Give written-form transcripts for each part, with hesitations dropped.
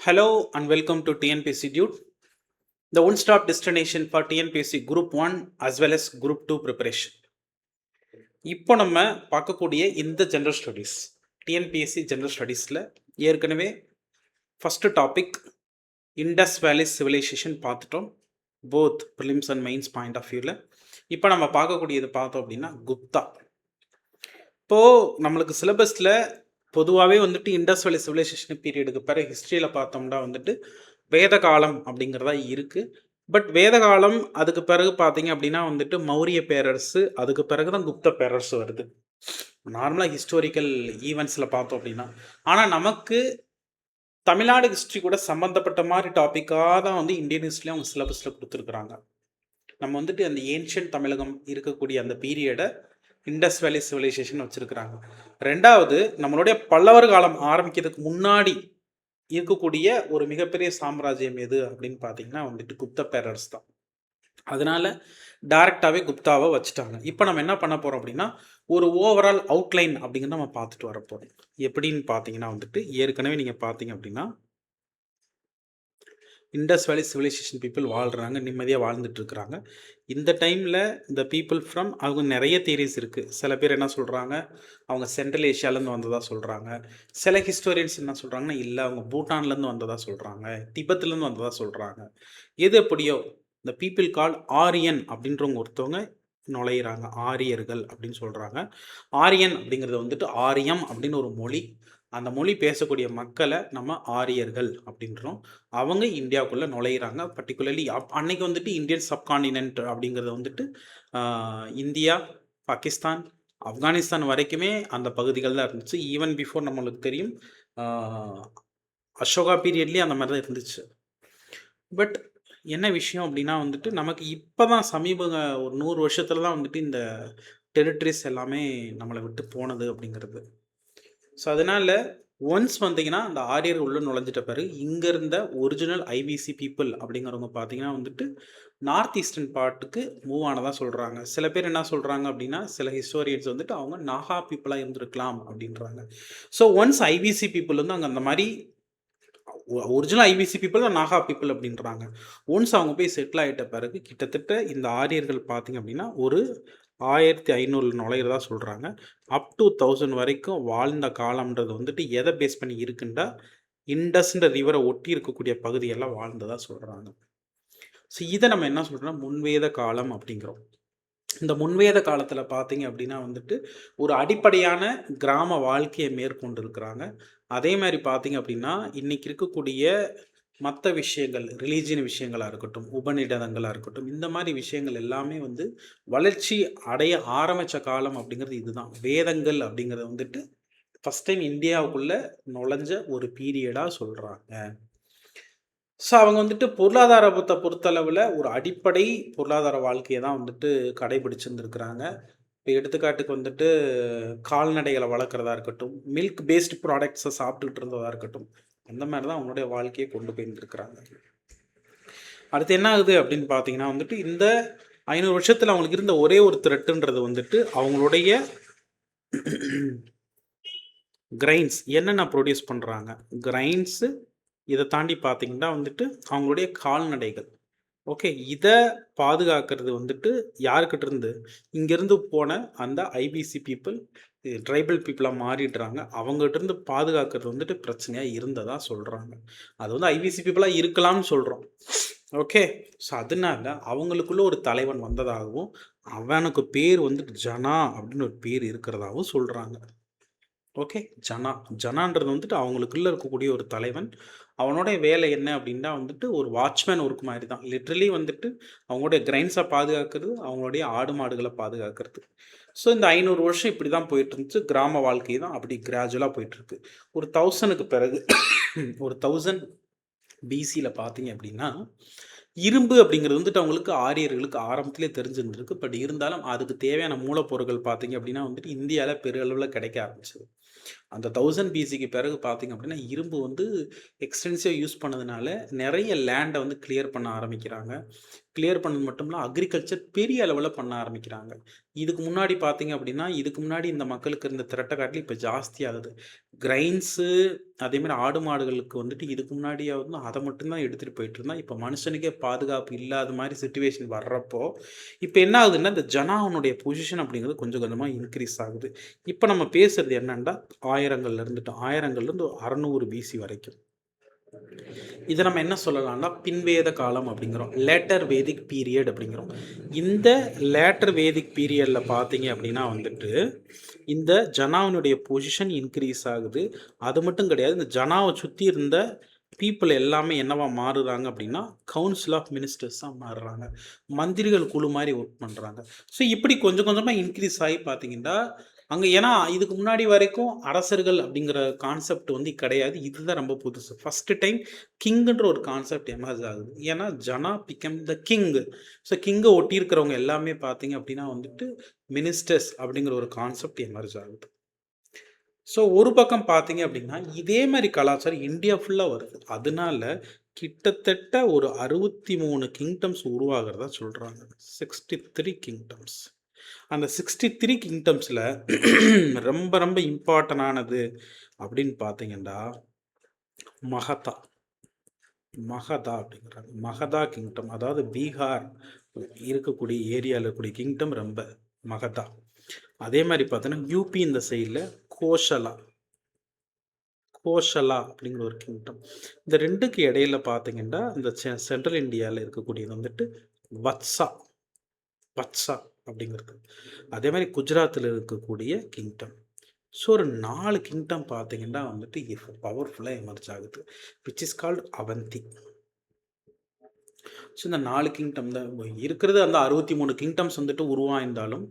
Hello and welcome to TNPC Dude, the one-stop destination for TNPC Group 1 as well as Group 2 preparation. இப்போ நம்ம பார்க்கக்கூடிய இந்த general studies TNPSC general ஸ்டடீஸில் ஏற்கனவே first topic Indus valley civilisation பார்த்துட்டோம், both prelims and mains point of வியூவில். இப்போ நம்ம பார்க்கக்கூடியது பார்த்தோம் அப்படின்னா குப்தா. இப்போது நம்மளுக்கு சிலபஸில் பொதுவாகவே வந்துட்டு இண்டஸ் வேலி சிவிலைசேஷன் பீரியடுக்கு பிறகு ஹிஸ்ட்ரியில் பார்த்தோம்னா வந்துட்டு வேத காலம் அப்படிங்கிறதா இருக்குது. பட் வேத காலம் அதுக்கு பிறகு பார்த்தீங்க அப்படின்னா வந்துட்டு மௌரிய பேரரசு, அதுக்கு பிறகு தான் குப்த பேரரசு வருது நார்மலாக ஹிஸ்டாரிக்கல் ஈவெண்ட்ஸில் பார்த்தோம் அப்படின்னா. ஆனால் நமக்கு தமிழ்நாடு ஹிஸ்ட்ரி கூட சம்மந்தப்பட்ட மாதிரி டாப்பிக்காக தான் வந்து இந்தியன் ஹிஸ்ட்ரியில் அவங்க சிலபஸில் கொடுத்துருக்குறாங்க. நம்ம வந்துட்டு அந்த ஏன்ஷியன்ட் தமிழகம் இருக்கக்கூடிய அந்த பீரியடை இண்டஸ் வேலி சிவிலைசேஷன் வச்சுருக்குறாங்க. ரெண்டாவது, நம்மளுடைய பல்லவர் காலம் ஆரம்பிக்கிறதுக்கு முன்னாடி இருக்கக்கூடிய ஒரு மிகப்பெரிய சாம்ராஜ்யம் எது அப்படின்னு பார்த்தீங்கன்னா வந்துட்டு குப்த பேரரசு தான். அதனால டைரக்டாகவே குப்தாவை வச்சுட்டாங்க. இப்போ நம்ம என்ன பண்ண போகிறோம் அப்படின்னா ஒரு ஓவரால் அவுட்லைன் அப்படிங்கிறத நம்ம பார்த்துட்டு வரப்போகிறோம். எப்படின்னு பார்த்தீங்கன்னா வந்துட்டு ஏற்கனவே நீங்கள் பார்த்தீங்க அப்படின்னா இண்டஸ் வேலி சிவிலைசேஷன் பீப்புள் வாழ்கிறாங்க, நிம்மதியாக வாழ்ந்துட்டு இருக்கிறாங்க. இந்த டைமில் இந்த பீப்புள் ஃப்ரம் அவங்க நிறைய தியரிஸ் இருக்குது. சில பேர் என்ன சொல்கிறாங்க, அவங்க சென்ட்ரல் ஏஷியாவிலேருந்து வந்ததாக சொல்கிறாங்க. சில ஹிஸ்டோரியன்ஸ் என்ன சொல்கிறாங்கன்னா இல்லை அவங்க பூட்டான்லேருந்து வந்ததாக சொல்கிறாங்க, திபத்துலேருந்து வந்ததாக சொல்கிறாங்க. எது எப்படியோ இந்த பீப்புள் கால் ஆரியன் அப்படின்றவங்க ஒருத்தவங்க நுழையிறாங்க, ஆரியர்கள் அப்படின்னு சொல்கிறாங்க. ஆரியன் அப்படிங்கிறது வந்துட்டு ஆரியம் அப்படின்னு ஒரு மொழி, அந்த மொழி பேசக்கூடிய மக்களை நம்ம ஆரியர்கள் அப்படின்றோம். அவங்க இந்தியாவுக்குள்ளே நுழையிறாங்க. பர்டிகுலர்லி அன்னைக்கு வந்துட்டு இந்தியன் சப்கான்டினென்ட் அப்படிங்கிறது வந்துட்டு இந்தியா, பாகிஸ்தான், ஆப்கானிஸ்தான் வரைக்குமே அந்த பகுதிகள் தான் இருந்துச்சு. ஈவன் பிஃபோர் நம்மளுக்கு தெரியும் அசோகா பீரியட்லேயே அந்த மாதிரி தான் இருந்துச்சு. பட் என்ன விஷயம் அப்படின்னா வந்துட்டு நமக்கு இப்போ தான் சமீப ஒரு 100 வருஷத்துல தான் வந்துட்டு இந்த டெரிட்டரிஸ் எல்லாமே நம்மளை விட்டு போனது அப்படிங்கிறது. ஸோ அதனால் ஒன்ஸ் வந்தீங்கன்னா அந்த ஆரியர் உள்ள நுழைஞ்சிட்ட பிறகு இங்கே இருந்த ஒரிஜினல் ஐபிசி பீப்புள் அப்படிங்கிறவங்க பார்த்தீங்கன்னா வந்துட்டு நார்த் ஈஸ்டர்ன் பார்ட்டுக்கு மூவ் ஆனதாக சொல்கிறாங்க. சில பேர் என்ன சொல்கிறாங்க அப்படின்னா சில ஹிஸ்டோரியன்ஸ் வந்துட்டு அவங்க நாகா பீப்புளாக இருந்திருக்கலாம் அப்படின்றாங்க. ஸோ ஒன்ஸ் ஐபிசி பீப்புள் வந்து அங்கே அந்த மாதிரி ஒரிஜினல் ஐபிசி பீப்புள் தான் நாகா பீப்புள் அப்படின்றாங்க. ஒன்ஸ் அவங்க போய் செட்டில் ஆகிட்ட பிறகு கிட்டத்தட்ட இந்த ஆரியர்கள் பார்த்தீங்க அப்படின்னா ஒரு 1500 நுழையிறதா சொல்கிறாங்க. அப் டு 1000 வரைக்கும் வாழ்ந்த காலம்ன்றது வந்துட்டு எதை பேஸ் பண்ணி இருக்குண்டா இண்டஸ்ன்ற ரிவரை ஒட்டி இருக்கக்கூடிய பகுதியெல்லாம் வாழ்ந்ததாக சொல்கிறாங்க. ஸோ இதை நம்ம என்ன சொல்கிறோம்னா முன்வேத காலம் அப்படிங்கிறோம். இந்த முன்வேத காலத்தில் பார்த்தீங்க அப்படின்னா வந்துட்டு ஒரு அடிப்படையான கிராம வாழ்க்கையை மேற்கொண்டு இருக்கிறாங்க. அதே மாதிரி பார்த்தீங்க அப்படின்னா இன்றைக்கி இருக்கக்கூடிய மற்ற விஷயங்கள், ரிலீஜியன் விஷயங்களாக இருக்கட்டும், உபநிடதங்களாக இருக்கட்டும், இந்த மாதிரி விஷயங்கள் எல்லாமே வந்து வளர்ச்சி அடைய ஆரம்பித்த காலம் அப்படிங்கிறது இதுதான். வேதங்கள் அப்படிங்கிறது வந்துட்டு ஃபஸ்ட் டைம் இந்தியாவுக்குள்ளே நுழைஞ்ச ஒரு பீரியடாக சொல்கிறாங்க. ஸோ அவங்க வந்துட்டு பொருளாதாரத்தை பொறுத்தளவில் ஒரு அடிப்படை பொருளாதார வாழ்க்கையை தான் வந்துட்டு கடைபிடிச்சிருந்துருக்குறாங்க. இப்போ எடுத்துக்காட்டுக்கு வந்துட்டு கால்நடைகளை வளர்க்குறதா இருக்கட்டும், மில்க் பேஸ்டு ப்ராடக்ட்ஸை சாப்பிட்டுட்டு இருந்ததாக இருக்கட்டும், அந்த மாதிரி தான் அவங்களுடைய வாழ்க்கையை கொண்டு போயிருந்துருக்குறாங்க. அடுத்து என்ன ஆகுது அப்படின்னு பார்த்தீங்கன்னா வந்துட்டு இந்த 500 வருஷத்தில் அவங்களுக்கு இருந்த ஒரே ஒரு த்ரெட்டுன்றது வந்துட்டு அவங்களுடைய கிரைன்ஸ் என்னென்ன ப்ரொடியூஸ் பண்ணுறாங்க, கிரைன்ஸு, இதை தாண்டி பார்த்தீங்கன்னா வந்துட்டு அவங்களுடைய கால்நடைகள். ஓகே, இதை பாதுகாக்கிறது வந்துட்டு யாருக்கிட்ட இருந்து இங்கேருந்து போன அந்த ஐபிசி பீப்புள் ட்ரைபல் பீப்புளாக மாறிடுறாங்க. அவங்ககிட்ட இருந்து பாதுகாக்கிறது வந்துட்டு பிரச்சனையாக இருந்ததாக சொல்கிறாங்க. அது வந்து ஐபிசி பீப்புளாக இருக்கலாம்னு சொல்கிறோம். ஓகே, ஸோ அதனால அவங்களுக்குள்ள ஒரு தலைவன் வந்ததாகவும் அவனுக்கு பேர் வந்துட்டு ஜனா அப்படின்னு ஒரு பேர் இருக்கிறதாகவும் சொல்கிறாங்க. ஓகே, ஜனான்றது வந்துட்டு அவங்களுக்குள்ள இருக்கக்கூடிய ஒரு தலைவன். அவனுடைய வேலை என்ன அப்படின்னா வந்துட்டு ஒரு வாட்ச்மேன் ஒர்க் மாதிரி தான். லிட்ரலி வந்துட்டு அவங்களுடைய கிரைன்ஸை பாதுகாக்கிறது, அவங்களுடைய ஆடு மாடுகளை பாதுகாக்கிறது. ஸோ இந்த 500 வருஷம் இப்படி தான் போயிட்டு இருந்துச்சு. கிராம வாழ்க்கை தான் அப்படி கிராஜுவலாக போயிட்டுருக்கு. ஒரு 1000க்கு பிறகு ஒரு 1000 பிசியில் பார்த்தீங்க அப்படின்னா இரும்பு அப்படிங்கிறது வந்துட்டு அவங்களுக்கு ஆரியர்களுக்கு ஆரம்பத்திலே தெரிஞ்சிருந்துருக்கு. பட் இருந்தாலும் அதுக்கு தேவையான மூலப்பொருட்கள் பார்த்தீங்க அப்படின்னா வந்துட்டு இந்தியாவில் பெரிய அளவில் கிடைக்க ஆரம்பிச்சது. அந்த 1000 பிசிக்கு பிறகு பார்த்தீங்க அப்படின்னா, இரும்பு வந்து எக்ஸ்டென்சிவா யூஸ் பண்ணதுனால, நெறைய லேண்ட வந்து கிளியர் பண்ண ஆரம்பிக்கிறாங்க. கிளியர் பண்ணது மட்டும் இல்ல, அக்ரிகல்ச்சர் பெரிய அளவுல பண்ண ஆரம்பிக்கிறாங்க. இதுக்கு முன்னாடி பார்த்தீங்க அப்படின்னா, இதுக்கு முன்னாடி இந்த மக்களுக்கு இருந்த திரட்ட காட்டிலும் இப்ப ஜாஸ்தி ஆகுது. கிரைன்ஸு அதேமாரி ஆடு, மாடுகளுக்கு வந்துட்டு இதுக்கு முன்னாடியாவது அத மட்டும் தான் எடுத்துட்டு போயிட்டுருந்தான். இப்ப மனுஷனுக்கே பாதுகாப்பு இல்லாத மாரி சிச்சுவேஷன் வர்றப்போ, இப்ப என்ன ஆகுதுன்னா, இந்த ஜனாவனுடைய பொசிஷன் அப்படிங்கிறது கொஞ்சம் கொஞ்சமா இன்கிரீஸ் ஆகுது. இப்ப நம்ம பேசுறது என்னன்னா, 1000லேருந்து 600 பிசி வரைக்கும். இத நம்ம என்ன சொல்லலாம்னா, பின்வேத காலம் அப்படிங்கிறோம். லேட்டர் வேதிக் பீரியட் அப்படிங்கிறோம். இந்த லேட்டர் வேதிக் பீரியட்ல பார்த்தீங்க அப்படின்னா வந்துட்டு, இந்த ஜனாவினுடைய பொசிஷன் இன்கிரீஸ் ஆகுது. அது மட்டும் கிடையாது. இந்த ஜனாவ சுத்தி இருந்த பீப்பிள் எல்லாமே என்னவா மாறுறாங்க அப்படின்னா, கவுன்சில் ஆஃப் மினிஸ்டர்ஸா மாறுறாங்க. மந்திரிகள் குழு மாரி ஒர்க் பண்றாங்க. ஸோ இப்படி கொஞ்சம் கொஞ்சமா இன்கிரீஸ் ஆகி பார்த்தீங்கன்னா, அங்க ஏன்னா இதுக்கு முன்னாடி வரைக்கும் அரசர்கள் அப்படிங்கிற கான்செப்ட் வந்து கிடையாது. இதுதான் ரொம்ப புதுசு. ஃபர்ஸ்ட் டைம் கிங்ன்ற ஒரு கான்செப்ட் எமர்ஜ் ஆகுது. ஏன்னா ஜனா பிகம் த கிங். ஸோ கிங்க ஒட்டி இருக்கிறவங்க எல்லாமே பார்த்தீங்க அப்படின்னா வந்துட்டு மினிஸ்டர்ஸ் அப்படிங்கிற ஒரு கான்செப்ட் எமர்ஜ் ஆகுது. ஸோ ஒரு பக்கம் பார்த்தீங்க அப்படின்னா இதே மாதிரி கலாச்சாரம் இந்தியா ஃபுல்லாக வருது. அதனால கிட்டத்தட்ட ஒரு 63 கிங்டம்ஸ் உருவாகிறதா சொல்றாங்க. 63 கிங்டம்ஸ். அந்த 63 கிங்டம்ஸில் ரொம்ப ரொம்ப இம்பார்ட்டன்டானது அப்படின்னு பார்த்தீங்கன்னா மகதா. மகதா அப்படிங்கிறாங்க. மகதா கிங்டம், அதாவது பீகார் இருக்கக்கூடிய ஏரியாவில் இருக்கக்கூடிய கிங்டம் ரொம்ப மகதா. அதே மாதிரி பார்த்தீங்கன்னா யூபி இந்த சைடில் கோஷலா. கோஷலா அப்படிங்கிற ஒரு கிங்டம். இந்த ரெண்டுக்கு இடையில பார்த்தீங்கன்னா இந்த சென்ட்ரல் இந்தியாவில் இருக்கக்கூடியது வந்துட்டு வத்சா. வத்சா அப்படிங்கிறது. அதே மாதிரி குஜராத்தில் இருக்கக்கூடிய கிங்டம். ஸோ ஒரு 4 கிங்டம் பார்த்தீங்கன்னா வந்துட்டு பவர்ஃபுல்லாக எமர்ஜ் ஆகுது. Which is called Avanti. So இந்த 4 கிங்டம் தான் இருக்கிறது. அந்த 63 கிங்டம்ஸ் வந்துட்டு உருவாயிருந்தாலும்,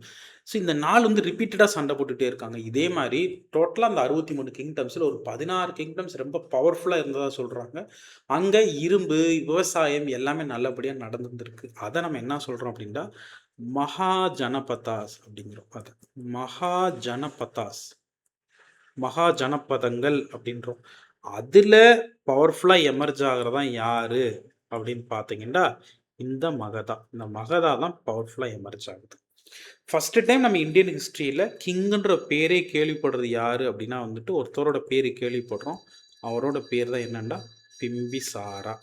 ஸோ இந்த 4 வந்து ரிப்பீட்டடாக சண்டை போட்டுகிட்டே இருக்காங்க. இதே மாதிரி டோட்டலாக அந்த 63 கிங்டம்ஸில் ஒரு 16 கிங்டம்ஸ் ரொம்ப பவர்ஃபுல்லாக இருந்ததாக சொல்கிறாங்க. அங்கே இரும்பு, விவசாயம் எல்லாமே நல்லபடியாக நடந்துருக்கு. அதை நம்ம என்ன சொல்கிறோம் அப்படின்னா மகாஜனபதாஸ் அப்படிங்கிறோம். அது மகாஜனபதாஸ், மகாஜனபதங்கள் அப்படின்றோம். அதில் பவர்ஃபுல்லாக எமர்ஜ் ஆகிறதான் யாரு அப்படின்னு பார்த்தீங்கன்னா இந்த மகதா. இந்த மகதா தான் பவர்ஃபுல்லாக எமர்ஜ் ஆகுது. ஃபர்ஸ்ட் டைம் நம்ம இந்தியன் ஹிஸ்ட்ரியில் கிங்குன்ற பேரே கேள்விப்படுறது யாரு அப்படின்னா வந்துட்டு ஒருத்தரோட பேர் கேள்விப்படுறோம். அவரோட பேர் தான் என்னன்னா பிம்பிசாரா.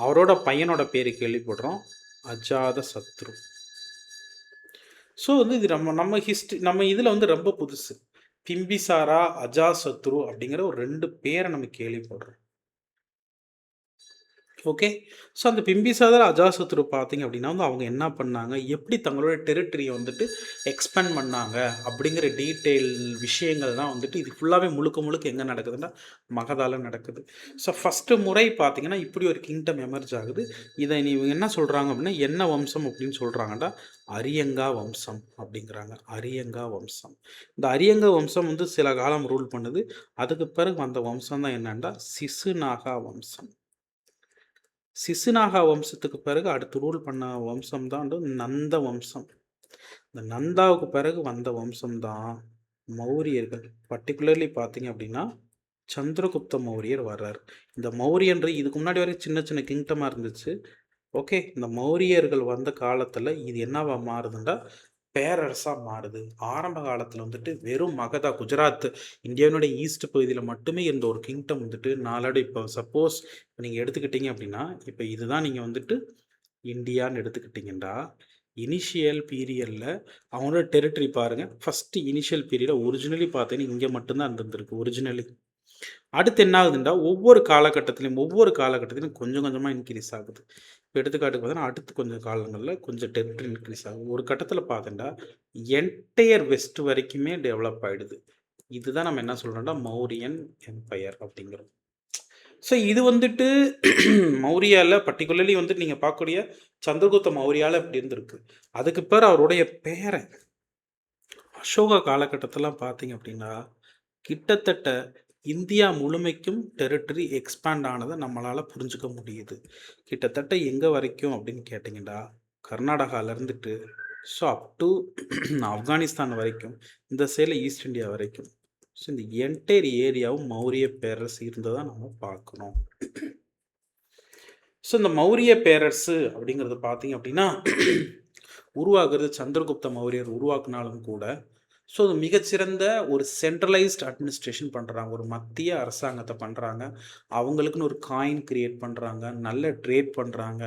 அவரோட பையனோட பேர் கேள்விப்படுறோம் அஜாத சத்ரு. ஸோ வந்து இது நம்ம இதில் வந்து ரொம்ப புதுசு. பிம்பிசாரா, அஜாசத்ரு அப்படிங்கிற ஒரு 2 பேரை நம்ம கேள்விப்படுறோம். ஓகே. ஸோ அந்த பிம்பிசாதர், அஜாசத்ரு பார்த்தீங்க அப்படின்னா வந்து அவங்க என்ன பண்ணாங்க, எப்படி தங்களோட டெரிட்டரியை வந்துட்டு எக்ஸ்பேண்ட் பண்ணாங்க அப்படிங்கிற டீட்டெயில் விஷயங்கள் தான் வந்துட்டு இது ஃபுல்லாகவே முழுக்க முழுக்க எங்கே நடக்குதுன்னா மகதால நடக்குது. ஸோ ஃபஸ்ட்டு முறை பார்த்தீங்கன்னா இப்படி ஒரு கிங்டம் எமர்ஜ் ஆகுது. இதை இவங்க என்ன சொல்கிறாங்க அப்படின்னா என்ன வம்சம் அப்படின்னு சொல்கிறாங்கன்னா அரியங்கா வம்சம் அப்படிங்கிறாங்க. அரியங்கா வம்சம். இந்த அரியங்கா வம்சம் வந்து சில காலம் ரூல் பண்ணுது. அதுக்கு பிறகு வந்த வம்சம் தான் என்னன்னா சிசுநாகா வம்சம். சிசுநாகா வம்சத்துக்கு பிறகு அடுத்து ரூல் பண்ண வம்சம் தான் வந்து நந்த வம்சம். இந்த நந்தாவுக்கு பிறகு வந்த வம்சம் தான் மௌரியர்கள். பர்டிகுலர்லி பார்த்தீங்க அப்படின்னா சந்திரகுப்த மௌரியர் வர்றார். இந்த மௌரியன்ற இதுக்கு முன்னாடி வரைக்கும் சின்ன சின்ன கிங்டமாக இருந்துச்சு. ஓகே. இந்த மௌரியர்கள் வந்த காலத்தில் இது என்னவா மாறுதுன்னா பேரரசாக மாறுது. ஆரம்ப காலத்தில் வந்துட்டு வெறும் மகதா, குஜராத் இந்தியாவினுடைய ஈஸ்ட் பகுதியில் மட்டுமே இருந்த ஒரு கிங்டம் வந்துட்டு நாளோட இப்போ சப்போஸ் இப்போ நீங்கள் எடுத்துக்கிட்டீங்க அப்படின்னா இப்போ இதுதான் நீங்கள் வந்துட்டு இந்தியான்னு எடுத்துக்கிட்டிங்கன்னா இனிஷியல் பீரியடில் அவங்களோட டெரிட்டரி பாருங்கள். ஃபஸ்ட்டு இனிஷியல் பீரியடில் ஒரிஜினலி பார்த்தீங்கன்னா இங்கே மட்டும்தான் இருந்திருக்கு ஒரிஜினலி. அடுத்து என்ன ஆகுதுன்னா ஒவ்வொரு காலகட்டத்திலையும் கொஞ்சம் கொஞ்சமாக இன்க்ரீஸ் ஆகுது. இப்போ எடுத்துக்காட்டுக்கு பார்த்தீங்கன்னா அடுத்து கொஞ்சம் காலங்களில் கொஞ்சம் டெரிட்டரி இன்க்ரீஸ் ஆகும். ஒரு கட்டத்தில் பார்த்தீங்கன்னா என்டையர் வெஸ்ட் வரைக்குமே டெவலப் ஆகிடுது. இதுதான் நம்ம என்ன சொல்கிறோம்னா மௌரியன் எம்பையர் அப்படிங்கிறோம். ஸோ இது வந்துட்டு மௌரியாவில் பர்டிகுலர்லி வந்துட்டு நீங்கள் பார்க்கக்கூடிய சந்திரகுப்த மௌரியாவில் இப்படி இருந்திருக்கு. அதுக்கு பிறகு அவருடைய பேரை அசோகா காலகட்டத்திலாம் பார்த்தீங்க அப்படின்னா கிட்டத்தட்ட இந்தியா முழுமைக்கும் டெரிட்டரி எக்ஸ்பேண்ட் ஆனதை நம்மளால் புரிஞ்சுக்க முடியுது. கிட்டத்தட்ட எங்கே வரைக்கும் அப்படின்னு கேட்டிங்கன்னா கர்நாடகாவில் இருந்துட்டு ஸோ அப் டு ஆப்கானிஸ்தான் வரைக்கும் இந்த சைடில் ஈஸ்ட் இந்தியா வரைக்கும் ஸோ இந்த என்டையர் ஏரியாவும் மௌரிய பேரரசு இருந்ததா நம்ம பார்க்கணும். ஸோ இந்த மௌரிய பேரரசு அப்படிங்கிறது பார்த்தீங்க அப்படின்னா உருவாகிறது சந்திரகுப்த மௌரியர் உருவாக்குனாலும் கூட, ஸோ அது மிகச்சிறந்த ஒரு சென்ட்ரலைஸ்ட் அட்மினிஸ்ட்ரேஷன் பண்ணுறாங்க. ஒரு மத்திய அரசாங்கத்தை பண்ணுறாங்க. அவங்களுக்குன்னு ஒரு காயின் கிரியேட் பண்ணுறாங்க. நல்ல ட்ரேட் பண்ணுறாங்க.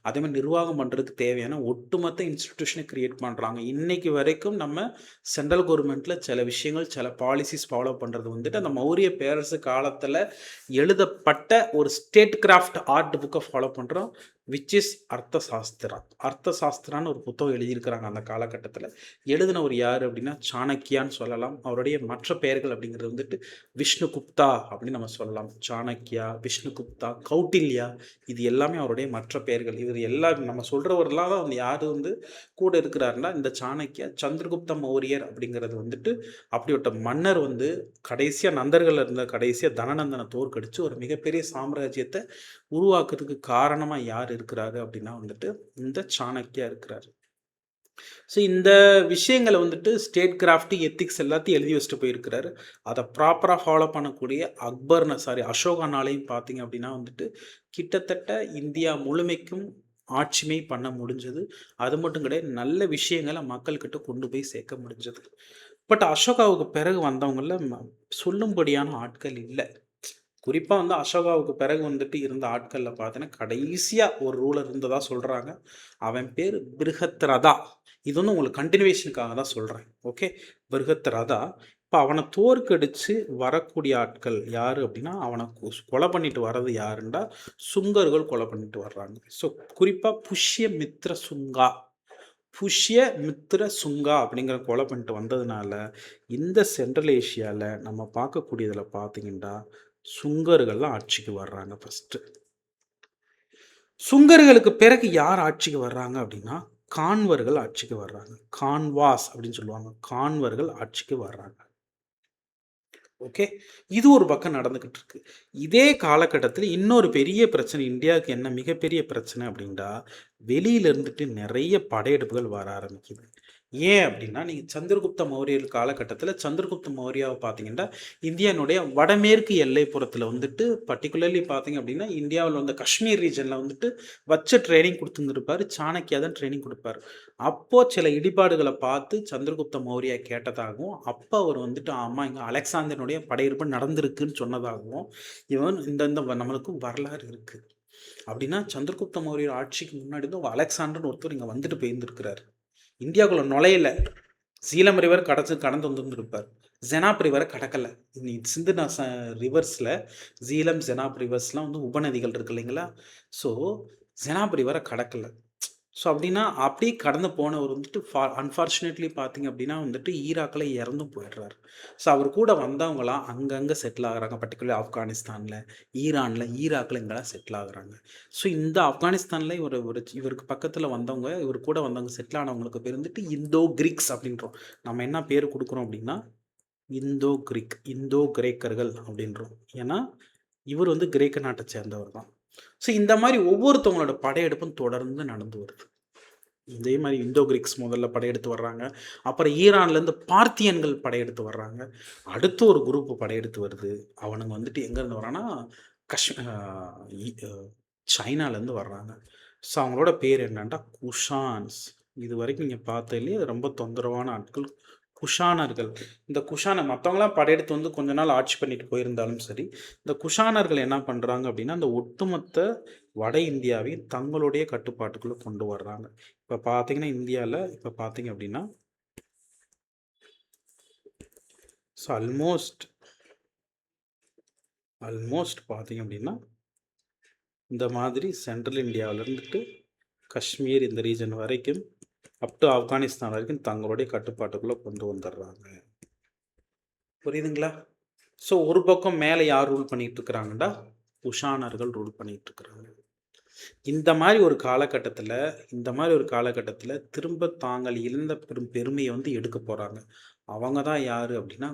அதேமாதிரி நிர்வாகம் பண்ணுறதுக்கு தேவையான ஒட்டுமொத்த இன்ஸ்டிடியூஷனை கிரியேட் பண்ணுறாங்க. இன்றைக்கி வரைக்கும் நம்ம சென்ட்ரல் கவர்மெண்ட்டில் சில விஷயங்கள், சில பாலிசிஸ் ஃபாலோ பண்ணுறது வந்துட்டு அந்த மௌரிய பேரரசு காலத்தில் எழுதப்பட்ட ஒரு ஸ்டேட் கிராஃப்ட் ஆர்ட் புக்கை ஃபாலோ பண்ணுறோம். Which is Arthashastra. அர்த்தசாஸ்திரான்னு ஒரு புத்தகம் எழுதியிருக்கிறாங்க அந்த காலகட்டத்தில். எழுதினவர் யார் அப்படின்னா சாணக்கியான்னு சொல்லலாம். அவருடைய மற்ற பெயர்கள் அப்படிங்கிறது வந்துட்டு விஷ்ணுகுப்தா அப்படின்னு நம்ம சொல்லலாம். சாணக்கியா, விஷ்ணுகுப்தா, கௌட்டில்யா, இது எல்லாமே அவருடைய மற்ற பெயர்கள். இவர் எல்லாம் நம்ம சொல்கிறவரெல்லாம் தான் வந்து யார் வந்து கூட இருக்கிறாருன்னா இந்த சாணக்கியா. சந்திரகுப்த மௌரியர் அப்படிங்கிறது வந்துட்டு அப்படிப்பட்ட மன்னர் வந்து கடைசியாக நந்தர்கள் இருந்த கடைசியாக தனநந்தனை தோற்கடித்து ஒரு மிகப்பெரிய சாம்ராஜ்யத்தை உருவாக்குறதுக்கு காரணமாக யார் இருக்கிறாரு அப்படின்னா வந்துட்டு இந்த சாணக்கியா இருக்கிறாரு. ஸோ இந்த விஷயங்களை வந்துட்டு ஸ்டேட் கிராஃப்ட் எத்திக்ஸ் எல்லாத்தையும் எழுதி வச்சுட்டு போயிருக்கிறாரு. அதை ப்ராப்பராக ஃபாலோ பண்ணக்கூடிய அசோகானாலையும் பார்த்தீங்க அப்படின்னா வந்துட்டு கிட்டத்தட்ட இந்தியா முழுமைக்கும் ஆட்சிமை பண்ண முடிஞ்சது. அது மட்டும் கிடையாது, நல்ல விஷயங்களை மக்கள்கிட்ட கொண்டு போய் சேர்க்க முடிஞ்சது. பட் அசோகாவுக்கு பிறகு வந்தவங்களில் சொல்லும்படியான ஆட்கள் இல்லை. குறிப்பாக வந்து அசோகாவுக்கு பிறகு வந்துட்டு இருந்த ஆட்களில் பார்த்தீங்கன்னா கடைசியாக ஒரு ரூலர் இருந்ததாக சொல்கிறாங்க. அவன் பேர் பிருகத்ரதா. இது வந்து உங்களுக்கு கண்டினியூவேஷனுக்காக தான் சொல்கிறேன். ஓகே, பிருகத்ரதா. இப்போ அவனை தோற்கடித்து வரக்கூடிய ஆட்கள் யார் அப்படின்னா அவனை கொலை பண்ணிட்டு வர்றது யாருண்டா சுங்கர்கள் கொலை பண்ணிட்டு வர்றாங்க. ஸோ குறிப்பாக புஷ்ய மித்ர சுங்கா அப்படிங்கிற கொலை பண்ணிட்டு வந்ததுனால இந்த சென்ட்ரல் ஏஷியாவில் நம்ம பார்க்கக்கூடியதில் பார்த்தீங்கன்னா சுங்கர்கள் தான் ஆட்சிக்கு வர்றாங்க. ஃபஸ்ட்டு சுங்கர்களுக்கு பிறகு யார் ஆட்சிக்கு வர்றாங்க அப்படின்னா கான்வர்கள் ஆட்சிக்கு வர்றாங்க. கான்வாஸ் அப்படின்னு சொல்லுவாங்க. கான்வர்கள் ஆட்சிக்கு வர்றாங்க. ஓகே, இது ஒரு பக்கம் நடந்துக்கிட்டு இருக்கு. இதே காலகட்டத்தில் இன்னொரு பெரிய பிரச்சனை இந்தியாவுக்கு என்ன மிகப்பெரிய பிரச்சனை அப்படின்னா வெளியில இருந்துட்டு நிறைய படையெடுப்புகள் வர ஆரம்பிக்குது. ஏன் அப்படின்னா நீங்கள் சந்திரகுப்த மௌரியர் காலகட்டத்தில் சந்திரகுப்த மௌரியாவை பார்த்தீங்கன்னா இந்தியானுடைய வடமேற்கு எல்லைப்புறத்தில் வந்துட்டு பர்டிகுலர்லி பார்த்தீங்க அப்படின்னா இந்தியாவில் வந்து காஷ்மீர் ரீஜனில் வந்துட்டு வச்ச ட்ரைனிங் கொடுத்துருந்துருப்பார். சாணக்கியா தான் ட்ரைனிங் கொடுப்பார். அப்போது சில இடிபாடுகளை பார்த்து சந்திரகுப்த மௌரியா கேட்டதாகவும் அப்போ அவர் வந்துட்டு ஆமாம் இங்கே அலெக்சாந்தனுடைய படையெடுப்பு நடந்திருக்குன்னு சொன்னதாகவும் இவன் இந்த நம்மளுக்கு வரலாறு இருக்குது. அப்படின்னா சந்திரகுப்த மௌரியர் ஆட்சிக்கு முன்னாடி தான் அலெக்சாண்டர்னு ஒருத்தர் இங்கே வந்துட்டு போயிருந்துருக்கிறார். இந்தியாவுக்குள்ள நுழையில. சீலம் ரிவர் கடந்து வந்துருப்பார். ஜெனாப் ரிவரை கடக்கலை. சிந்து ரிவர்ஸில் ஜீலம் ஜெனாப் ரிவர்ஸ்லாம் வந்து உபநதிகள் இருக்கு இல்லைங்களா. ஸோ ஜெனாப் ரிவரை கடக்கலை. ஸோ அப்படின்னா அப்படி கடந்து போனவர் வந்துட்டு அன்ஃபார்ச்சுனேட்லி பார்த்தீங்க அப்படின்னா வந்துட்டு ஈராக்கில் இறந்தும் போயிடுறாரு. ஸோ அவர் கூட வந்தவங்களாம் அங்கங்கே செட்டில் ஆகுறாங்க. பர்டிகுலர் ஆப்கானிஸ்தானில், ஈரானில், ஈராக்கில் இங்கெல்லாம் செட்டில் ஆகுறாங்க. ஸோ இந்த ஆப்கானிஸ்தானில் இவருக்கு பக்கத்தில் வந்தவங்க, இவர் கூட வந்தவங்க செட்டில் ஆனவங்களுக்கு பேர் வந்துட்டு இந்தோ கிரீக்ஸ் அப்படின்றோம். நம்ம என்ன பேர் கொடுக்குறோம் அப்படின்னா இந்தோ கிரேக்கர்கள் அப்படின்றோம். ஏன்னா இவர் வந்து கிரேக்க நாட்டை சேர்ந்தவர் தான். ஸோ இந்த மாதிரி ஒவ்வொருத்தவங்களோட படையெடுப்பும் தொடர்ந்து நடந்து வருது. இதே மாதிரி இந்தோ கிரீக்ஸ் முதல்ல படையெடுத்து வர்றாங்க. அப்புறம் ஈரான்லேருந்து பார்த்தியன்கள் படையெடுத்து வர்றாங்க. அடுத்து ஒரு குரூப் படையெடுத்து வருது. அவனுங்க வந்துட்டு எங்கேருந்து வரான்னா சைனாலேருந்து வர்றாங்க. ஸோ அவங்களோட பேர் என்னன்னா குஷான்ஸ். இது வரைக்கும் நீங்கள் பார்த்ததுலேயே ரொம்ப தொந்தரவான ஆட்கள் குஷானர்கள். இந்த மற்றவங்களாம் படையெடுத்து வந்து கொஞ்ச நாள் ஆட்சி பண்ணிட்டு போயிருந்தாலும் சரி, இந்த குஷானர்கள் என்ன பண்ணுறாங்க அப்படின்னா அந்த ஒட்டுமொத்த வட இந்தியாவையும் தங்களுடைய கட்டுப்பாட்டுக்குள்ளே கொண்டு வர்றாங்க. இப்போ பார்த்தீங்கன்னா இந்தியாவில் இப்போ பார்த்தீங்க அப்படின்னா ஸோ ஆல்மோஸ்ட் பார்த்தீங்க அப்படின்னா இந்த மாதிரி சென்ட்ரல் இந்தியாவில் இருந்துட்டு காஷ்மீர் இந்த ரீஜன் வரைக்கும் அப் டு ஆப்கானிஸ்தான் வரைக்கும் தங்களுடைய கட்டுப்பாட்டுக்குள்ளே கொண்டு வந்துடுறாங்க. புரியுதுங்களா. ஸோ ஒரு பக்கம் மேலே யார் ரூல் பண்ணிட்டு இருக்கிறாங்கடா குஷானர்கள் ரூல் பண்ணிட்டு இருக்கிறாங்க. இந்த மாதிரி ஒரு காலகட்டத்தில் திரும்ப தாங்கள் இழந்த பெருமையை வந்து எடுக்க போகிறாங்க. அவங்க தான் யார் அப்படின்னா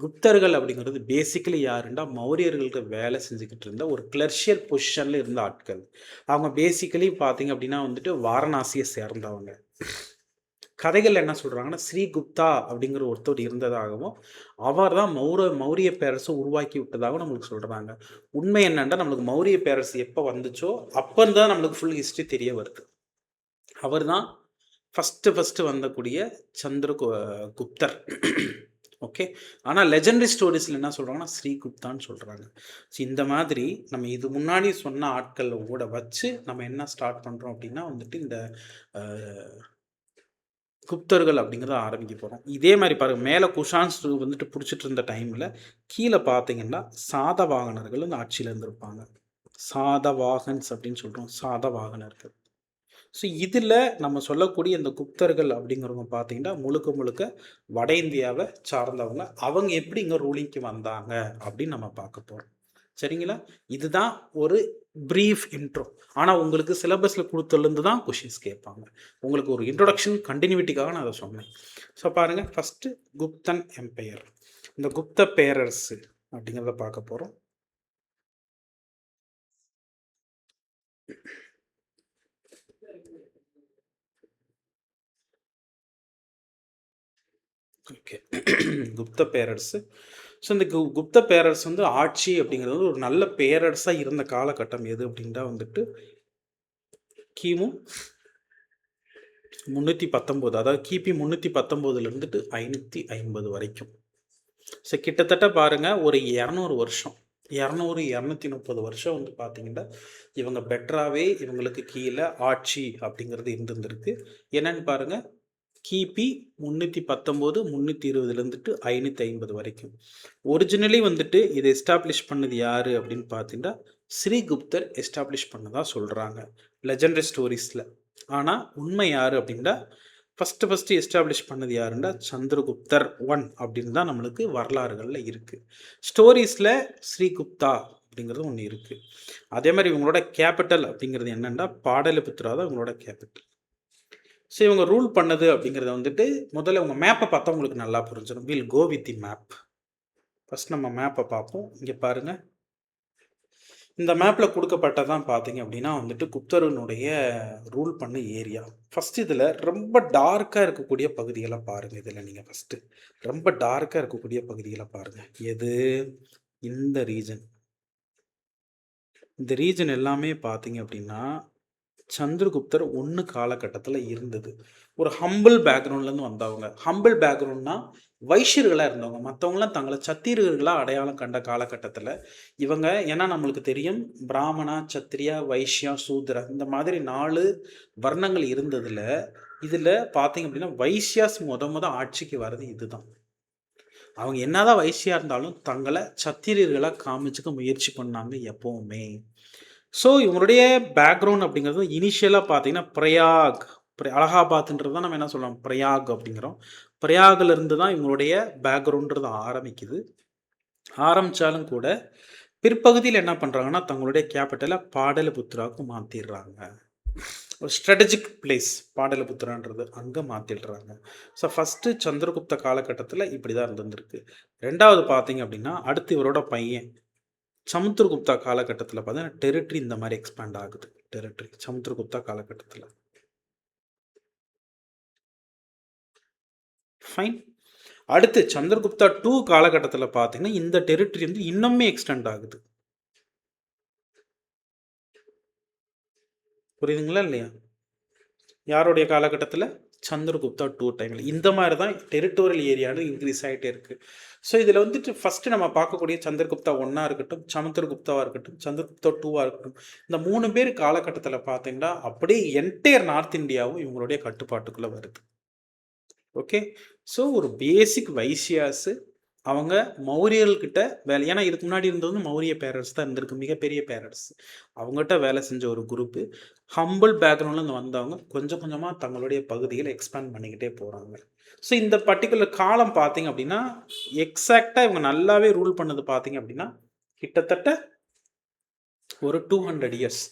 குப்தர்கள் அப்படிங்கிறது பேசிக்கலி யாருன்னா மௌரியர்களுக்கு வேலை செஞ்சுக்கிட்டு இருந்த ஒரு கிளர்ஷியல் பொசிஷனில் இருந்த ஆட்கள். அவங்க பேசிக்கலி பார்த்தீங்க அப்படின்னா வந்துட்டு வாரணாசியை சேர்ந்தவங்க. கதைகள் என்ன சொல்கிறாங்கன்னா, ஸ்ரீகுப்தா அப்படிங்கிற ஒருத்தர் இருந்ததாகவும், அவர் தான் மௌரிய பேரரசை உருவாக்கி விட்டதாகவும் நம்மளுக்கு சொல்கிறாங்க. உண்மை என்னன்னா, நம்மளுக்கு மௌரிய பேரரசு எப்போ வந்துச்சோ அப்போ தான் நம்மளுக்கு ஃபுல் ஹிஸ்ட்ரி தெரிய வருது. அவர் தான் ஃபஸ்ட்டு வந்தக்கூடிய குப்தர். ஓகே. ஆனால் லெஜெண்டரி ஸ்டோரிஸில் என்ன சொல்கிறாங்கன்னா, ஸ்ரீகுப்தான்னு சொல்கிறாங்க. ஸோ இந்த மாதிரி நம்ம இது முன்னாடி சொன்ன ஆட்கள் கூட வச்சு நம்ம என்ன ஸ்டார்ட் பண்ணுறோம் அப்படின்னா வந்துட்டு இந்த குப்தர்கள் அப்படிங்கிறத ஆரம்பிக்க போகிறோம். இதே மாதிரி பாருங்கள், மேலே குஷான்ஸ் வந்துட்டு பிடிச்சிட்டு இருந்த டைமில் கீழே பார்த்தீங்கன்னா சாதவாகனர்கள் வந்து ஆட்சியில் இருந்திருப்பாங்க. சாதவாகன்ஸ் அப்படின்னு சொல்கிறோம், சாதவாகனர்கள். ஸோ இதில் நம்ம சொல்லக்கூடிய இந்த குப்தர்கள் அப்படிங்கிறவங்க பார்த்தீங்கன்னா முழுக்க வட இந்தியாவை சார்ந்தவங்க. அவங்க எப்படி இங்கே ரூலிங்க்கு வந்தாங்க அப்படின்னு நம்ம பார்க்க போகிறோம். சரிங்களா? இதுதான் ஒரு ப்ரீஃப் இன்ட்ரோ. ஆனால் உங்களுக்கு சிலபஸில் கொடுத்துலேருந்து தான் கொஷின்ஸ் கேட்பாங்க. உங்களுக்கு ஒரு இன்ட்ரொடக்ஷன் கண்டினியூட்டிக்காக நான் அதை சொன்னேன். ஸோ பாருங்கள், ஃபஸ்ட்டு குப்தன் எம்பையர், இந்த குப்த பேரரசு அப்படிங்கிறத பார்க்க போகிறோம். ஓகே. குப்த பேரரசு. ஸோ இந்த குப்த பேரரசு வந்து ஆட்சி அப்படிங்கிறது ஒரு நல்ல பேரரசாக இருந்த காலகட்டம் எது அப்படின்னா வந்துட்டு கிமு 319, அதாவது கிபி 319 550 வரைக்கும். ஸோ கிட்டத்தட்ட பாருங்கள் ஒரு 200 வருஷம், 230 வருஷம் வந்து பார்த்தீங்கன்னா இவங்க பெட்டராகவே இவங்களுக்கு கீழே ஆட்சி அப்படிங்கிறது இருந்திருக்கு. என்னன்னு பாருங்கள், கிபி 319 320 550 வரைக்கும். ஒரிஜினலி வந்துட்டு இதை எஸ்டாப்ளிஷ் பண்ணது யார் அப்படின்னு பார்த்தீங்கன்னா ஸ்ரீகுப்தர் எஸ்டாப்ளிஷ் பண்ணதா சொல்கிறாங்க லெஜெண்டரி ஸ்டோரிஸில். ஆனால் உண்மை யார் அப்படின்னா ஃபஸ்ட்டு எஸ்டாப்ளிஷ் பண்ணது யாருன்னா சந்திரகுப்தர் 1 அப்படின்னு தான் நம்மளுக்கு வரலாறுகளில் இருக்குது. ஸ்டோரிஸில் ஸ்ரீகுப்தா அப்படிங்கிறது ஒன்று இருக்குது. அதே மாதிரி இவங்களோட கேபிட்டல் அப்படிங்கிறது என்னென்னா பாடலிபுத்ரா தான் இவங்களோட கேபிட்டல். ஸோ இவங்க ரூல் பண்ணது அப்படிங்கிறத வந்துட்டு முதல்ல உங்கள் மேப்பை பார்த்தா உங்களுக்கு நல்லா புரிஞ்சிடும். Will go with the map. First நம்ம மேப்பை பார்ப்போம். இங்கே பாருங்கள், இந்த மேப்பில் கொடுக்கப்பட்டதான் பார்த்தீங்க அப்படின்னா வந்துட்டு குப்தரனுடைய ரூல் பண்ண ஏரியா. ஃபஸ்ட்டு இதில் ரொம்ப டார்க்காக இருக்கக்கூடிய பகுதிகளை பாருங்கள். இதில் நீங்கள் ஃபஸ்ட்டு ரொம்ப டார்க்காக இருக்கக்கூடிய பகுதிகளை பாருங்கள். எது? இந்த ரீஜன். இந்த ரீஜன் எல்லாமே பார்த்தீங்க அப்படின்னா சந்திரகுப்தர் 1 காலகட்டத்தில் இருந்தது. ஒரு ஹம்பிள் பேக்ரவுண்ட்லேருந்து வந்தவங்க. ஹம்பிள் பேக்ரவுண்ட்னா வைஷ்யர்களாக இருந்தவங்க. மற்றவங்களாம் தங்களை சத்திரியர்களாக அடையாளம் கண்ட காலகட்டத்தில் இவங்க, ஏன்னா நம்மளுக்கு தெரியும் பிராமணா, சத்திரியா, வைஷ்யா, சூத்ரா இந்த மாதிரி 4 வர்ணங்கள் இருந்ததில் இதில் பார்த்தீங்க அப்படின்னா வைஷ்யாஸ் முத ஆட்சிக்கு வர்றது இதுதான். அவங்க என்னதான் வைஷ்யா இருந்தாலும் தங்களை சத்திரியர்களாக காமிச்சுக்க முயற்சி பண்ணாங்க எப்போவுமே. ஸோ இவங்களுடைய பேக்ரவுண்ட் அப்படிங்கிறது இனிஷியலாக பார்த்தீங்கன்னா பிரயாக், அலகாபாத்ன்றது தான் நம்ம என்ன சொல்லலாம் பிரயாக் அப்படிங்கிறோம். பிரயாகிலிருந்து தான் இவங்களுடைய பேக்ரவுண்ட்றது ஆரம்பிக்குது. ஆரம்பித்தாலும் கூட பிற்பகுதியில் என்ன பண்ணுறாங்கன்னா தங்களுடைய கேபிட்டலை பாடலிபுத்ராவுக்கு மாற்றிடுறாங்க. ஒரு ஸ்ட்ராட்டஜிக் பிளேஸ் பாடலிபுத்ரான்றது அங்கே மாற்றிடுறாங்க. ஸோ ஃபஸ்ட்டு சந்திரகுப்த காலகட்டத்தில் இப்படி தான் இருந்திருக்கு. ரெண்டாவது பார்த்தீங்க அப்படின்னா அடுத்து இவரோட பையன் சமுத்திரகுப்தா காலகட்டத்தில் பார்த்தீங்கன்னா டெரிட்டரி இந்த மாதிரி எக்ஸ்பேண்ட் ஆகுது. டெரிட்டரி சமுத்திரகுப்தா காலகட்டத்தில் ஃபைன். அடுத்து சந்திரகுப்தா 2 காலகட்டத்தில் பார்த்தீங்கன்னா இந்த டெரிட்டரி வந்து இன்னுமே எக்ஸ்டெண்ட் ஆகுது. புரியுதுங்களா இல்லையா? யாருடைய காலகட்டத்தில்? சந்திரகுப்தா 2 டைமில். இந்த மாதிரி தான் டெரிட்டோரியல் ஏரியானு இன்க்ரீஸ் ஆகிட்டே இருக்குது. ஸோ இதில் வந்துட்டு ஃபஸ்ட்டு நம்ம பார்க்கக்கூடிய சந்திரகுப்தா 1 இருக்கட்டும், சமுத்திரகுப்தாவாக இருக்கட்டும், சந்திரகுப்தா 2 இருக்கட்டும், இந்த 3 பேர் காலகட்டத்தில் பார்த்தீங்கன்னா அப்படியே என்டையர் நார்த் இந்தியாவும் இவங்களுடைய கட்டுப்பாட்டுக்குள்ளே வருது. ஓகே. ஸோ ஒரு பேசிக் வைசியாஸு அவங்க மௌரியர்கள்கிட்ட வேலை, ஏன்னா இதுக்கு முன்னாடி இருந்தது மௌரிய பேரரசு தான் இருந்திருக்கு, மிகப்பெரிய பேரரசு. அவங்ககிட்ட வேலை செஞ்ச ஒரு குரூப்பு ஹம்பிள் பேக்ரவுண்ட்லேருந்து வந்தவங்க கொஞ்சம் கொஞ்சமாக தங்களுடைய பகுதிகளை எக்ஸ்பேண்ட் பண்ணிக்கிட்டே போகிறாங்க. ஸோ இந்த பர்டிகுலர் காலம் பார்த்தீங்க அப்படின்னா எக்ஸாக்டாக இவங்க நல்லாவே ரூல் பண்ணது பார்த்தீங்க அப்படின்னா கிட்டத்தட்ட ஒரு 200 இயர்ஸ்,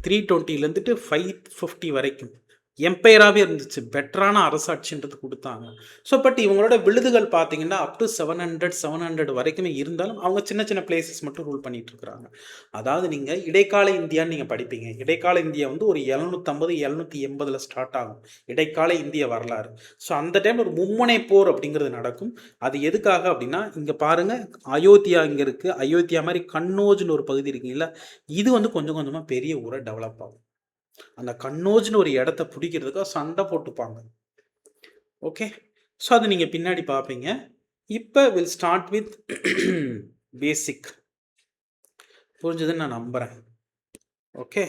320 550 வரைக்கும் எம்பையராகவே இருந்துச்சு. பெட்டரான அரசாட்சின்றது குடுத்தாங்க. ஸோ பட் இவங்களோட விழுதுகள் பார்த்தீங்கன்னா, அப் டூ 700 வரைக்குமே இருந்தாலும், அவங்க சின்ன சின்ன பிளேஸஸ் மட்டும் ரூல் பண்ணிட்டு இருக்கிறாங்க. அதாவது நீங்க இடைக்கால இந்தியான்னு நீங்க படிப்பீங்க. இடைக்கால இந்தியா வந்து ஒரு 750, 780ல ஸ்டார்ட் ஆகும். இடைக்கால இந்திய வரலாறு. ஸோ அந்த டைம்ல ஒரு மும்முனை போர் அப்படிங்கிறது நடக்கும். அது எதுக்காக அப்படின்னா, இங்க பாருங்க அயோத்தியா இங்க இருக்கு. அயோத்தியா மாரி கன்னோஜ்னு ஒரு பகுதி இருக்குங்கல்ல, இது வந்து கொஞ்சம் கொஞ்சமா பெரிய ஊரா டெவலப் ஆகும். அந்த கன்னோஜ்னு ஒரு இடத்த பிடிக்கிறதுக்காக சண்டை போட்டுப்பாங்க. ஓகே, ஸோ அது நீங்கள் பின்னாடி பார்ப்பீங்க. இப்போ வில் ஸ்டார்ட் வித் பேசிக். புரிஞ்சதுன்னு நான் நம்புகிறேன். ஓகே,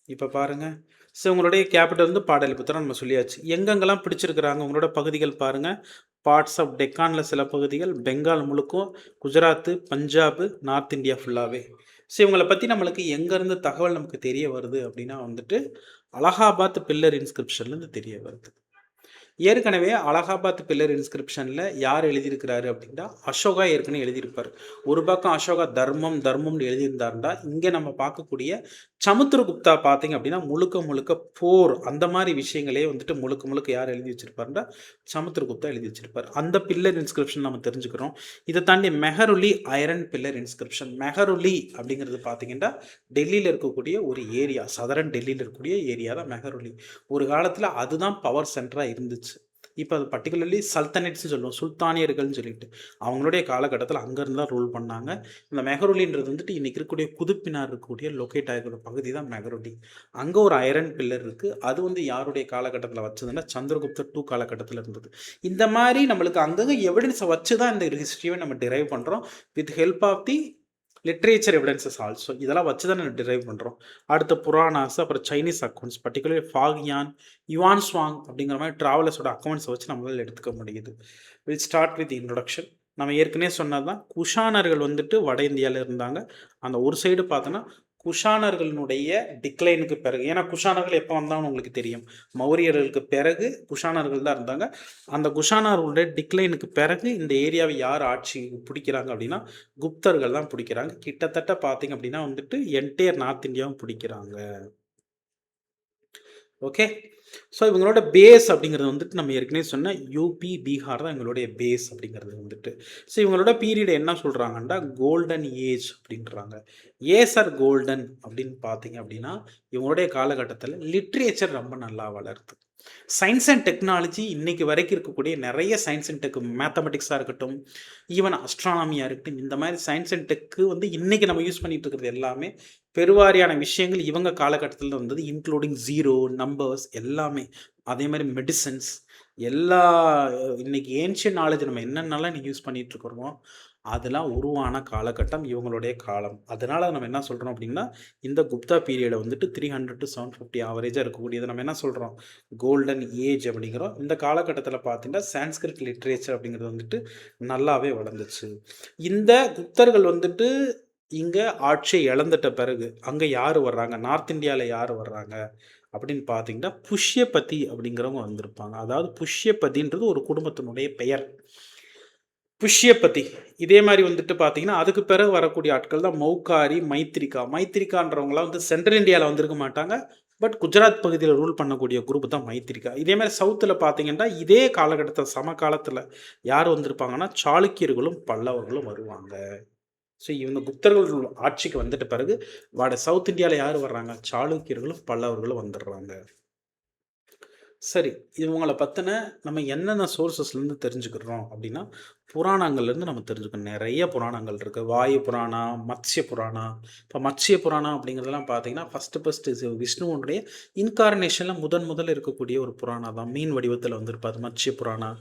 இப்போ பாருங்கள். ஸோ உங்களுடைய கேபிட்டல் வந்து பாடலிபுத்திரம் நம்ம சொல்லியாச்சு. எங்கெங்கெல்லாம் பிடிச்சிருக்கிறாங்க உங்களோட பகுதிகள் பாருங்கள். பார்ட்ஸ் ஆஃப் டெக்கானில் சில பகுதிகள், பெங்கால் முழுக்கும், குஜராத்து, பஞ்சாபு, நார்த் இந்தியா ஃபுல்லாகவே. ஸோ இவங்களை பற்றி நம்மளுக்கு எங்கேருந்து தகவல் நமக்கு தெரிய வருது அப்படின்னா வந்துட்டு அலகாபாத் பில்லர் இன்ஸ்கிரிப்ஷன்லேருந்து தெரிய வருது. ஏற்கனவே அலகாபாத் பில்லர் இன்ஸ்கிரிப்ஷனில் யார் எழுதியிருக்கிறாரு அப்படின்னா அசோகா ஏற்கனவே எழுதியிருப்பார். ஒரு பக்கம் அசோகா தர்மம் தர்மம்னு எழுதியிருந்தாருண்டா, இங்கே நம்ம பார்க்கக்கூடிய சமுத்திரகுப்தா பார்த்தீங்க அப்படின்னா முழுக்க முழுக்க போர் அந்த மாதிரி விஷயங்களே வந்துட்டு முழுக்க முழுக்க யார் எழுதி வச்சிருப்பாருன்னா சமுத்திரகுப்தா எழுதி வச்சிருப்பார். அந்த பில்லர் இன்ஸ்கிரிப்ஷன் நம்ம தெரிஞ்சுக்கிறோம். இதை தாண்டி மெஹருலி ஐரன் பில்லர் இன்ஸ்கிரிப்ஷன். மெஹருலி அப்படிங்கிறது பார்த்தீங்கன்னா டெல்லியில் இருக்கக்கூடிய ஒரு ஏரியா, சதரன் டெல்லியில் இருக்கக்கூடிய ஏரியா தான் மெஹருலி. ஒரு காலத்தில் அதுதான் பவர் சென்டராக இருந்துச்சு. இப்போ அது பர்டிகுலர்லி சல்தனேட்ஸ்னு சொல்லுவோம், சுல்தானியர்கள்னு சொல்லிட்டு அவங்களுடைய காலகட்டத்தில் அங்கேருந்து தான் ரூல் பண்ணாங்க. இந்த மெஹருலின்றது வந்துட்டு இன்றைக்கி இருக்கக்கூடிய குதுப்பினார் இருக்கக்கூடிய லொக்கேட் ஆகிற பகுதி தான் மெஹருலி. அங்கே ஒரு ஐரன் பில்லர் இருக்குது. அது வந்து யாருடைய காலகட்டத்தில் வச்சதுன்னா சந்திரகுப்தர் 2 காலகட்டத்தில் இருந்தது. இந்த மாதிரி நம்மளுக்கு அங்கங்கே எவிடன்ஸை வச்சு தான் இந்த ஹிஸ்ட்ரியை நம்ம டிரைவ் பண்ணுறோம் with help of the literature evidences also. இதெல்லாம் வச்சு தான் நம்ம டிரைவ் பண்ணுறோம். அடுத்த புராணாஸ், அப்புறம் Chinese accounts, particular Fahien, Yuan Chwang அப்படிங்கிற மாதிரி ட்ராவலர்ஸோட அக்கௌண்ட்ஸை வச்சு நம்மளால் எடுத்துக்க முடியுது. Will start with introduction. நம்ம ஏற்கனவே சொன்னது தான், குஷானர்கள் வந்துட்டு வட இந்தியாவில் இருந்தாங்க. அந்த ஒரு சைடு பார்த்தோன்னா குஷானர்களுடைய டிக்ளைனுக்கு பிறகு, ஏன்னா குஷானர்கள் எப்போ வந்தாங்கன்னு உங்களுக்கு தெரியும், மௌரியர்களுக்கு பிறகு குஷானர்கள் தான் இருந்தாங்க. அந்த குஷானர்களுடைய டிக்ளைனுக்கு பிறகு இந்த ஏரியாவை யார் ஆட்சி பிடிக்கிறாங்க அப்படின்னா குப்தர்கள் தான் பிடிக்கிறாங்க. கிட்டத்தட்ட பார்த்தீங்க அப்படின்னா வந்துட்டு என்டையர் நார்த் இந்தியாவும் பிடிக்கிறாங்க. ஓகே, ஸோ இவங்களோட பேஸ் அப்படிங்கிறது வந்துட்டு நம்ம ஏற்கனவே சொன்ன யூபி பீகார் தான் இவங்களுடைய பேஸ் அப்படிங்கிறது வந்துட்டு. ஸோ இவங்களோட பீரியட் என்ன சொல்கிறாங்கன்னா கோல்டன் ஏஜ் அப்படின்றாங்க. சார் கோல்டன் அப்படின்னு பார்த்தீங்க அப்படின்னா இவங்களுடைய காலகட்டத்தில் லிட்ரேச்சர் ரொம்ப நல்லா வளருது. சயின்ஸ் அண்ட் டெக்னாலஜி இன்னைக்கு வரைக்கும் இருக்கக்கூடிய நிறைய சயின்ஸ் அண்ட் டெக், மேத்தமெட்டிக்ஸாக இருக்கட்டும், ஈவன் அஸ்ட்ரானமியாக இருக்கட்டும், இந்த மாதிரி சயின்ஸ் அண்ட் டெக்கு வந்து இன்னைக்கு நம்ம யூஸ் பண்ணிட்டு இருக்கிறது எல்லாமே பெருவாரியான விஷயங்கள் இவங்க காலகட்டத்தில் வந்தது, இன்க்ளூடிங் ஜீரோ நம்பர்ஸ் எல்லாமே. அதே மாதிரி மெடிசன்ஸ் எல்லா இன்னைக்கு ஏன்ஷியன் நாலேஜ் நம்ம என்னென்னலாம் இன்னைக்கு யூஸ் பண்ணிட்டு இருக்கிறோமோ அதெல்லாம் உருவான காலகட்டம் இவங்களுடைய காலம். அதனால நம்ம என்ன சொல்கிறோம் அப்படின்னா இந்த குப்தா பீரியடை வந்துட்டு 300 to 750 ஆவரேஜாக இருக்கக்கூடியது நம்ம என்ன சொல்கிறோம் கோல்டன் ஏஜ் அப்படிங்கிறோம். இந்த காலகட்டத்தில் பார்த்தீங்கன்னா சான்ஸ்கிரிட் லிட்ரேச்சர் அப்படிங்கிறது வந்துட்டு நல்லாவே வளர்ந்துச்சு. இந்த குப்தர்கள் வந்துட்டு இங்கே ஆட்சியை இழந்துட்ட பிறகு அங்கே யார் வர்றாங்க, நார்த் இந்தியாவில் யார் வர்றாங்க அப்படின்னு பார்த்தீங்கன்னா புஷ்யபதி அப்படிங்கிறவங்க வந்திருப்பாங்க. அதாவது புஷ்யபதின்றது ஒரு குடும்பத்தினுடைய பெயர், புஷ்யபதி. இதே மாதிரி வந்துட்டு பார்த்தீங்கன்னா அதுக்கு பிறகு வரக்கூடிய ஆட்கள் தான் மௌகாரி, மைத்திரிகா. மைத்திரிகான்றவங்களாம் வந்து சென்ட்ரல் இந்தியாவில் வந்திருக்க மாட்டாங்க, பட் குஜராத் பகுதியில் ரூல் பண்ணக்கூடிய குரூப் தான் மைத்திரிகா. இதே மாதிரி சவுத்தில் பார்த்தீங்கன்னா இதே காலகட்டத்தில் சமகாலத்தில் யார் வந்திருப்பாங்கன்னா சாளுக்கியர்களும் பல்லவர்களும் வருவாங்க. ஸோ இவங்க குப்தர்கள் ஆட்சிக்கு வந்துட்ட பிறகு வட சவுத் இந்தியாவில் யார் வர்றாங்க, சாளுக்கியர்களும் பல்லவர்களும் வந்துடுறாங்க. சரி, இவங்களை பற்றின நம்ம என்னென்ன சோர்ஸஸ்லேருந்து தெரிஞ்சுக்கிறோம் அப்படின்னா புராணங்கள்லேருந்து நம்ம தெரிஞ்சுக்கணும். நிறைய புராணங்கள் இருக்குது. வாயு புராணம், மத்ஸ்ய புராணம். இப்போ மத்ஸ்ய புராணம் அப்படிங்கிறதெல்லாம் பார்த்தீங்கன்னா ஃபஸ்ட்டு விஷ்ணுவனுடைய இன்கார்னேஷனில் முதல்ல இருக்கக்கூடிய ஒரு புராணம் தான். மீன் வடிவத்தில் வந்திருப்பார் மத்ஸ்ய புராணம்.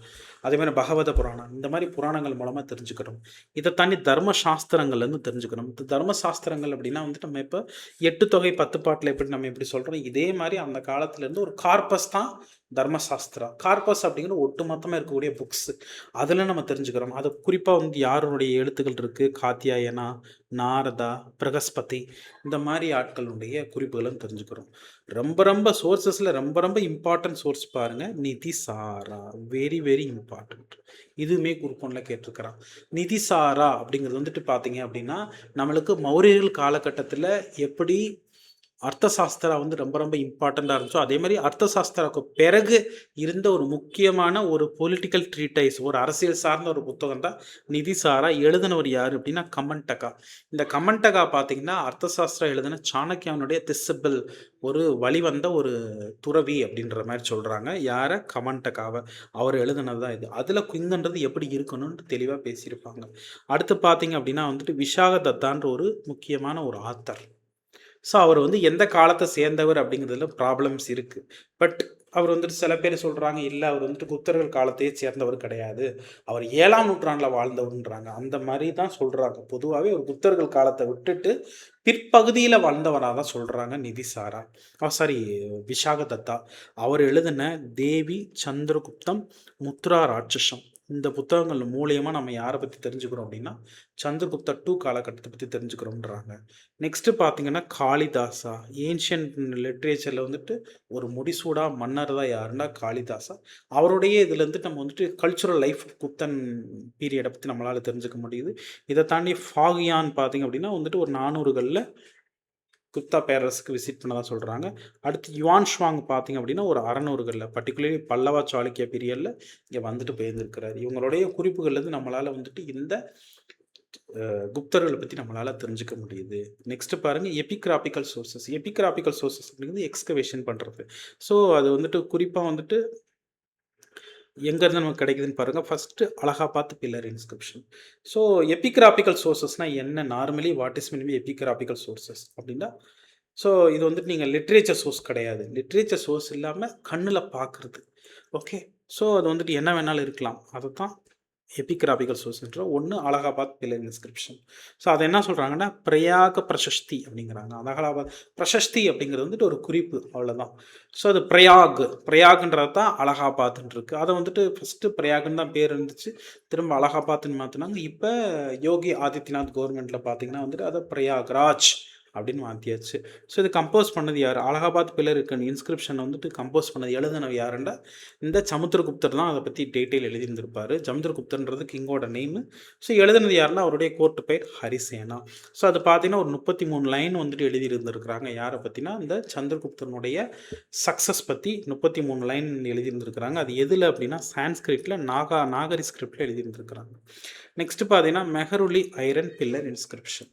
அதேமாதிரி பகவத புராணம். இந்த மாதிரி புராணங்கள் மூலமாக தெரிஞ்சுக்கிறோம். இதை தாண்டி தர்ம சாஸ்திரங்கள்லேருந்து தெரிஞ்சுக்கணும். இந்த தர்ம சாஸ்திரங்கள் அப்படின்னா வந்துட்டு நம்ம இப்போ 8 தொகை 10 பாட்டில் எப்படி நம்ம எப்படி சொல்கிறோம், இதே மாதிரி அந்த காலத்துலேருந்து ஒரு கார்பஸ் தான் தர்மசாஸ்திரா. கார்பஸ் அப்படிங்கிற ஒட்டுமொத்தமாக இருக்கக்கூடிய புக்ஸ், அதில் நம்ம தெரிஞ்சுக்கிறோம். அது குறிப்பாக வந்து யாருடைய எழுத்துக்கள் இருக்குது, காத்தியாயனா, நாரதா, பிரகஸ்பதி, இந்த மாதிரி ஆட்களுடைய குறிப்புகளும் தெரிஞ்சுக்கிறோம். ரொம்ப சோர்ஸஸில் ரொம்ப இம்பார்ட்டன்ட் சோர்ஸ் பாருங்கள், நிதிசாரா. Very very important. இதுவுமே குரூப் 1ல கேட்டிருக்கிறான். நிதிசாரா அப்படிங்கிறது வந்துட்டு பார்த்தீங்க அப்படின்னா நம்மளுக்கு மௌரியர்கள் காலகட்டத்தில் எப்படி அர்த்த சாஸ்திரா வந்து ரொம்ப ரொம்ப இம்பார்ட்டண்ட்டாக இருந்துச்சோ, அதே மாதிரி அர்த்த சாஸ்திராவுக்கு பிறகு இருந்த ஒரு முக்கியமான ஒரு பொலிட்டிக்கல் ட்ரீட்டைஸ், ஒரு அரசியல் சார்ந்த ஒரு புத்தகம் தான் நிதிசாரா. எழுதினவர் யார் அப்படின்னா கமண்டகா. இந்த கமண்டகா பார்த்தீங்கன்னா அர்த்த சாஸ்திரா எழுதின சாணக்கியானுடைய திஸ்ஸபிள், ஒரு வழிவந்த ஒரு துறவி அப்படின்ற மாதிரி சொல்கிறாங்க. யாரை? கமண்டகாவை. அவர் எழுதுனது தான் இது. அதில் குயின்ன்றது எப்படி இருக்கணும்னு தெளிவாக பேசியிருப்பாங்க. அடுத்து பார்த்தீங்க அப்படின்னா வந்துட்டு விஷாக தத்தான்ற ஒரு முக்கியமான ஒரு ஆத்தர். ஸோ அவர் வந்து எந்த காலத்தை சேர்ந்தவர் அப்படிங்கிறதுல ப்ராப்ளம்ஸ் இருக்குது. பட் அவர் வந்துட்டு சில பேர் சொல்கிறாங்க, இல்லை அவர் வந்துட்டு குப்தர்கள் காலத்தையே சேர்ந்தவர் கிடையாது, அவர் 7ஆம் நூற்றாண்டில் வாழ்ந்தவர்ன்றாங்க. அந்த மாதிரி தான் சொல்கிறாங்க. பொதுவாகவே ஒரு குப்தர்கள் காலத்தை விட்டுட்டு பிற்பகுதியில் வாழ்ந்தவராக தான் சொல்கிறாங்க நிதிசாரா. சாரி, விஷாக தத்தா. அவர் எழுதின தேவி சந்திரகுப்தம் முத்ரா ராட்சசம், இந்த புத்தகங்கள் மூலியமாக நம்ம யாரை பற்றி தெரிஞ்சுக்கிறோம் அப்படின்னா சந்திரகுப்தா 2 காலகட்டத்தை பற்றி தெரிஞ்சுக்கிறோம்ன்றாங்க. நெக்ஸ்ட்டு பார்த்தீங்கன்னா காளிதாசா. ஏன்ஷியன்ட் லிட்ரேச்சரில் வந்துட்டு ஒரு முடிசூடா மன்னர் தான் யாருன்னா காளிதாசா. அவருடைய இதுலேருந்து நம்ம வந்துட்டு கல்ச்சுரல் லைஃப் குப்தன் பீரியடை பற்றி நம்மளால் தெரிஞ்சுக்க முடியுது. இதை தாண்டி ஃபாகியான் பார்த்தீங்க அப்படின்னா வந்துட்டு ஒரு 400களில் குப்தா பேரரசுக்கு விசிட் பண்ணதான் சொல்கிறாங்க. அடுத்து யுவான் ஷுவாங் பார்த்தீங்க அப்படின்னா ஒரு 600களில், பர்டிகுலர்லி பல்லவா சாளுக்கிய பீரியடில் இங்கே வந்துட்டு போயிருந்திருக்கிறார். இவங்களுடைய குறிப்புகள்லேருந்து நம்மளால் வந்துட்டு இந்த குப்தர்களை பற்றி நம்மளால் தெரிஞ்சுக்க முடியுது. நெக்ஸ்ட்டு பாருங்கள் எபிகிராபிக்கல் சோர்சஸ். எபிகிராபிக்கல் சோர்சஸ் அப்படிங்கிறது எக்ஸ்கவேஷன் பண்ணுறது. ஸோ அது வந்துட்டு குறிப்பாக வந்துட்டு எங்கேருந்து நமக்கு கிடைக்குதுன்னு பாருங்கள். First Allahabad pillar inscription. So epigraphical சோர்சஸ்னால் என்ன? Normally what is mean epigraphical sources அப்படின்னா, ஸோ இது வந்துட்டு நீங்கள் லிட்ரேச்சர் சோர்ஸ் கிடையாது. லிட்ரேச்சர் சோர்ஸ் இல்லாமல் கண்ணில் பார்க்குறது. ஓகே, ஸோ அது வந்துட்டு என்ன வேணாலும் இருக்கலாம். அதை தான் எபிகிராபிக்கல் சோர்ஸ்ன்ற ஒன்று அலகாபாத் பில்லர் இன்ஸ்கிரிப்ஷன். ஸோ அதை என்ன சொல்கிறாங்கன்னா பிரயாக பிரசஸ்தி அப்படிங்கிறாங்க. அலகாபாத் பிரசஸ்தி அப்படிங்கிறது வந்துட்டு ஒரு குறிப்பு, அவ்வளோதான். ஸோ அது பிரயாக்ன்றது தான் அலகாபாத்ன்னு இருக்குது. அதை வந்துட்டு ஃபஸ்ட்டு பிரயாகுன்னு தான் பேர் இருந்துச்சு, திரும்ப அலகாபாத்ன்னு மாற்றினாங்க. இப்போ யோகி ஆதித்யநாத் கவர்மெண்ட்டில் பார்த்தீங்கன்னா வந்துட்டு அதை பிரயாக்ராஜ் அப்படின்னு மாற்றியாச்சு. ஸோ இது கம்போஸ் பண்ணது யார்? அலகாபாத் பில்லர் இருக்க இன்ஸ்கிரிப்ஷனை வந்துட்டு கம்போஸ் பண்ணது, எழுதினவர் யாருண்டா இந்த சமுத்திரகுப்தர் தான் அதை பற்றி டீட்டெயில் எழுதியிருந்திருப்பார். சமுத்திரகுப்தர்ன்றது கிங்கோட நேமு. ஸோ எழுதினது யாருன்னா அவருடைய கோர்ட்டு பேர் ஹரிசேனா. ஸோ அது பார்த்தீங்கன்னா ஒரு 33 லைன் வந்துட்டு எழுதியிருந்திருக்கிறாங்க. யாரை பற்றினா இந்த சந்திரகுப்தனுடைய சக்ஸஸ் பற்றி 33 லைன் எழுதியிருந்திருக்கிறாங்க. அது எதில் அப்படின்னா சான்ஸ்கிரிட்டில் நாகரி ஸ்கிரிப்டில் எழுதியிருந்திருக்கிறாங்க. நெக்ஸ்ட்டு பார்த்தீங்கன்னா மெஹருலி ஐரன் பில்லர் இன்ஸ்கிரிப்ஷன்.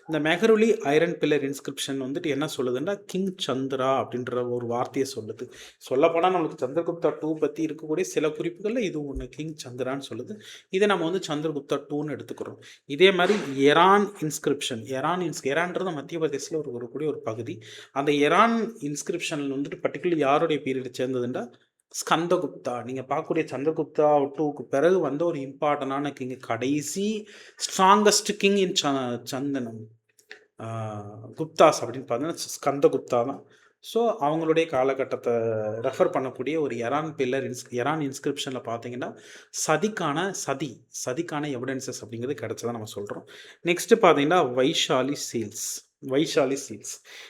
இந்த மெஹருலி ஐரன் பில்லர் இன்ஸ்கிரிப்ஷன் வந்துட்டு என்ன சொல்லுதுன்னா கிங் சந்திரா அப்படின்ற ஒரு வார்த்தையை சொல்லுது. சொல்லப்போனால் நம்மளுக்கு சந்திரகுப்தா 2 பற்றி இருக்கக்கூடிய சில குறிப்புகளில் இது ஒன்று கிங் சந்திரான்னு சொல்லுது. இதை நம்ம வந்து சந்திரகுப்தா 2ன்னு எடுத்துக்கிறோம். இதே மாதிரி எரான் இன்ஸ்கிரிப்ஷன். எரான்ன்றது மத்திய பிரதேசில் வரக்கூடிய ஒரு பகுதி. அந்த எரான் இன்ஸ்கிரிப்ஷனில் வந்துட்டு பர்டிகுலர் யாருடைய பீரியட் சேர்ந்ததுன்னா ஸ்கந்தகுப்தா. நீங்கள் பார்க்கக்கூடிய சந்திரகுப்தா 2க்கு பிறகு வந்த ஒரு இம்பார்ட்டண்டான கிங், கடைசி ஸ்ட்ராங்கஸ்ட் கிங் இன் சந்தனம் குப்தாஸ் அப்படின்னு பார்த்தீங்கன்னா ஸ்கந்தகுப்தா தான். ஸோ அவங்களுடைய காலகட்டத்தை ரெஃபர் பண்ணக்கூடிய ஒரு எரான் இன்ஸ்கிரிப்ஷனில் பார்த்தீங்கன்னா சதிக்கான எவிடன்சஸ் அப்படிங்கிறது கிடைச்சதான் நம்ம சொல்கிறோம். நெக்ஸ்ட்டு பார்த்தீங்கன்னா வைஷாலி சீல்ஸ்.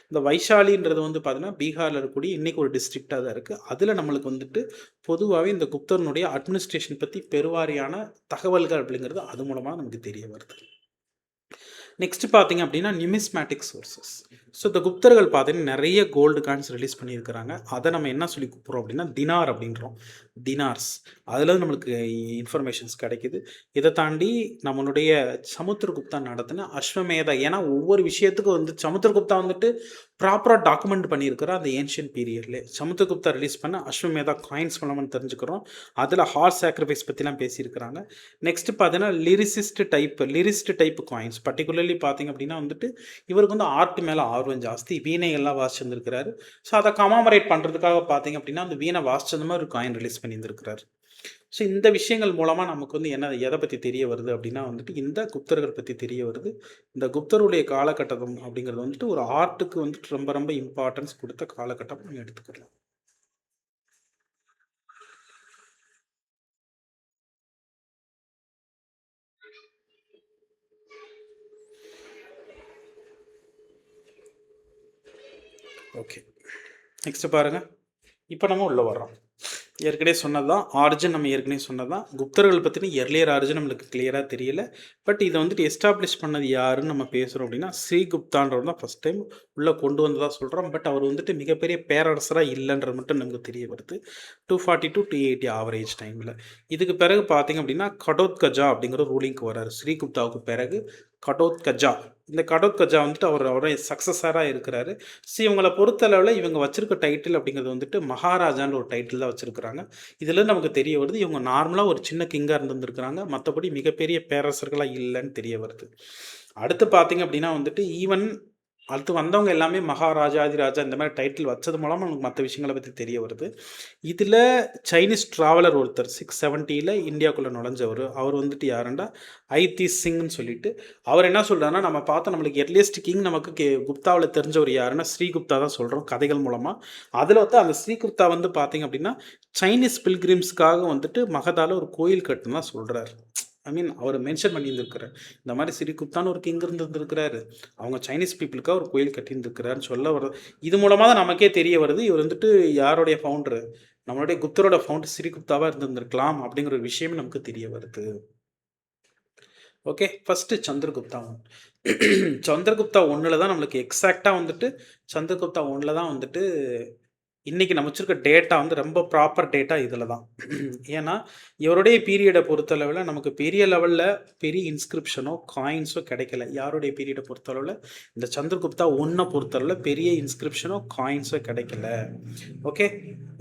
இந்த வைஷாலின்றது வந்து பார்த்தீங்கன்னா பீகாரில் இருக்கக்கூடிய இன்றைக்கி ஒரு டிஸ்ட்ரிக்டாக தான் இருக்குது. அதில் நம்மளுக்கு வந்துட்டு பொதுவாகவே இந்த குப்தனுடைய அட்மினிஸ்ட்ரேஷன் பற்றி பெருவாரியான தகவல்கள் அப்படிங்கிறது அது மூலமாக நமக்கு தெரிய வருது. நெக்ஸ்ட் பார்த்தீங்க அப்படின்னா நியூமிஸ்மேட்டிக் சோர்சஸ். ஸோ இந்த குப்தர்கள் பார்த்தீங்கன்னா நிறைய கோல்டு காயின்ஸ் ரிலீஸ் பண்ணியிருக்கிறாங்க. அதை நம்ம என்ன சொல்லி கூப்பிட்றோம் அப்படின்னா தினார் அப்படின்றோம். தினார்ஸ். அதில் நம்மளுக்கு இன்ஃபர்மேஷன்ஸ் கிடைக்குது. இதை தாண்டி நம்மளுடைய சமுத்திரகுப்தா நடத்தின அஸ்வமேதா, ஏன்னா ஒவ்வொரு விஷயத்துக்கும் வந்து சமுத்திரகுப்தா வந்துட்டு ப்ராப்பராக டாக்குமெண்ட் பண்ணியிருக்கிற அந்த ஏன்ஷியன் பீரியட்லேயே சமுத்திரகுப்தா ரிலீஸ் பண்ண அஸ்வமேதா காயின்ஸ் மூலமாக தெரிஞ்சுக்கிறோம். அதில் ஹார்ஸ் சாக்ரிஃபைஸ் பற்றிலாம் பேசியிருக்கிறாங்க. நெக்ஸ்ட் பார்த்தீங்கன்னா லிரிஸ்ட் டைப் காயின்ஸ். பர்டிகுலர்லி பார்த்தீங்க அப்படின்னா வந்துட்டு இவருக்கு வந்து ஆர்ட் மேலே ஆர்வம் ஜாஸ்தி, வீணைகள்லாம் வாசிச்சிருந்துருக்கிறாரு. ஸோ அதை கமாமரேட் பண்ணுறதுக்காக பார்த்தீங்க அப்படின்னா அந்த வீணை வாசிச்சது மாதிரி ஒரு காயின் ரிலீஸ் பண்ணியிருந்திருக்கிறாரு. ஸோ இந்த விஷயங்கள் மூலமாக நமக்கு வந்து எதை பற்றி தெரிய வருது அப்படின்னா வந்துட்டு இந்த குப்தர்கள் பற்றி தெரிய வருது. இந்த குப்தருடைய காலகட்டம் அப்படிங்கிறது வந்துட்டு ஒரு ஆர்ட்டுக்கு வந்துட்டு ரொம்ப ரொம்ப இம்பார்ட்டன்ஸ் கொடுத்த காலகட்டம் நம்ம எடுத்துக்கலாம். ஓகே, நெக்ஸ்ட் பாருங்கள். இப்போ நம்ம உள்ளே வர்றோம். ஏற்கனவே சொன்னது தான். ஆரிஜின் நம்ம ஏற்கனவே சொன்னது தான். குப்தர்கள் பற்றின எர்லியர் ஆரிஜின் நம்மளுக்கு கிளியராக தெரியல. பட் இதை வந்துட்டு எஸ்டாப்ளிஷ் பண்ணது யாருன்னு நம்ம பேசுகிறோம் அப்படின்னா, ஸ்ரீகுப்தான்றவர் தான் ஃபஸ்ட் டைம் உள்ளே கொண்டு வந்ததாக சொல்கிறோம். பட் அவர் வந்துட்டு மிகப்பெரிய பேரரசராக இல்லைன்றது மட்டும் நமக்கு தெரிய வருது. 240 to 280 ஆவரேஜ் டைமில். இதுக்கு பிறகு பார்த்தீங்க அப்படின்னா கடோத்கஜா அப்படிங்கிற ரூலிங்க்கு வர்றாரு. ஸ்ரீகுப்தாவுக்கு பிறகு கடோத்கஜா. இந்த கடோத்கஜா வந்துட்டு அவரோட சக்ஸஸராக இருக்கிறாரு. இவங்களை பொறுத்தளவில் இவங்க வச்சிருக்க டைட்டில் அப்படிங்கிறது வந்துட்டு மகாராஜான்ற ஒரு டைட்டில் தான் வச்சிருக்கிறாங்க. இதுல நமக்கு தெரிய வருது இவங்க நார்மலாக ஒரு சின்ன கிங்காக இருந்திருக்கிறாங்க. மற்றபடி மிகப்பெரிய பேரரசர்களாக இல்லைன்னு தெரிய வருது. அடுத்து பார்த்தீங்க அப்படின்னா வந்துட்டு ஈவன் அடுத்து வந்தவங்க எல்லாமே மகாராஜாதிராஜா இந்த மாதிரி டைட்டில் வச்சது மூலமாக நமக்கு மற்ற விஷயங்களை பற்றி தெரிய வருது. இதில் சைனீஸ் ட்ராவலர் ஒருத்தர் 670 இந்தியாவுக்குள்ளே நுழைஞ்சவர். அவர் வந்துட்டு யாருண்டா ஐதி சிங்னு சொல்லிட்டு. அவர் என்ன சொல்கிறாருன்னா, நம்ம பார்த்தா நம்மளுக்கு எர்லியஸ்ட் கிங் நமக்கு குப்தாவில் தெரிஞ்சவர் யாருன்னா ஸ்ரீகுப்தா தான் சொல்கிறோம் கதைகள் மூலமாக. அதில் வந்து அந்த ஸ்ரீகுப்தா வந்து பார்த்தீங்க அப்படின்னா சைனீஸ் பில்கிரிம்ஸ்க்காக வந்துட்டு மகதால ஒரு கோயில் கட்டுன்னு தான் சொல்கிறார். அவர் மென்ஷன் பண்ணியிருந்திருக்கிறார். இந்த மாதிரி ஸ்ரீகுப்தான்னு ஒரு கிங் இருந்திருக்கிறாரு. அவங்க சைனீஸ் பீப்புளுக்காக ஒரு கோயில் கட்டியிருந்திருக்கிறாருன்னு சொல்ல வர இது மூலமாக தான் நமக்கே தெரிய வருது இவர் வந்துட்டு யாருடைய ஃபவுண்டரு, நம்மளுடைய குப்தரோட ஃபவுண்டர் ஸ்ரீகுப்தாவாக இருந்திருந்திருக்கலாம் அப்படிங்கிற ஒரு விஷயம் நமக்கு தெரிய வருது. Okay, first Chandragupta 1. சந்திரகுப்தா 1ல் தான் நம்மளுக்கு எக்ஸாக்டாக வந்துட்டு சந்திரகுப்தா 1ல் தான் வந்துட்டு இன்றைக்கி நம்ம வச்சுருக்க டேட்டா வந்து ரொம்ப ப்ராப்பர் டேட்டா இதில் தான். ஏன்னா இவருடைய பீரியடை பொறுத்தளவில் நமக்கு பெரிய லெவலில் பெரிய இன்ஸ்கிரிப்ஷனோ காயின்ஸோ கிடைக்கல. யாருடைய பீரியடை பொறுத்தளவில் இந்த சந்திரகுப்தா 1 பொறுத்தளவில் பெரிய இன்ஸ்கிரிப்ஷனோ காயின்ஸோ கிடைக்கல. ஓகே,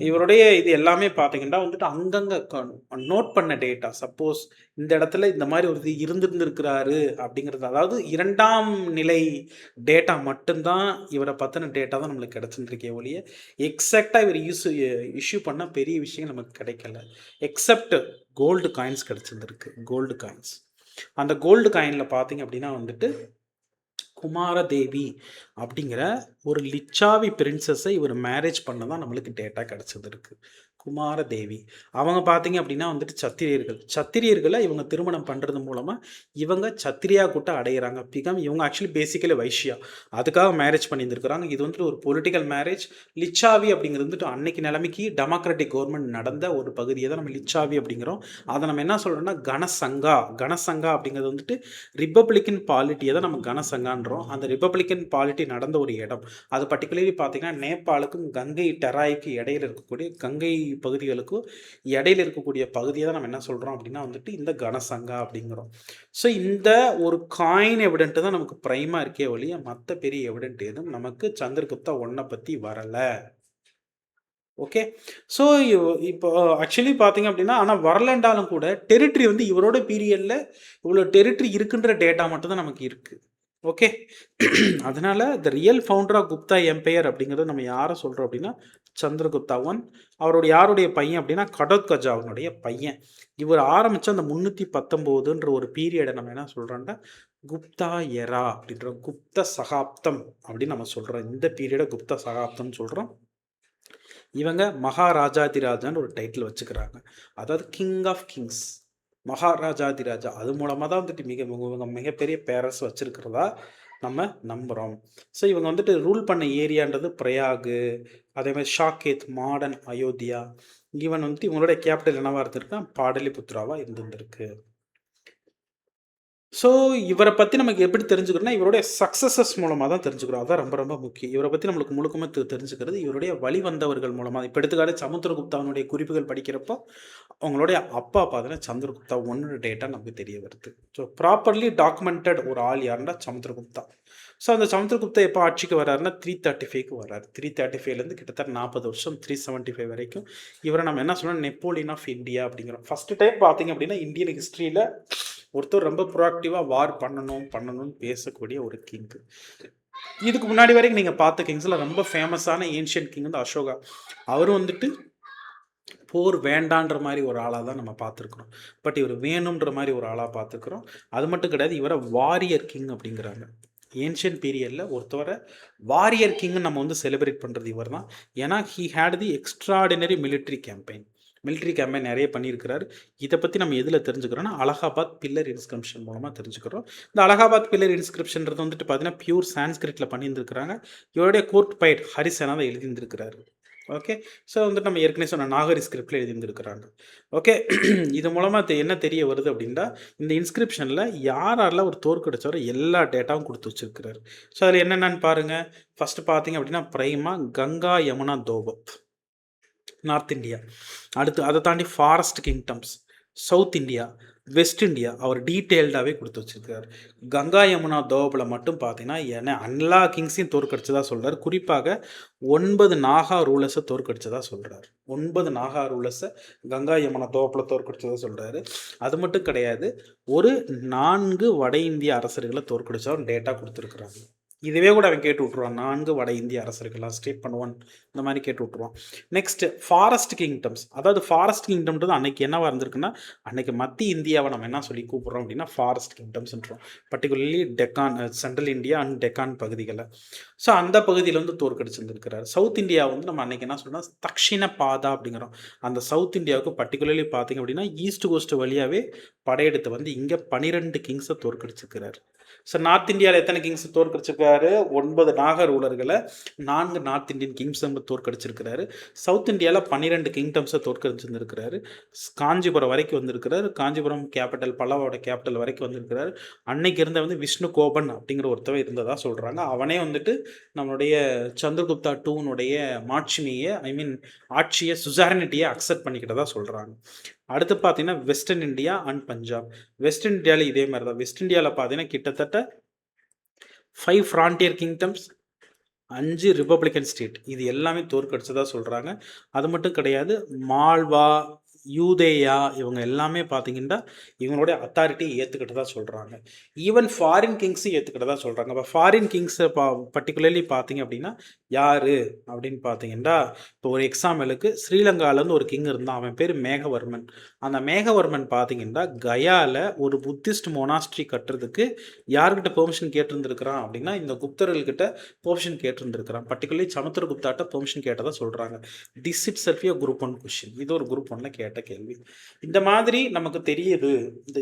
இவருடைய இது எல்லாமே பார்த்தீங்கன்னா வந்துட்டு அங்கங்கே நோட் பண்ண டேட்டா. சப்போஸ் இந்த இடத்துல இந்த மாதிரி ஒரு இது இருந்திருந்திருக்கிறாரு அப்படிங்கிறது, அதாவது 2ஆம் நிலை டேட்டா மட்டும்தான் இவரை பற்றின டேட்டா தான் நம்மளுக்கு கிடச்சிருக்கே ஒழிய எக்ஸாக்டாக இவர் இஷ்யூ பண்ண பெரிய விஷயம் நமக்கு கிடைக்கல. எக்ஸப்ட் கோல்டு காயின்ஸ் கிடச்சிருந்துருக்கு. கோல்டு காயின்ஸ், அந்த கோல்டு காயினில் பார்த்தீங்க அப்படின்னா வந்துட்டு குமாரதேவி அப்படிங்கிற ஒரு லிச்சாவி பிரின்சஸை இவர் மேரேஜ் பண்ண தான் நம்மளுக்கு டேட்டா கிடச்சிருக்கு. குமாரதேவி அவங்க பார்த்தீங்க அப்படின்னா வந்துட்டு சத்திரியர்களை இவங்க திருமணம் பண்ணுறது மூலமாக இவங்க சத்திரியா கூட்ட அடைகிறாங்க. இவங்க ஆக்சுவலி பேசிக்கலி வைஷ்யா, அதுக்காக மேரேஜ் பண்ணியிருந்துருக்குறாங்க. இது வந்துட்டு ஒரு பொலிட்டிக்கல் மேரேஜ். லிச்சாவி அப்படிங்கிறது வந்துட்டு அன்னைக்கு நிலைமைக்கு டெமோக்ராட்டிக் கவர்மெண்ட் நடந்த ஒரு பகுதியை தான் நம்ம லிச்சாவி அப்படிங்கிறோம். அதை நம்ம என்ன சொல்கிறோம்னா கனசங்கா அப்படிங்கிறது வந்துட்டு ரிப்பப்ளிக்கன் பாலிட்டியை தான் நம்ம கனசங்கான்றோம். அந்த ரிப்பப்ளிக்கன் பாலிட்டி நடந்த ஒரு இடம். அது பர்டிகுலர்லி பார்த்தீங்கன்னா நேபாளுக்கும் கங்கை டெராய்க்கு இடையில இருக்கக்கூடிய கங்கை பகுதிகளுக்கும் இடையில இருக்கக்கூடிய பகுதியை தான் நம்ம என்ன சொல்கிறோம் அப்படின்னா வந்துட்டு இந்த கனசங்கா அப்படிங்கிறோம். ஸோ இந்த ஒரு காயின் எவிடென்ட் தான் நமக்கு ப்ரைமாக இருக்கே ஒழிய மற்ற பெரிய எவிடென்ட் எதுவும் நமக்கு சந்திரகுப்தா 1 பற்றி வரலை. ஓகே, ஸோ இப்போ ஆக்சுவலி பார்த்தீங்க அப்படின்னா ஆனால் வரலன்றாலும் கூட டெரிட்டரி வந்து இவரோட பீரியடில் இவ்வளோ டெரிட்டரி இருக்குன்ற டேட்டா மட்டும் தான் நமக்கு இருக்குது. ஓகே, அதனால the real founder of Gupta empire அப்படிங்கிறத நம்ம யாரை சொல்கிறோம் அப்படின்னா சந்திரகுப்தா 1. அவருடைய யாருடைய பையன் அப்படின்னா கடோத்கஜா அவனுடைய பையன். இவர் ஆரம்பித்த அந்த 319ன்ற ஒரு பீரியடை நம்ம என்ன சொல்கிறோம்னா குப்தா எரா அப்படின்ற குப்த சகாப்தம் அப்படின்னு நம்ம சொல்கிறோம். இந்த பீரியடை குப்த சகாப்தம்னு சொல்கிறோம். இவங்க மகாராஜாதிராஜான்னு ஒரு டைட்டில் வச்சுக்கிறாங்க. அதாவது கிங் ஆஃப் கிங்ஸ், மகாராஜாதிராஜா. அது மூலமாக தான் வந்துட்டு மிகப்பெரிய பேரரசு வச்சிருக்கிறதா நம்ம நம்புகிறோம். ஸோ இவங்க வந்துட்டு ரூல் பண்ண ஏரியான்றது பிரயாகு, அதே மாதிரி ஷாக்கேத், மாடர்ன் அயோத்தியா. ஈவன் வந்துட்டு இவங்களுடைய கேபிட்டல் என்னவாக இருந்திருக்குன்னா பாடலிபுத்ராவாக இருந்திருக்கு. ஸோ இவரை பற்றி நமக்கு எப்படி தெரிஞ்சுக்கிறோம்னா இவருடைய சக்ஸஸஸ் மூலமாக தான் தெரிஞ்சுக்கிறோம். அதான் ரொம்ப ரொம்ப முக்கியம். இவரை பற்றி நம்மளுக்கு முழுக்கமே தெரிஞ்சுக்கிறது இவருடைய வழி வந்தவர்கள் மூலமாக. இப்போ எடுத்துக்காட்டு சமுத்திரகுப்தாவனுடைய குறிப்புகள் படிக்கிறப்போ அவங்களுடைய அப்பா பார்த்தீங்கன்னா சந்திரகுப்தா 1 டேட்டா நமக்கு தெரிய வருது. ஸோ ப்ராப்பர்லி டாக்குமெண்டட் ஒரு ஆள் யாருன்னா சமுத்திரகுப்தா. ஸோ அந்த சமுத்திரகுப்தா எப்போ ஆட்சிக்கு வர்றாருன்னா 335க்கு வர்றாரு. 335லேருந்து கிட்டத்தட்ட 40 வருஷம் 375 வரைக்கும் இவரை நம்ம என்ன சொல்லணும் நெப்போலியன் ஆஃப் இந்தியா அப்படிங்கிறோம். ஃபர்ஸ்ட் டைம் பார்த்தீங்க அப்படின்னா இந்தியன் ஹிஸ்ட்ரியில் ஒருத்தர் ரொம்ப ப்ரோஆக்டிவாக வார் பண்ணணும்னு பேசக்கூடிய ஒரு கிங். இதுக்கு முன்னாடி வரைக்கும் நீங்கள் பார்த்த கிங்ஸில் ரொம்ப ஃபேமஸான ஏன்ஷியன்ட் கிங் வந்து அசோகா. அவரும் வந்துட்டு போர் வேண்டான்ற மாதிரி ஒரு ஆளாக தான் நம்ம பார்த்துருக்குறோம். பட் இவர் வேணுன்ற மாதிரி ஒரு ஆளாக பார்த்துருக்குறோம். அது மட்டும் கிடையாது, இவரை வாரியர் கிங் அப்படிங்கிறாங்க. ஏன்ஷியன்ட் பீரியடில் ஒருத்தவரை வாரியர் கிங்னு நம்ம வந்து செலிப்ரேட் பண்ணுறது இவர் தான். ஏன்னா he had the extraordinary military campaign நிறைய பண்ணியிருக்கிறார். இதை பற்றி நம்ம எதில் தெரிஞ்சுக்கிறோன்னா அலகாபாத் பில்லர் இன்ஸ்கிரிப்ஷன் மூலமாக தெரிஞ்சுக்கிறோம். இந்த அலகாபாத் பில்லர் இன்ஸ்கிரிப்ஷன்றது வந்துட்டு பார்த்தீங்கன்னா பியூர் சான்ஸ்கிரிட்டில் பண்ணியிருந்துருக்கிறாங்க. இவருடைய கோர்ட் பைட் ஹரிசேனா தான் எழுதியிருந்திருக்கிறாரு. ஓகே. ஸோ வந்துட்டு நம்ம ஏற்கனவே சொன்ன நாகரி ஸ்கிரிப்ட்ல எழுதியிருந்திருக்கிறாங்க. ஓகே. இது மூலமா என்ன தெரிய வருது அப்படின்னா, இந்த இன்ஸ்கிரிப்ஷன்ல யாரெல்லாம் ஒரு தோற்கடிச்சாரோ எல்லா டேட்டாவும் குடுத்து வச்சிருக்கிறாரு. ஸோ அதில என்னென்னன்னு பாருங்க. ஃபர்ஸ்ட் பார்த்தீங்க அப்படின்னா, பிரைமா கங்கா, யமுனா, தோபத் நார்த் இந்தியா. அடுத்து அத தாண்டி forest kingdoms, south India, west India அவர் டீட்டெயில்டாவே குடுத்து வச்சிருக்காரு. கங்கா, யமுனா, தோவப்ல மட்டும் பார்த்தீங்கன்னா, எல்லா கிங்ஸையும் தோற்கடிச்சதா சொல்றாரு. குறிப்பாக 9 நாகா ரூலர்ஸ தோற்கடிச்சதா சொல்றாரு. 9 நாகா ரூலர்ஸ கங்கா, யமுனா, தோவப்ல தோற்கடிச்சதா சொல்றாரு. அது மட்டும் கிடையாது. ஒரு 4 வட இந்திய அரசர்கள தோற்கடிச்சா டேட்டா குடுத்துருக்காங்க. இதுவே கூட அவன் கேட்டு விட்டுருவான். 4 வட இந்திய அரசர்களா ஸ்டேட் பண்ணுவான். இந்த மாரி கேட்டு விட்டுருவான். Next forest kingdoms. அதாவது ஃபாரஸ்ட் கிங்டம்ன்றது அன்னைக்கு என்னவா இருந்திருக்குன்னா, அன்னைக்கு மத்திய இந்தியாவ நம்ம என்ன சொல்லி கூப்பிடுறோம் அப்படின்னா, ஃபாரஸ்ட் கிங்டம்ஸ்ன்றோம். Particularly Deccan, central India and Deccan பகுதிகள. ஸோ அந்த பகுதியில வந்து தோற்கடிச்சிருந்திருக்கிறார். சவுத் இந்தியா வந்து நம்ம அன்னைக்கு என்ன சொல்றோம்னா, தக்ஷிண பாதா அப்படிங்கிறோம். அந்த சவுத் இந்தியாவுக்கு பர்ட்டிகுலர்லி பார்த்தீங்க அப்படின்னா, ஈஸ்ட் கோஸ்ட் வழியாவே படையெடுத்து வந்து இங்க 12 கிங்ஸ தோற்கடிச்சிருக்கிறார். ஸோ நார்த் இந்தியால எத்தனை கிங்ஸ் தோற்கடிச்சிருக்காரு? 9 நாக ரூலர்கள 4 நார்த் இந்தியன் கிங்ஸ் வந்து தோற்கடிச்சிருக்கிறாரு. சவுத் இந்தியால 12 கிங்டம்ஸ தோற்கடிச்சிருந்திருக்கிறாரு. காஞ்சிபுரம் வரைக்கும் வந்திருக்கிறாரு. காஞ்சிபுரம் கேபிட்டல், பல்லவோட கேபிட்டல் வரைக்கும் வந்திருக்கிறாரு. அன்னைக்கு இருந்த வந்து விஷ்ணு கோபன் அப்படிங்கிற ஒருத்தவன் இருந்ததா சொல்றாங்க. அவனே வந்துட்டு நம்மளுடைய சந்திரகுப்தா டூனுடைய மாட்சிமைய ஆட்சிய சுசாரனிட்டிய அக்செப்ட் பண்ணிக்கிட்டதா சொல்றாங்க. அடுத்து பார்த்தீங்கன்னா, western India and Punjab. Western இந்தியால இதே மாரி தான். வெஸ்ட் இந்தியால பார்த்தீங்கன்னா, கிட்டத்தட்ட 5 ஃப்ரான்டியர் கிங்டம்ஸ், 5 ரிப்பப்ளிகன் ஸ்டேட். இது எல்லாமே தோற்கடிச்சதா சொல்றாங்க. அது மட்டும் கிடையாது. மால்வா, யூதேயா இவங்க எல்லாமே பார்த்தீங்கன்னா, இவங்களுடைய அத்தாரிட்டிய ஏத்துக்கிட்டதா சொல்றாங்க. ஈவன் ஃபாரின் கிங்ஸும் ஏத்துக்கிட்டதா சொல்றாங்க. அப்ப ஃபாரின் கிங்ஸ பர்ட்டிகுலர்லி பார்த்தீங்க அப்படின்னா, யாரு அப்படின்னு பார்த்தீங்கன்னா, இப்போ ஒரு எக்ஸாம்பிளுக்கு ஸ்ரீலங்காலேருந்து ஒரு கிங் இருந்தான். அவன் பேரு மேகவர்மன். அந்த மேகவர்மன் பார்த்தீங்கன்னா, கயால ஒரு புத்திஸ்ட் மொனாஸ்ட்ரி கட்டுறதுக்கு யார்கிட்ட பெர்மிஷன் கேட்டிருந்திருக்கிறான் அப்படின்னா, இந்த குப்தர்கள்கிட்ட பெர்மிஷன் கேட்டிருந்திருக்கிறான். பர்ட்டிகுலர்லி சமுத்திரகுப்தாட்ட பெர்மிஷன் கேட்டதா சொல்றாங்க. This it self a group 1 question. இது ஒரு குரூப் 1ல கேட்ட கேள்வி. இந்த மாதிரி நமக்கு தெரியுது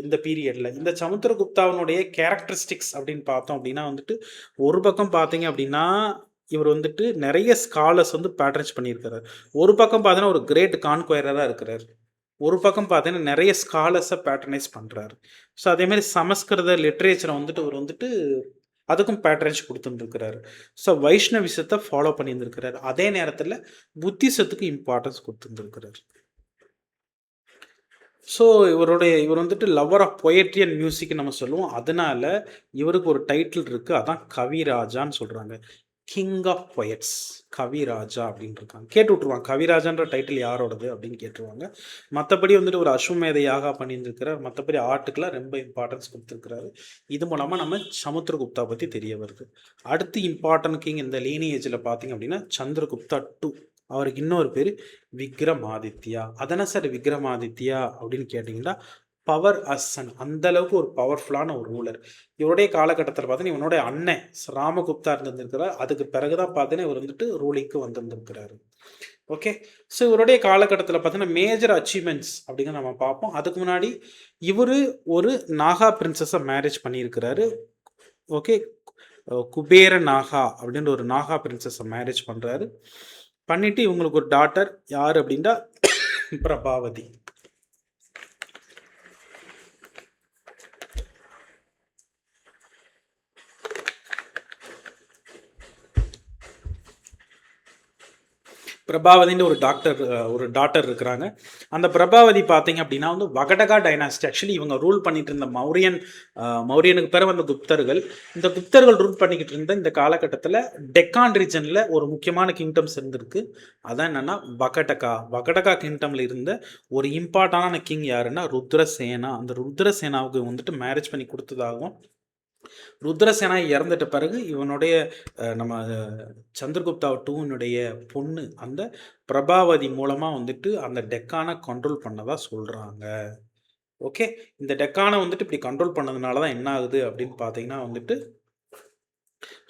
இந்த பீரியட்ல. இந்த சமுத்திரகுப்தாவினுடைய கேரக்டரிஸ்டிக்ஸ் அப்படின்னு பார்த்தோம் அப்படின்னா வந்துட்டு, ஒரு பக்கம் பார்த்தீங்க அப்படின்னா, இவர் வந்துட்டு நெறைய ஸ்காலர்ஸ் வந்து பேட்ரனேஜ் பண்ணியிருக்கிறார். ஒரு பக்கம் பார்த்தீங்கன்னா, ஒரு கிரேட் கான்குயரரா இருக்கிறார். ஒரு பக்கம் பார்த்தீங்கன்னா, நெறைய ஸ்காலர்ஸ பேட்ரனைஸ் பண்றாரு. ஸோ அதேமாரி சமஸ்கிருத லிட்டரேச்சர வந்துட்டு இவர் வந்துட்டு அதுக்கும் பேட்ரனேஜ் குடுத்துருந்துருக்கிறாரு. ஸோ வைஷ்ணவிசத்த ஃபாலோ பண்ணியிருந்திருக்கிறாரு. அதே நேரத்தில புத்திசத்துக்கு இம்பார்ட்டன்ஸ் குடுத்துருந்துருக்கிறாரு. ஸோ இவர் வந்துட்டு லவ்வர் ஆஃப் பொயட்ரி அண்ட் மியூசிக்ன்னு நம்ம சொல்லுவோம். அதனால இவருக்கு ஒரு டைட்டில் இருக்கு. அதான் கவிராஜான்னு சொல்றாங்க. கிங் ஆஃப் பொயட்ஸ் கவிராஜா அப்படின்னு இருக்காங்க. கேட்டு விட்டுருவாங்க. கவிராஜான்ற டைட்டில் யாரோடது அப்படின்னு கேட்டுருவாங்க. மற்றபடி வந்துட்டு ஒரு அஸ்வமேத யாகா பண்ணியிருந்திருக்கிறார். மற்றபடி ஆர்ட்டுக்கெல்லாம் ரொம்ப இம்பார்ட்டன்ஸ் கொடுத்துருக்கிறாரு. இது மூலமாக நம்ம சமுத்திரகுப்தா பற்றி தெரிய வருது. அடுத்து இம்பார்ட்டன்ட் கிங் இந்த லீனியேஜில் பார்த்தீங்க அப்படின்னா சந்திரகுப்தா 2. அவருக்கு இன்னொரு பேர் விக்ரமாதித்யா. அதன சார் விக்ரமாதித்யா அப்படின்னு கேட்டிங்கன்னா, பவர் அசன் அந்த அளவுக்கு ஒரு பவர்ஃபுல்லான ஒரு ரூலர். இவருடைய காலகட்டத்தில் பார்த்தீங்கன்னா, இவனுடைய அண்ணன் ராமகுப்தா இருந்திருக்கிறார். அதுக்கு பிறகு தான் பார்த்தீங்கன்னா, இவர் வந்துட்டு ரூலிங்க்கு வந்திருந்திருக்கிறாரு. ஓகே. ஸோ இவருடைய காலகட்டத்தில் பார்த்தீங்கன்னா, மேஜர் அச்சீவ்மெண்ட்ஸ் அப்படிங்கிறத நம்ம பார்ப்போம். அதுக்கு முன்னாடி இவரு ஒரு நாகா பிரின்சஸை மேரேஜ் பண்ணியிருக்கிறாரு. ஓகே. குபேர நாகா அப்படின்ற ஒரு நாகா பிரின்சஸை மேரேஜ் பண்ணுறாரு. பண்ணிட்டு இவங்களுக்கு ஒரு டாட்டர் யார் அப்படின்னா பிரபாவதி. பிரபாவதின்னு ஒரு டாட்டர் இருக்கிறாங்க. அந்த பிரபாவதி பார்த்தீங்க அப்படின்னா வந்து வகடகா டைனாஸ்டி. ஆக்சுவலி இவங்க ரூல் பண்ணிட்டு இருந்த மௌரியனுக்கு பிறகு வந்த குப்தர்கள். இந்த குப்தர்கள் ரூல் பண்ணிக்கிட்டு இருந்த இந்த காலகட்டத்தில் டெக்கான் ரீஜனில் ஒரு முக்கியமான கிங்டம்ஸ் இருந்திருக்கு. அதான் என்னன்னா வகடகா கிங்டம்ல இருந்த ஒரு இம்பார்ட்டண்டான கிங் யாருன்னா ருத்ரசேனா. அந்த ருத்ரசேனாவுக்கு வந்துட்டு மேரேஜ் பண்ணி கொடுத்ததாகவும், ருத்ரசேனா இறந்துட்ட பிறகு இவனுடைய நம்ம சந்திரகுப்தா 2னுடைய பொண்ணு அந்த பிரபாவதி மூலமாக வந்துட்டு அந்த டெக்கானை கண்ட்ரோல் பண்ணதா சொல்கிறாங்க. ஓகே. இந்த டெக்கானை வந்துட்டு இப்படி கண்ட்ரோல் பண்ணதுனால தான் என்ன ஆகுது அப்படின்னு பார்த்தீங்கன்னா வந்துட்டு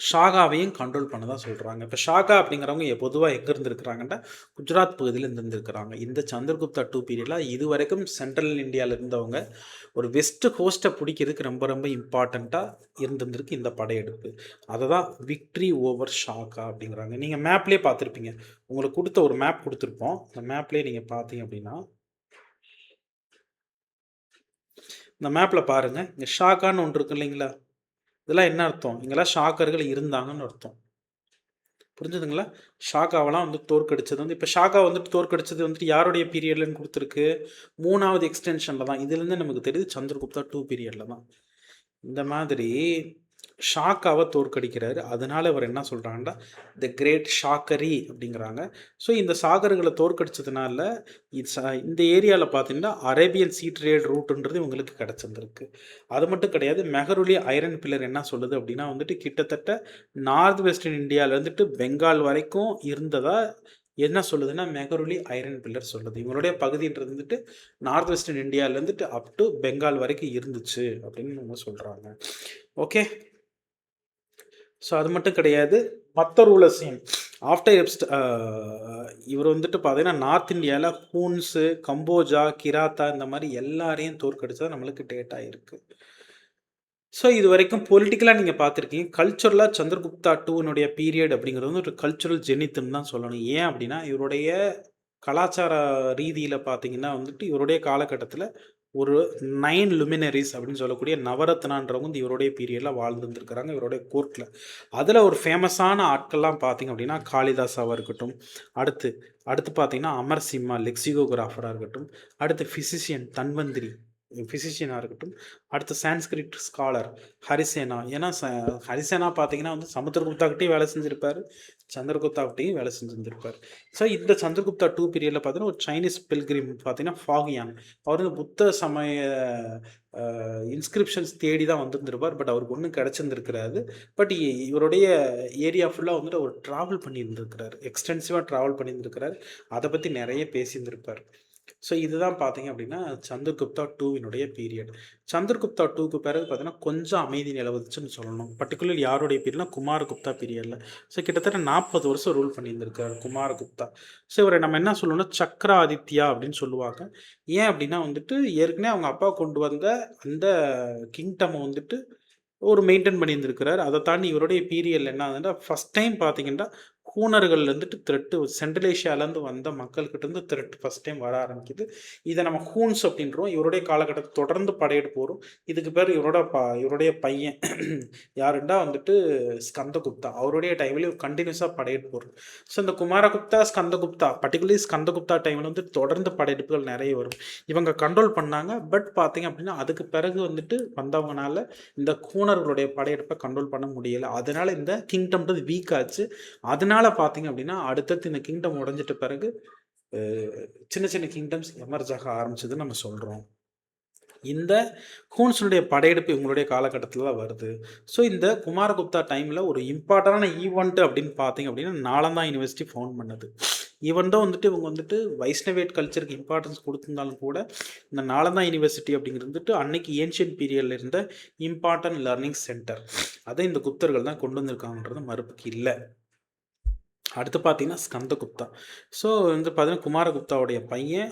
ஷாகாவையும் கண்ட்ரோல் பண்ண தான் சொல்கிறாங்க. இப்போ ஷாகா அப்படிங்கிறவங்க பொதுவாக எங்கே இருந்திருக்கிறாங்கன்னா குஜராத் பகுதியில் இருந்திருக்கிறாங்க. இந்த சந்திரகுப்தா 2 பீரியடில் இது வரைக்கும் சென்ட்ரல் இந்தியாவில் இருந்தவங்க ஒரு வெஸ்ட் கோஸ்ட்டை பிடிக்கிறதுக்கு ரொம்ப ரொம்ப இம்பார்ட்டண்ட்டாக இருந்திருக்கு இந்த படையெடுப்பு. அதை தான் விக்ட்ரி ஓவர் ஷாகா அப்படிங்கிறாங்க. நீங்கள் மேப்லேயே பார்த்துருப்பீங்க. உங்களுக்கு கொடுத்த ஒரு மேப் கொடுத்துருப்போம். இந்த மேப்லேயே நீங்கள் பார்த்தீங்க அப்படின்னா இந்த மேப்பில் பாருங்கள், இங்கே ஷாகான்னு ஒன்று இருக்கு இல்லைங்களா? இதெல்லாம் என்ன அர்த்தம்? இங்கெல்லாம் ஷாக்கர்கள் இருந்தாங்கன்னு அர்த்தம். புரிஞ்சுதுங்களா? ஷாகாவெல்லாம் வந்து தோற்கடிச்சது வந்து இப்போ ஷாகா வந்துட்டு தோற்கடிச்சது வந்துட்டு யாருடைய பீரியட்லன்னு கொடுத்துருக்கு? 3வது எக்ஸ்டென்ஷனில் தான். இதுலேருந்து நமக்கு தெரியுது சந்திரகுப்தா 2 பீரியடில் தான். இந்த மாதிரி ஷாக்காவை தோற்கடிக்கிறாரு. அதனால இவர் என்ன சொல்கிறாங்கன்னா த கிரேட் ஷாக்கரி அப்படிங்கிறாங்க. ஸோ இந்த சாகர்களை தோற்கடிச்சதுனால இந்த ஏரியாவில் பார்த்தீங்கன்னா அரேபியன் சீ ட்ரேட் ரூட்டுன்றது இவங்களுக்கு கிடச்சிருந்துருக்கு. அது மட்டும் கிடையாது, மெஹருலி ஐரன் பில்லர் என்ன சொல்லுது அப்படின்னா வந்துட்டு கிட்டத்தட்ட நார்த் வெஸ்டர்ன் இந்தியாவில் வந்துட்டு பெங்கால் வரைக்கும் இருந்ததா என்ன சொல்லுதுன்னா மெஹருலி ஐரன் பில்லர் சொல்லுது. இவங்களுடைய பகுதின்றது வந்துட்டு நார்த் வெஸ்டர்ன் இந்தியாவிலேருந்துட்டு அப் டு பெங்கால் வரைக்கும் இருந்துச்சு அப்படின்னு அவங்க சொல்கிறாங்க. ஓகே, ஸோ அது மட்டும் கிடையாது, மற்ற ரூலர்ஸையும் ஆஃப்டர் இவர் வந்துட்டு பார்த்தீங்கன்னா நார்த் இந்தியாவில் ஹூன்ஸு, கம்போஜா, கிராத்தா இந்த மாதிரி எல்லாரையும் தோற்கடிச்சா நம்மளுக்கு டேட்டா இருக்குது. ஸோ இது வரைக்கும் பொலிட்டிக்கலாக நீங்கள் பார்த்துருக்கீங்க. கல்ச்சுரலாக சந்திரகுப்தா 2னுடைய பீரியட் அப்படிங்கிறது வந்து ஒரு கல்ச்சுரல் ஜெனித்துன்னு தான் சொல்லணும். ஏன் அப்படின்னா இவருடைய கலாச்சார ரீதியில் பார்த்தீங்கன்னா வந்துட்டு இவருடைய காலகட்டத்தில் ஒரு 9 லுமினரிஸ் அப்படின்னு சொல்லக்கூடிய நவரத்னான்றவங்க வந்து இவருடைய பீரியடில் வாழ்ந்துருந்துருக்கிறாங்க இவருடைய கோர்ட்டில். அதில் ஒரு ஃபேமஸான ஆட்கள்லாம் பார்த்தீங்க அப்படின்னா காளிதாஸாவாக இருக்கட்டும், அடுத்து பார்த்தீங்கன்னா அமர் சிம்மா லெக்சிகோகிராஃபராக இருக்கட்டும், அடுத்து ஃபிசிஷியன் தன்வந்திரி ஃபிசிஷியனாக இருக்கட்டும், அடுத்து சான்ஸ்கிரிட் ஸ்காலர் ஹரிசேனா. ஏன்னா ஹரிசேனா பார்த்தீங்கன்னா வந்து சமுத்திரகுப்தாக்கிட்டையும் வேலை செஞ்சுருப்பார், சந்திரகுப்தாக்கிட்டையும் வேலை செஞ்சுருந்துருப்பார். ஸோ இந்த சந்திரகுப்தா 2 பீரியடில் பார்த்தீங்கன்னா ஒரு சைனீஸ் பில்கிரிம் பார்த்தீங்கன்னா ஃபாகியான், அவர் வந்து புத்த சமய இன்ஸ்கிரிப்ஷன்ஸ் தேடி தான் வந்துருந்துருப்பார். பட் அவருக்கு ஒன்றும் கிடச்சிருந்துருக்கிறாரு. பட் இவருடைய ஏரியா ஃபுல்லாக வந்துட்டு அவர் ட்ராவல் பண்ணியிருந்துருக்கிறார், எக்ஸ்டென்சிவாக ட்ராவல் பண்ணியிருந்துருக்கிறார். அதை பற்றி நிறைய பேசியிருந்திருப்பார். ஸோ இதுதான் பார்த்தீங்க அப்படின்னா சந்திரகுப்தா 2வினுடைய பீரியட். சந்திரகுப்தா 2க்கு பிறகு பார்த்தீங்கன்னா கொஞ்சம் அமைதி நிலவுச்சுன்னு சொல்லணும். பர்டிகுலர் யாருடைய பீரியட்னா குமாரகுப்தா பீரியடில். ஸோ கிட்டத்தட்ட 40 வருஷம் ரூல் பண்ணியிருந்திருக்காரு குமாரகுப்தா. ஸோ இவரை நம்ம என்ன சொல்லணும்னா சக்கராதித்யா அப்படின்னு சொல்லுவாங்க. ஏன் அப்படின்னா வந்துட்டு ஏற்கனவே அவங்க அப்பா கொண்டு வந்த அந்த கிங்டம் வந்துட்டு ஒரு மெயின்டைன் பண்ணியிருந்திருக்கிறார். அதை தாண்டி இவருடைய பீரியடில் என்ன ஆகுதுன்னா ஃபஸ்ட் டைம் பார்த்தீங்கன்னா ஹூனர்கள் வந்துட்டு த்ரெட்டு சென்ட்ரல் ஏஷியாவிலேருந்து வந்த மக்கள்கிட்ட இருந்து த்ரெட் ஃபஸ்ட் டைம் வர ஆரம்பிக்குது. இதை நம்ம ஹூன்ஸ் அப்படின்றோம். இவருடைய காலகட்டத்தை தொடர்ந்து படையெடுப்பு வரும். இதுக்கு பேர் இவருடைய பையன் யாருண்டா வந்துட்டு ஸ்கந்தகுப்தா, அவருடைய டைம்லேயும் கண்டினியூஸாக படையெடுப்பு வரும். ஸோ இந்த குமாரகுப்தா ஸ்கந்தகுப்தா பர்டிகுலர்லி ஸ்கந்தகுப்தா டைமில் வந்து தொடர்ந்து படையெடுப்புகள் நிறைய வரும். இவங்க கண்ட்ரோல் பண்ணாங்க. பட் பார்த்தீங்க அப்படின்னா அதுக்கு பிறகு வந்துட்டு வந்தவங்கனால இந்த ஹூனர்களுடைய படையெடுப்பை கண்ட்ரோல் பண்ண முடியலை. அதனால இந்த கிங்டம்ன்றது வீக் ஆச்சு. அதனால பார்த்தீங்க அப்படின்னா அடுத்தடுத்து இந்த கிங்டம் உடைஞ்சிட்ட பிறகு சின்ன சின்ன கிங்டம்ஸ் எமர்ஜ் ஆக ஆரம்பிச்சதுன்னு நம்ம சொல்கிறோம். இந்த ஹூன்ஸுடைய படையெடுப்பு இவங்களுடைய காலகட்டத்தில் தான் வருது. ஸோ இந்த குமாரகுப்தா டைமில் ஒரு இம்பார்ட்டண்டான ஈவெண்ட் அப்படின்னு பார்த்தீங்க அப்படின்னா நாலந்தா யூனிவர்சிட்டி ஃபவுண்ட் பண்ணது. ஈவன் தான் வந்துட்டு இவங்க வந்துட்டு வைஷ்ணவேட் கல்ச்சருக்கு இம்பார்ட்டன்ஸ் கொடுத்துருந்தாலும் கூட இந்த நாலந்தா யூனிவர்சிட்டி அப்படிங்கிறது வந்துட்டு அன்னைக்கு ஏன்ஷியன் பீரியடில் இருந்த இம்பார்ட்டன்ட் லேர்னிங் சென்டர். அதை இந்த குப்தர்கள் தான் கொண்டு வந்திருக்காங்கன்றது மறுப்புக்கு இல்லை. அடுத்து பார்த்தீங்கன்னா ஸ்கந்தகுப்தா. ஸோ வந்து பார்த்தீங்கன்னா குமாரகுப்தாவுடைய பையன்.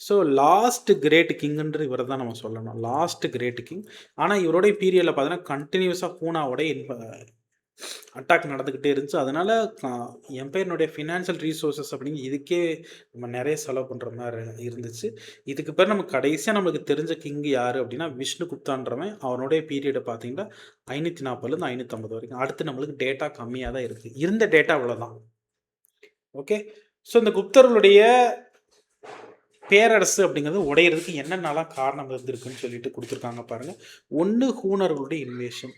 ஸோ லாஸ்ட் கிரேட் கிங்குன்ற இவரை தான் நம்ம சொல்லணும், லாஸ்ட் கிரேட் கிங். ஆனால் இவருடைய பீரியடில் பார்த்தீங்கன்னா கண்டினியூஸாக பூனாவோடைய அட்டாக் நடந்துக்கிட்டே இருந்துச்சு. அதனால் எம்பையனுடைய ஃபினான்ஷியல் ரீசோர்ஸஸ் அப்படிங்க இதுக்கே நம்ம நிறைய செலவு பண்ணுற மாதிரி இருந்துச்சு. இதுக்கு பேர் நம்ம கடைசியாக நம்மளுக்கு தெரிஞ்ச கிங் யார் அப்படின்னா விஷ்ணுகுப்தான்றவன். அவனுடைய பீரியடை பார்த்தீங்கன்னா 540 550 வரைக்கும். அடுத்து நம்மளுக்கு டேட்டா கம்மியாக தான் இருக்குது, இருந்த டேட்டா அவ்வளோதான். ஓகே, ஸோ இந்த குப்தர்களுடைய பேரரசு அப்படிங்கிறது உடையிறதுக்கு என்னென்னலாம் காரணம் இருந்திருக்குன்னு சொல்லிட்டு கொடுத்துருக்காங்க பாருங்கள். ஒன்று ஹூனர்களுடைய இன்வேஷன்.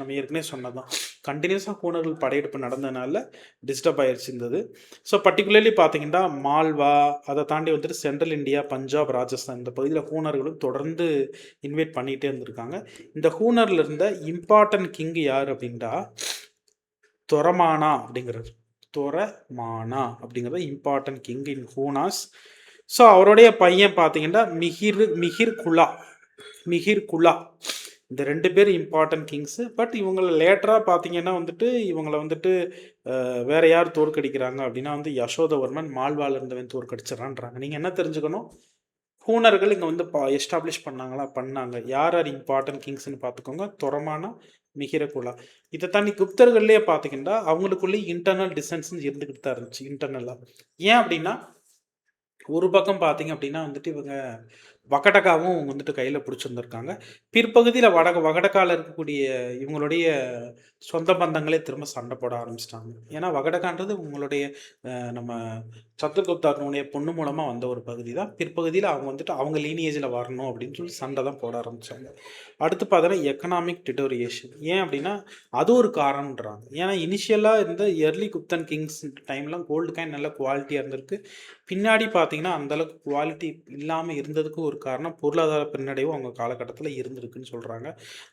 நம்ம ஏற்கனவே சொன்னதான், கண்டினியூஸாக ஹூனர்கள் படையெடுப்பு நடந்ததுனால டிஸ்டர்ப் ஆயிடுச்சு இருந்தது. ஸோ பர்டிகுலர்லி பார்த்தீங்கன்னா மால்வா, அதை தாண்டி வந்துட்டு சென்ட்ரல் இந்தியா, பஞ்சாப், ராஜஸ்தான் இந்த பகுதியில் ஹூனர்களும் தொடர்ந்து இன்வைட் பண்ணிகிட்டே இருந்திருக்காங்க. இந்த ஹூனரில் இருந்த இம்பார்ட்டன்ட் கிங் யார் அப்படின்டா தொரமானா இம்பார்ட்டன்ட் கிங் இன் ஹூனாஸ். ஸோ அவருடைய பையன் பார்த்தீங்கன்னா மிகிர் குலா. இந்த 2 பேர் இம்பார்ட்டன்ட் கிங்ஸு. பட் இவங்கள லேட்டரா பார்த்தீங்கன்னா வந்துட்டு, இவங்கள வந்துட்டு வேற யார் தோற்கடிக்கிறாங்க அப்படின்னா வந்து யசோதவர்மன் மால்வால இருந்தவன் தோற்கடிச்சிடறான்றாங்க. நீங்க என்ன தெரிஞ்சுக்கணும்? ஹூனர்கள் இங்க வந்து எஸ்டாப்ளிஷ் பண்ணாங்களா? பண்ணாங்க. யார் யார் இம்பார்ட்டன்ட் கிங்ஸ்ன்னு பார்த்துக்கோங்க. தொரமானா, மிஹிரகுலா. இத தாண்டி குப்தர்கள்லயே பார்த்தீங்கன்னா, அவங்களுக்குள்ளயே இன்டர்னல் டிஸ்டன்ஸ் இருந்துகிட்டு தான் இருந்துச்சு இன்டர்னலா. ஏன் அப்படின்னா, ஒரு பக்கம் பார்த்தீங்க அப்படின்னா வந்துட்டு இவங்க வகடகாவும் வந்துட்டு கையில புடிச்சிருந்திருக்காங்க. பிற்பகுதியில வகடகால இருக்கக்கூடிய இவங்களுடைய சொந்த பந்தங்களே திரும்ப சண்டை போட ஆரம்பிச்சுட்டாங்க. ஏன்னா வகடகான்றது உங்களுடைய நம்ம சந்திரகுப்தனுடைய பொண்ணு மூலமா வந்த ஒரு பகுதி தான். பிற்பகுதியில அவங்க வந்துட்டு அவங்க லீனியேஜ்ல வரணும் அப்படின்னு சொல்லி சண்டை தான் போட ஆரம்பிச்சாங்க. அடுத்து பார்த்தீங்கன்னா எக்கனாமிக் டிட்டோரியேஷன். ஏன் அப்படின்னா, அது ஒரு காரணம்ன்றாங்க. ஏன்னா இனிஷியலா இருந்த எர்லி குப்தன் கிங்ஸ் டைம்லாம் கோல்டு காயின் நல்ல குவாலிட்டியா இருந்திருக்கு. பின்னாடி பார்த்தீங்கன்னா, அந்த அளவுக்கு குவாலிட்டி இல்லாம இருந்ததுக்கு ஒரு காரணம் பொருளாதார பின்னடைவு அவங்க காலகட்டத்தில இருந்திருக்குன்னு சொல்றாங்க.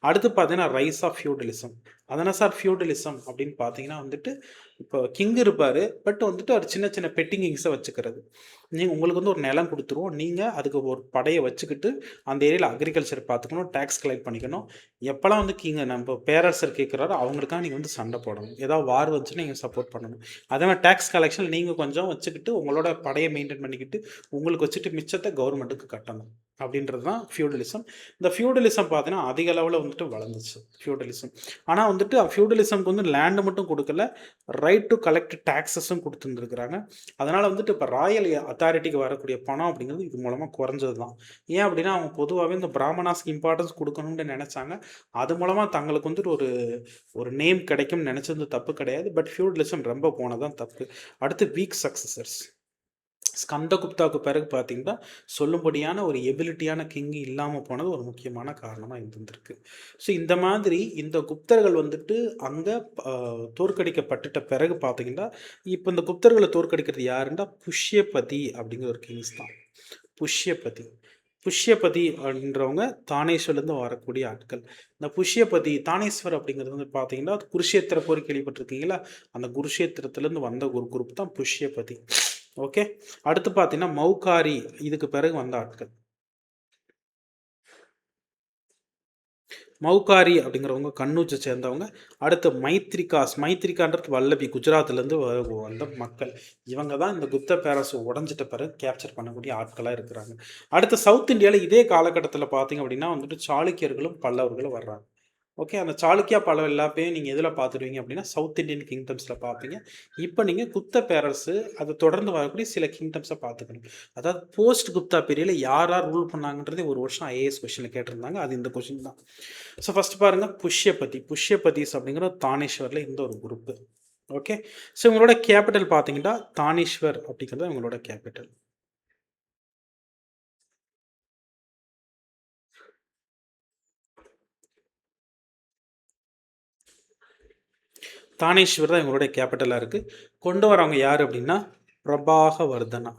அடுத்து பார்த்தீங்கன்னா, ரைஸ் ஆஃப் ஃபியூடலிசம். அதென்ன சார் ஃபியூடலிசம் அப்படின்னு பார்த்தீங்கன்னா வந்துட்டு, இப்போ கிங் இருப்பாரு. பட் வந்துட்டு ஒரு சின்ன சின்ன பெட்டி கிங்ஸ வச்சுக்கிறது. உங்களுக்கு வந்து ஒரு நிலம் குடுத்துருவோம். நீங்க அதுக்கு ஒரு படைய வச்சுக்கிட்டு, அந்த ஏரியால அக்ரிகல்ச்சர் பார்த்துக்கணும், டாக்ஸ் கலெக்ட் பண்ணிக்கணும். எப்பலாம் வந்து நம்ம பேரரசர் கேட்குறாரோ, அவங்களுக்காக நீங்க வந்து சண்டை போடணும். ஏதாவது வார் வந்துச்சுன்னா நீங்க சப்போர்ட் பண்ணணும். அதே மாரி டாக்ஸ் கலெக்ஷன் நீங்க கொஞ்சம் வச்சுக்கிட்டு, உங்களோட படைய மெயின்டெயின் பண்ணிக்கிட்டு, உங்களுக்கு வச்சுட்டு மிச்சத்த கவர்மெண்ட்டுக்கு கட்டணும். அப்படின்றது தான் ஃபியூடலிசம். இந்த ஃபியூடலிசம் பார்த்தீங்கன்னா, அதிக அளவுல வந்துட்டு வளர்ந்துச்சு ஃபியூடலிசம். ஆனா வந்துட்டு ஃபியூடலிசம்க்கு வந்து லேண்ட் மட்டும் குடுக்கல, ரைட் டூ கலெக்ட் டாக்ஸஸும் குடுத்துருந்துருக்காங்க. அதனால வந்துட்டு இப்ப ராயல் அத்தாரிட்டிக்கு வரக்கூடிய பணம் அப்படிங்கிறது இது மூலமா குறைஞ்சது தான். ஏன் அப்படின்னா, அவங்க பொதுவாவே இந்த பிராமணாஸ்க்கு இம்பார்ட்டன்ஸ் குடுக்கணும்னு நெனைச்சாங்க. அது மூலமா தங்களுக்கு வந்துட்டு ஒரு ஒரு நேம் கிடைக்கும்னு நெனைச்சது தப்பு கிடையாது. பட் ஃபியூடலிசம் ரொம்ப போனது தான் தப்பு. அடுத்து வீக் சக்சஸர்ஸ். ஸ்கந்தகுப்தாவுக்கு பிறகு பார்த்தீங்கன்னா, சொல்லும்படியான ஒரு எபிலிட்டியான கிங் இல்லாம போனது ஒரு முக்கியமான காரணமா இருந்திருக்கு. ஸோ இந்த மாதிரி இந்த குப்தர்கள் வந்துட்டு அங்க அ தோற்கடிக்கப்பட்டுட்ட பிறகு பார்த்தீங்கன்னா, இப்ப இந்த குப்தர்கள தோற்கடிக்கிறது யாருன்னா, புஷ்யபதி அப்படிங்கிற ஒரு கிங்ஸ் தான். புஷ்யபதி. புஷ்யபதி அப்படின்றவங்க தானேஷ்வர்லேருந்து வரக்கூடிய ஆட்கள். இந்த புஷ்யபதி, தானேஸ்வர் அப்படிங்கிறது வந்து பார்த்தீங்கன்னா, குருஷேத்திர போர் கேள்விப்பட்டிருக்கீங்களா? அந்த குருஷேத்திரத்திலேருந்து வந்த ஒரு குரூப் தான் புஷ்யபதி. ஓகே. அடுத்து பார்த்தீங்கன்னா, மௌகாரி இதுக்கு பிறகு வந்த ஆட்கள். மௌகாரி அப்படிங்கிறவங்க கன்னூஜை சேர்ந்தவங்க. அடுத்து மைத்திரிகான்றது வல்லபி குஜராத்லேருந்து வந்த மக்கள். இவங்க தான் இந்த குப்த பேரரசு உடைஞ்சிட்ட பிறகு கேப்சர் பண்ணக்கூடிய ஆட்களா இருக்கிறாங்க. அடுத்து சவுத் இந்தியால இதே காலகட்டத்தில பார்த்தீங்க அப்படின்னா வந்துட்டு சாளுக்கியர்களும், பல்லவர்களும் வர்றாங்க. ஓகே. அந்த சாளுக்கியா பல்லவ எல்லாத்தையும் நீங்க எதுல பார்த்துருவீங்க அப்படின்னா, சவுத் இண்டியன் கிங்டம்ஸ்ல பார்ப்பீங்க. இப்ப நீங்க குப்த பேரரசு, அத தொடர்ந்து வரக்கூடிய சில கிங்டம்ஸ பார்த்துக்கணும். அதாவது போஸ்ட் குப்தா பீரியட்ல யார் யார் ரூல் பண்ணாங்கன்றதே ஒரு வருஷம் ஐஏஎஸ் கொஸ்டின்ல கேட்டிருந்தாங்க. அது இந்த கொஸ்டின் தான். ஸோ ஃபர்ஸ்ட் பாருங்க புஷ்யபதிஸ் அப்படிங்கிற தானேஸ்வர்ல இந்த ஒரு குரூப். ஓகே. ஸோ இவங்களோட கேபிட்டல் பார்த்தீங்கன்னா, தானேஸ்வர் அப்படிங்கிறது இவங்களோட கேபிட்டல். தானேஸ்வர் தான் இவங்களுடைய கேபிட்டலா இருக்கு. கொண்டு வரவங்க யாரு அப்படின்னா, பிரபாகவர்தனா.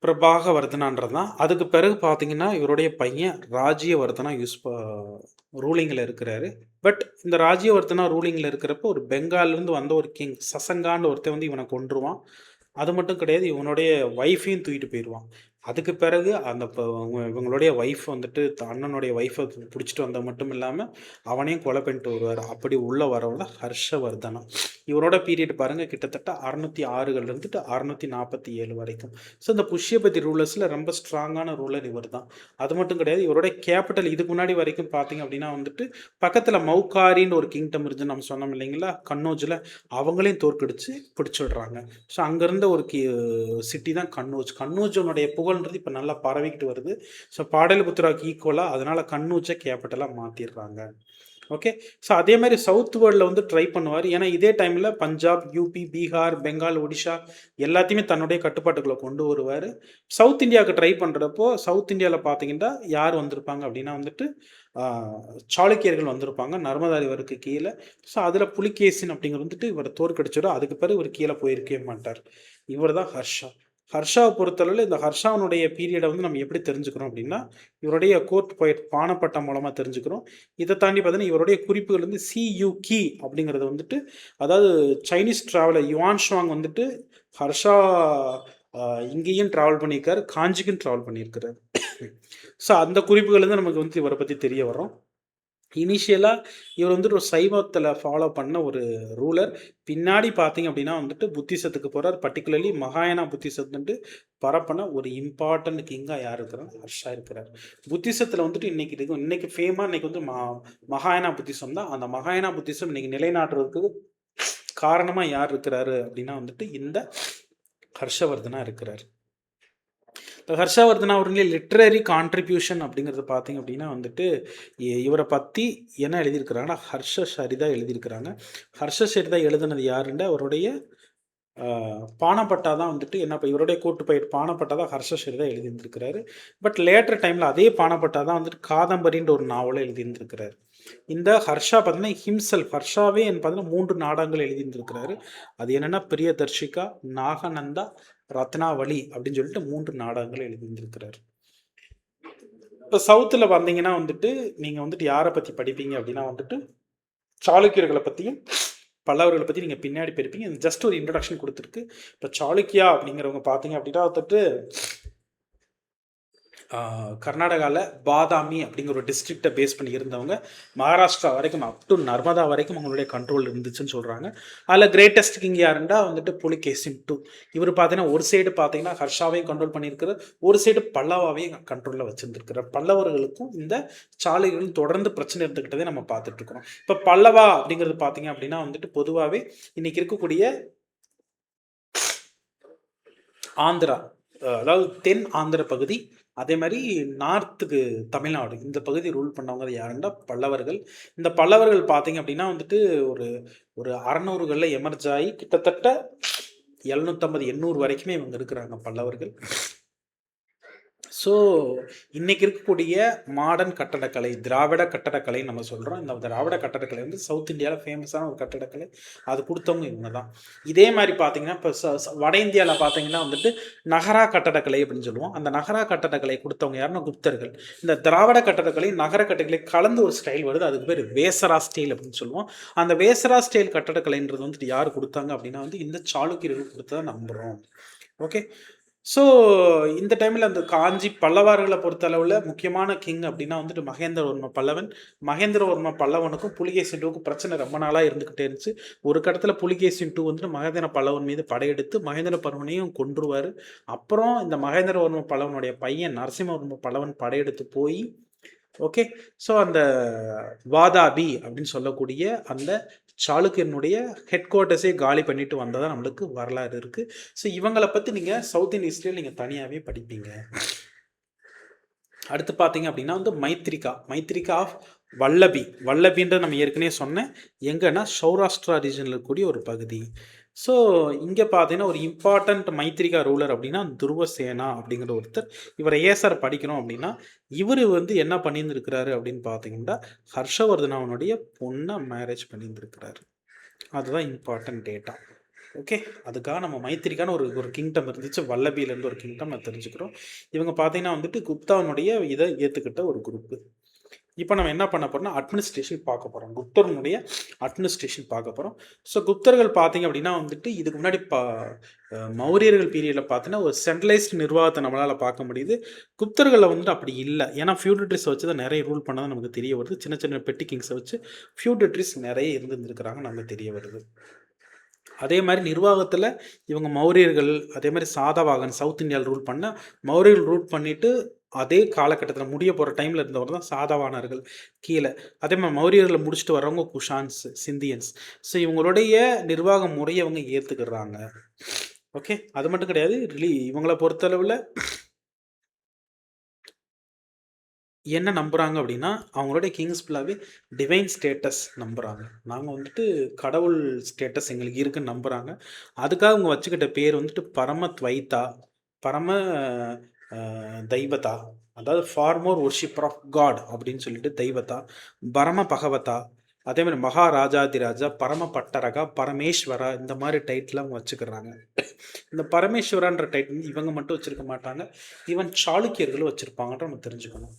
பிரபாகவர்தனான்றது தான். அதுக்கு பிறகு பார்த்தீங்கன்னா, இவருடைய பையன் ராஜ்யவர்தனா ரூலிங்கில இருக்கிறாரு. பட் இந்த ராஜ்யவர்தனா ரூலிங்கில இருக்கிறப்போ, ஒரு பெங்கால்லேருந்து வந்த ஒரு கிங் சசங்கான்னு ஒருத்தன் வந்து இவன கொன்றுவான். அது மட்டும் கிடையாது, இவனுடைய ஒய்ஃபையும் தூக்கிட்டு போயிருவான். அதுக்கு பிறகு அந்த இவங்களுடைய ஒய்ஃப் வந்துட்டு அண்ணனுடைய ஒய்ஃபை பிடிச்சிட்டு வந்தது மட்டும் இல்லாம, அவனையும் கொலை பண்ணிட்டு வருவாரு. அப்படி உள்ள வரவன் தான் ஹர்ஷவர்தனா. இவரோட பீரியட் பாருங்க கிட்டத்தட்ட 606 இருந்துட்டு 647 வரைக்கும். ஸோ இந்த புஷ்யபதி ரூலர்ஸ்ல ரொம்ப ஸ்ட்ராங்கான ரூலர் இவர் தான். அது மட்டும் கிடையாது, இவருடைய கேபிட்டல் இதுக்கு முன்னாடி வரைக்கும் பார்த்தீங்க அப்படின்னா வந்துட்டு, பக்கத்துல மௌகாரின்னு ஒரு கிங்டம் இருந்துச்சு நம்ம சொன்னோம் இல்லைங்களா? கன்னௌஜ்ல. அவங்களையும் தோற்கடிச்சு பிடிச்சிடுறாங்க. ஸோ அங்கேருந்த ஒரு சிட்டி தான் கன்னௌஜ். கன்னௌஜனுடைய புகழ்ன்றது இப்போ நல்லா பரவிக்கிட்டு வருது. ஸோ பாடலிபுத்ராவுக்கு ஈக்குவலாக அதனால கன்னௌஜை கேபிட்டலாக மாற்றிடுறாங்க. ஓகே. ஸோ அதே மாதிரி சவுத் வேர்ல்டில் வந்து ட்ரை பண்ணுவார். ஏன்னா இதே டைமில் பஞ்சாப், யூபி, பீகார், பெங்கால், ஒடிஷா எல்லாத்தையுமே தன்னுடைய கட்டுப்பாட்டுக்குள்ளே கொண்டு வருவார். சவுத் இந்தியாவுக்கு ட்ரை பண்ணுறப்போ சவுத் இந்தியாவில் பார்த்தீங்கன்னா யார் வந்திருப்பாங்க அப்படின்னா வந்துட்டு சாளுக்கியர்கள் வந்திருப்பாங்க நர்மதா ரிவருக்கு கீழே. ஸோ அதில் புலிகேசின் அப்படிங்கிற வந்துட்டு இவரை தோற்கடிச்சிடும். அதுக்கு பிறகு இவர் கீழே போயிருக்கவே மாட்டார். இவர் தான் ஹர்ஷா. ஹர்ஷாவை பொறுத்தளவில் இந்த ஹர்ஷாவனுடைய பீரியடை வந்து நம்ம எப்படி தெரிஞ்சுக்கிறோம் அப்படின்னா, இவருடைய கோர்ட் போயிட் பானப்பட்டம் மூலமாக தெரிஞ்சுக்கிறோம். இதை தாண்டி பார்த்தீங்கன்னா இவருடைய குறிப்புகள் வந்து சியூ கி அப்படிங்கிறது வந்துட்டு, அதாவது சைனீஸ் டிராவலர் யுவான் ஷுவாங் வந்துட்டு ஹர்ஷா இங்கேயும் ட்ராவல் பண்ணியிருக்காரு, காஞ்சிக்கும் ட்ராவல் பண்ணியிருக்கிறாரு. ஸோ அந்த குறிப்புகள் வந்து நமக்கு வந்து இவரை பற்றி தெரிய வரும். இனிஷியலாக இவர் வந்துட்டு ஒரு சைவத்தில் ஃபாலோ பண்ண ஒரு ரூலர். பின்னாடி பார்த்தீங்க அப்படின்னா வந்துட்டு புத்திசத்துக்கு போகிறார். பர்டிகுலர்லி மகாயானா புத்திசத்துன்ட்டு பரப்பன ஒரு இம்பார்ட்டன்ட் கிங்காக யார் இருக்கிறார்? ஹர்ஷா இருக்கிறார். புத்திசத்தில் வந்துட்டு இன்னைக்கு இருக்கும், இன்னைக்கு ஃபேமாக இன்னைக்கு வந்து மகாயானா புத்திசம் தான். அந்த மகாயானா புத்திசம் இன்னைக்கு நிலைநாட்டுறதுக்கு காரணமாக யார் இருக்கிறாரு அப்படின்னா வந்துட்டு இந்த ஹர்ஷவர்தனா இருக்கிறார். ஹர்ஷவர்தனா அவருடைய லிட்ரரி கான்ட்ரிபியூஷன் அப்படிங்கிறது பார்த்தீங்க அப்படின்னா வந்துட்டு இவரை பற்றி என்ன எழுதியிருக்கிறாங்கன்னா ஹர்ஷ சரிதா எழுதியிருக்கிறாங்க. ஹர்ஷ சரிதா எழுதுனது யாருன்னா அவருடைய பானப்பட்டா தான் வந்துட்டு என்ன இவருடைய கூட்டுப்பயிர் பானப்பட்டா தான் ஹர்ஷ சரிதா எழுதியிருந்திருக்கிறாரு. பட் லேட்டர் டைமில் அதே பானப்பட்டா தான் வந்துட்டு காதம்பரின்ற ஒரு நாவலை எழுதியிருந்திருக்கிறாரு. இந்த ஹர்ஷா பார்த்தீங்கன்னா ஹிம்செல்ஃப் ஹர்ஷாவே பார்த்தீங்கன்னா 3 நாடகங்கள் எழுதியிருந்திருக்கிறாரு. அது என்னென்னா பிரியதர்ஷிகா, நாகநந்தா, ரத்னாவளி அப்படின்னு சொல்லிட்டு 3 நாடகங்கள் எழுதியிருந்திருக்கிறாரு. இப்போ சவுத்தில் வந்தீங்கன்னா வந்துட்டு நீங்கள் வந்துட்டு யாரை பற்றி படிப்பீங்க அப்படின்னா வந்துட்டு சாளுக்கியர்களை பற்றியும் பல்லவர்களை பற்றி நீங்கள் பின்னாடி படிப்பீங்க. ஜஸ்ட் ஒரு இன்ட்ரடக்ஷன் கொடுத்துருக்கு. இப்போ சாளுக்கியா அப்படிங்கிறவங்க பார்த்தீங்க அப்படின்னா வந்துட்டு கர்நாடகாவில் பாதாமி அப்படிங்கிற ஒரு டிஸ்ட்ரிக்டை பேஸ் பண்ணி இருந்தவங்க. மகாராஷ்டிரா வரைக்கும் அப் டு நர்மதா வரைக்கும் அவங்களுடைய கண்ட்ரோல் இருந்துச்சுன்னு சொல்கிறாங்க. அதில் கிரேட்டஸ்ட் கிங் யாருண்டா வந்துட்டு புலிகேசின் II. இவர் பார்த்தீங்கன்னா ஒரு சைடு பார்த்தீங்கன்னா ஹர்ஷாவையும் கண்ட்ரோல் பண்ணியிருக்கிறார், ஒரு சைடு பல்லவாவையும் கண்ட்ரோலில் வச்சுருந்துருக்கிறார். பல்லவர்களுக்கும் இந்த சாளுக்கியர்களும் தொடர்ந்து பிரச்சனை இருந்துக்கிட்டதே நம்ம பார்த்துட்டு இருக்கிறோம். இப்போ பல்லவா அப்படிங்கிறது பார்த்தீங்க அப்படின்னா வந்துட்டு பொதுவாகவே இன்னைக்கு இருக்கக்கூடிய ஆந்திரா, அதாவது தென் ஆந்திர பகுதி, அதே மாதிரி நார்த்துக்கு தமிழ்நாடு, இந்த பகுதி ரூல் பண்ணவங்க யாருன்னா பல்லவர்கள். இந்த பல்லவர்கள் பார்த்தீங்க அப்படின்னா வந்துட்டு ஒரு ஒரு 600களில் எமர்ஜ் ஆகி கிட்டத்தட்ட 750 800 வரைக்குமே இவங்க இருக்கிறாங்க பல்லவர்கள். ஸோ இன்னைக்கு இருக்கக்கூடிய மாடர்ன் கட்டடக்கலை, திராவிட கட்டடக்கலை நம்ம சொல்கிறோம். இந்த திராவிட கட்டடக்கலை வந்து சவுத் இந்தியாவில் ஃபேமஸான ஒரு கட்டடக்கலை. அது கொடுத்தவங்க இவங்க தான். இதே மாதிரி பார்த்தீங்கன்னா இப்போ வட இந்தியாவில் பார்த்தீங்கன்னா வந்துட்டு நகரா கட்டடக்கலை அப்படின்னு சொல்லுவோம். அந்த நகரா கட்டடக்கலை கொடுத்தவங்க யாருன்னா குப்தர்கள். இந்த திராவிட கட்டடக்கலை நகர கட்டடக்கலை கலந்து ஒரு ஸ்டைல் வருது, அதுக்கு பேர் வேசரா ஸ்டைல் அப்படின்னு சொல்லுவோம். அந்த வேசரா ஸ்டைல் கட்டடக்கலைன்றது வந்துட்டு யார் கொடுத்தாங்க அப்படின்னா வந்து இந்த சாளுக்கியர்கள் கொடுத்ததை நம்புகிறோம். ஓகே. ஸோ இந்த டைமில் அந்த காஞ்சி பல்லவர்களை பொறுத்தளவில் முக்கியமான கிங் அப்படின்னா வந்துட்டு மகேந்திரவர்ம பல்லவன். மகேந்திரவர்ம பல்லவனுக்கும் புலிகேசின் II பிரச்சனை ரொம்ப நாளாக இருந்துக்கிட்டே இருந்துச்சு. ஒரு கட்டத்தில் புலிகேசின் II வந்துட்டு மகேந்திர பல்லவன் மீது படையெடுத்து மகேந்திர பல்லவனையும் கொன்றுவார். அப்புறம் இந்த மகேந்திரவர்ம பல்லவனுடைய பையன் நரசிம்மவர்ம பல்லவன் படையெடுத்து போய் ஓகே. ஸோ அந்த வாதாபி அப்படின்னு சொல்லக்கூடிய அந்த சாளுக்கியனுடைய ஹெட் குவார்ட்டர்ஸே காலி பண்ணிட்டு வந்ததாக நம்மளுக்கு வரலாறு இருக்குது. ஸோ இவங்களை பற்றி நீங்கள் சவுத் இந்தியன் ஹிஸ்ட்ரியில் நீங்கள் தனியாகவே படிப்பீங்க. அடுத்து பார்த்தீங்க அப்படின்னா வந்து மைத்ரிகா ஆஃப் வல்லபின்ற நம்ம ஏற்கனவே சொன்னேன். எங்கன்னா சௌராஷ்டிரா ரீஜனில் இருக்கக்கூடிய ஒரு பகுதி. ஸோ இங்கே பார்த்தீங்கன்னா ஒரு இம்பார்ட்டண்ட் மைத்திரிகா ரூலர் அப்படின்னா துருவசேனா அப்படிங்கிற ஒருத்தர். இவரை சார் படிக்கணும் அப்படின்னா இவர் வந்து என்ன பண்ணியிருந்திருக்கிறாரு அப்படின்னு பார்த்தீங்கன்னா ஹர்ஷவர்தனாவனுடைய பொண்ணை மேரேஜ் பண்ணியிருந்திருக்கிறாரு. அதுதான் இம்பார்ட்டன்ட் டேட்டா. ஓகே. அதுக்காக நம்ம மைத்திரிக்கான ஒரு கிங்டம் இருந்துச்சு, வல்லபியிலேருந்து ஒரு கிங்டம் நான் தெரிஞ்சுக்கிறோம். இவங்க பார்த்தீங்கன்னா வந்துட்டு குப்தாவனுடைய இதை ஏற்றுக்கிட்ட ஒரு குரூப்பு. இப்போ நம்ம என்ன பண்ண போறோம்னா அட்மினிஸ்ட்ரேஷன் பார்க்க போகிறோம். குப்தர்களுடைய அட்மினிஸ்ட்ரேஷன் பார்க்க போகிறோம். ஸோ குப்தர்கள் பார்த்தீங்க அப்படின்னா வந்துட்டு இதுக்கு முன்னாடி மௌரியர்கள் பீரியடில் பார்த்தீங்கன்னா ஒரு சென்ட்ரலைஸ்டு நிர்வாகத்தை நம்மளால் பார்க்க முடியுது. குப்தர்களில் வந்துட்டு அப்படி இல்லை. ஏன்னா ஃபியூடட்ரிஸ் வச்சு தான் நிறைய ரூல் பண்ணதான் நமக்கு தெரிய வருது. சின்ன சின்ன பெட்டி கிங்ஸை வச்சு ஃபியூடட்ரிஸ் நிறைய இருந்துருக்கிறாங்க நமக்கு தெரிய வருது. அதே மாதிரி நிர்வாகத்தில் இவங்க மௌரியர்கள், அதே மாதிரி சாதவாகன் சவுத் இந்தியாவில் ரூல் பண்ண மௌரியர்கள் ரூல் பண்ணிட்டு அதே காலகட்டத்தில் முடிய போகிற டைமில் இருந்தவர் தான் சாதவானர்கள் கீழே. அதே மாதிரி மௌரியர்களை முடிச்சுட்டு வரவங்க குஷான்ஸ், சிந்தியன்ஸ். ஸோ இவங்களுடைய நிர்வாக முறையை அவங்க ஏற்றுக்கிறாங்க. ஓகே. அது மட்டும் கிடையாது, இவங்களை பொறுத்தளவில் என்ன நம்புகிறாங்க அப்படின்னா அவங்களுடைய கிங்ஸ் ஃபுல்லாகவே டிவைன் ஸ்டேட்டஸ் நம்புகிறாங்க. நாங்கள் வந்துட்டு கடவுள் ஸ்டேட்டஸ் எங்களுக்கு இருக்குன்னு நம்புகிறாங்க. அதுக்காக அவங்க வச்சுக்கிட்ட பேர் வந்துட்டு பரமத்வைத்தா, பரம தெய்வதா, அதாவது ஃபார்மோர் ஒர்ஷிப்பர் ஆஃப் காட் அப்படின்னு சொல்லிட்டு தெய்வதா, பரம பகவதா, அதே மாதிரி மகாராஜாதிராஜா, பரம பட்டரகா, பரமேஸ்வரா, இந்த மாதிரி டைட்டில் அவங்க வச்சுக்கிறாங்க. இந்த பரமேஸ்வரான்ற டைட்டில் இவங்க மட்டும் வச்சிருக்க மாட்டாங்க, ஈவன் சாளுக்கியர்களும் வச்சிருப்பாங்கன்ற நம்ம தெரிஞ்சுக்கணும்.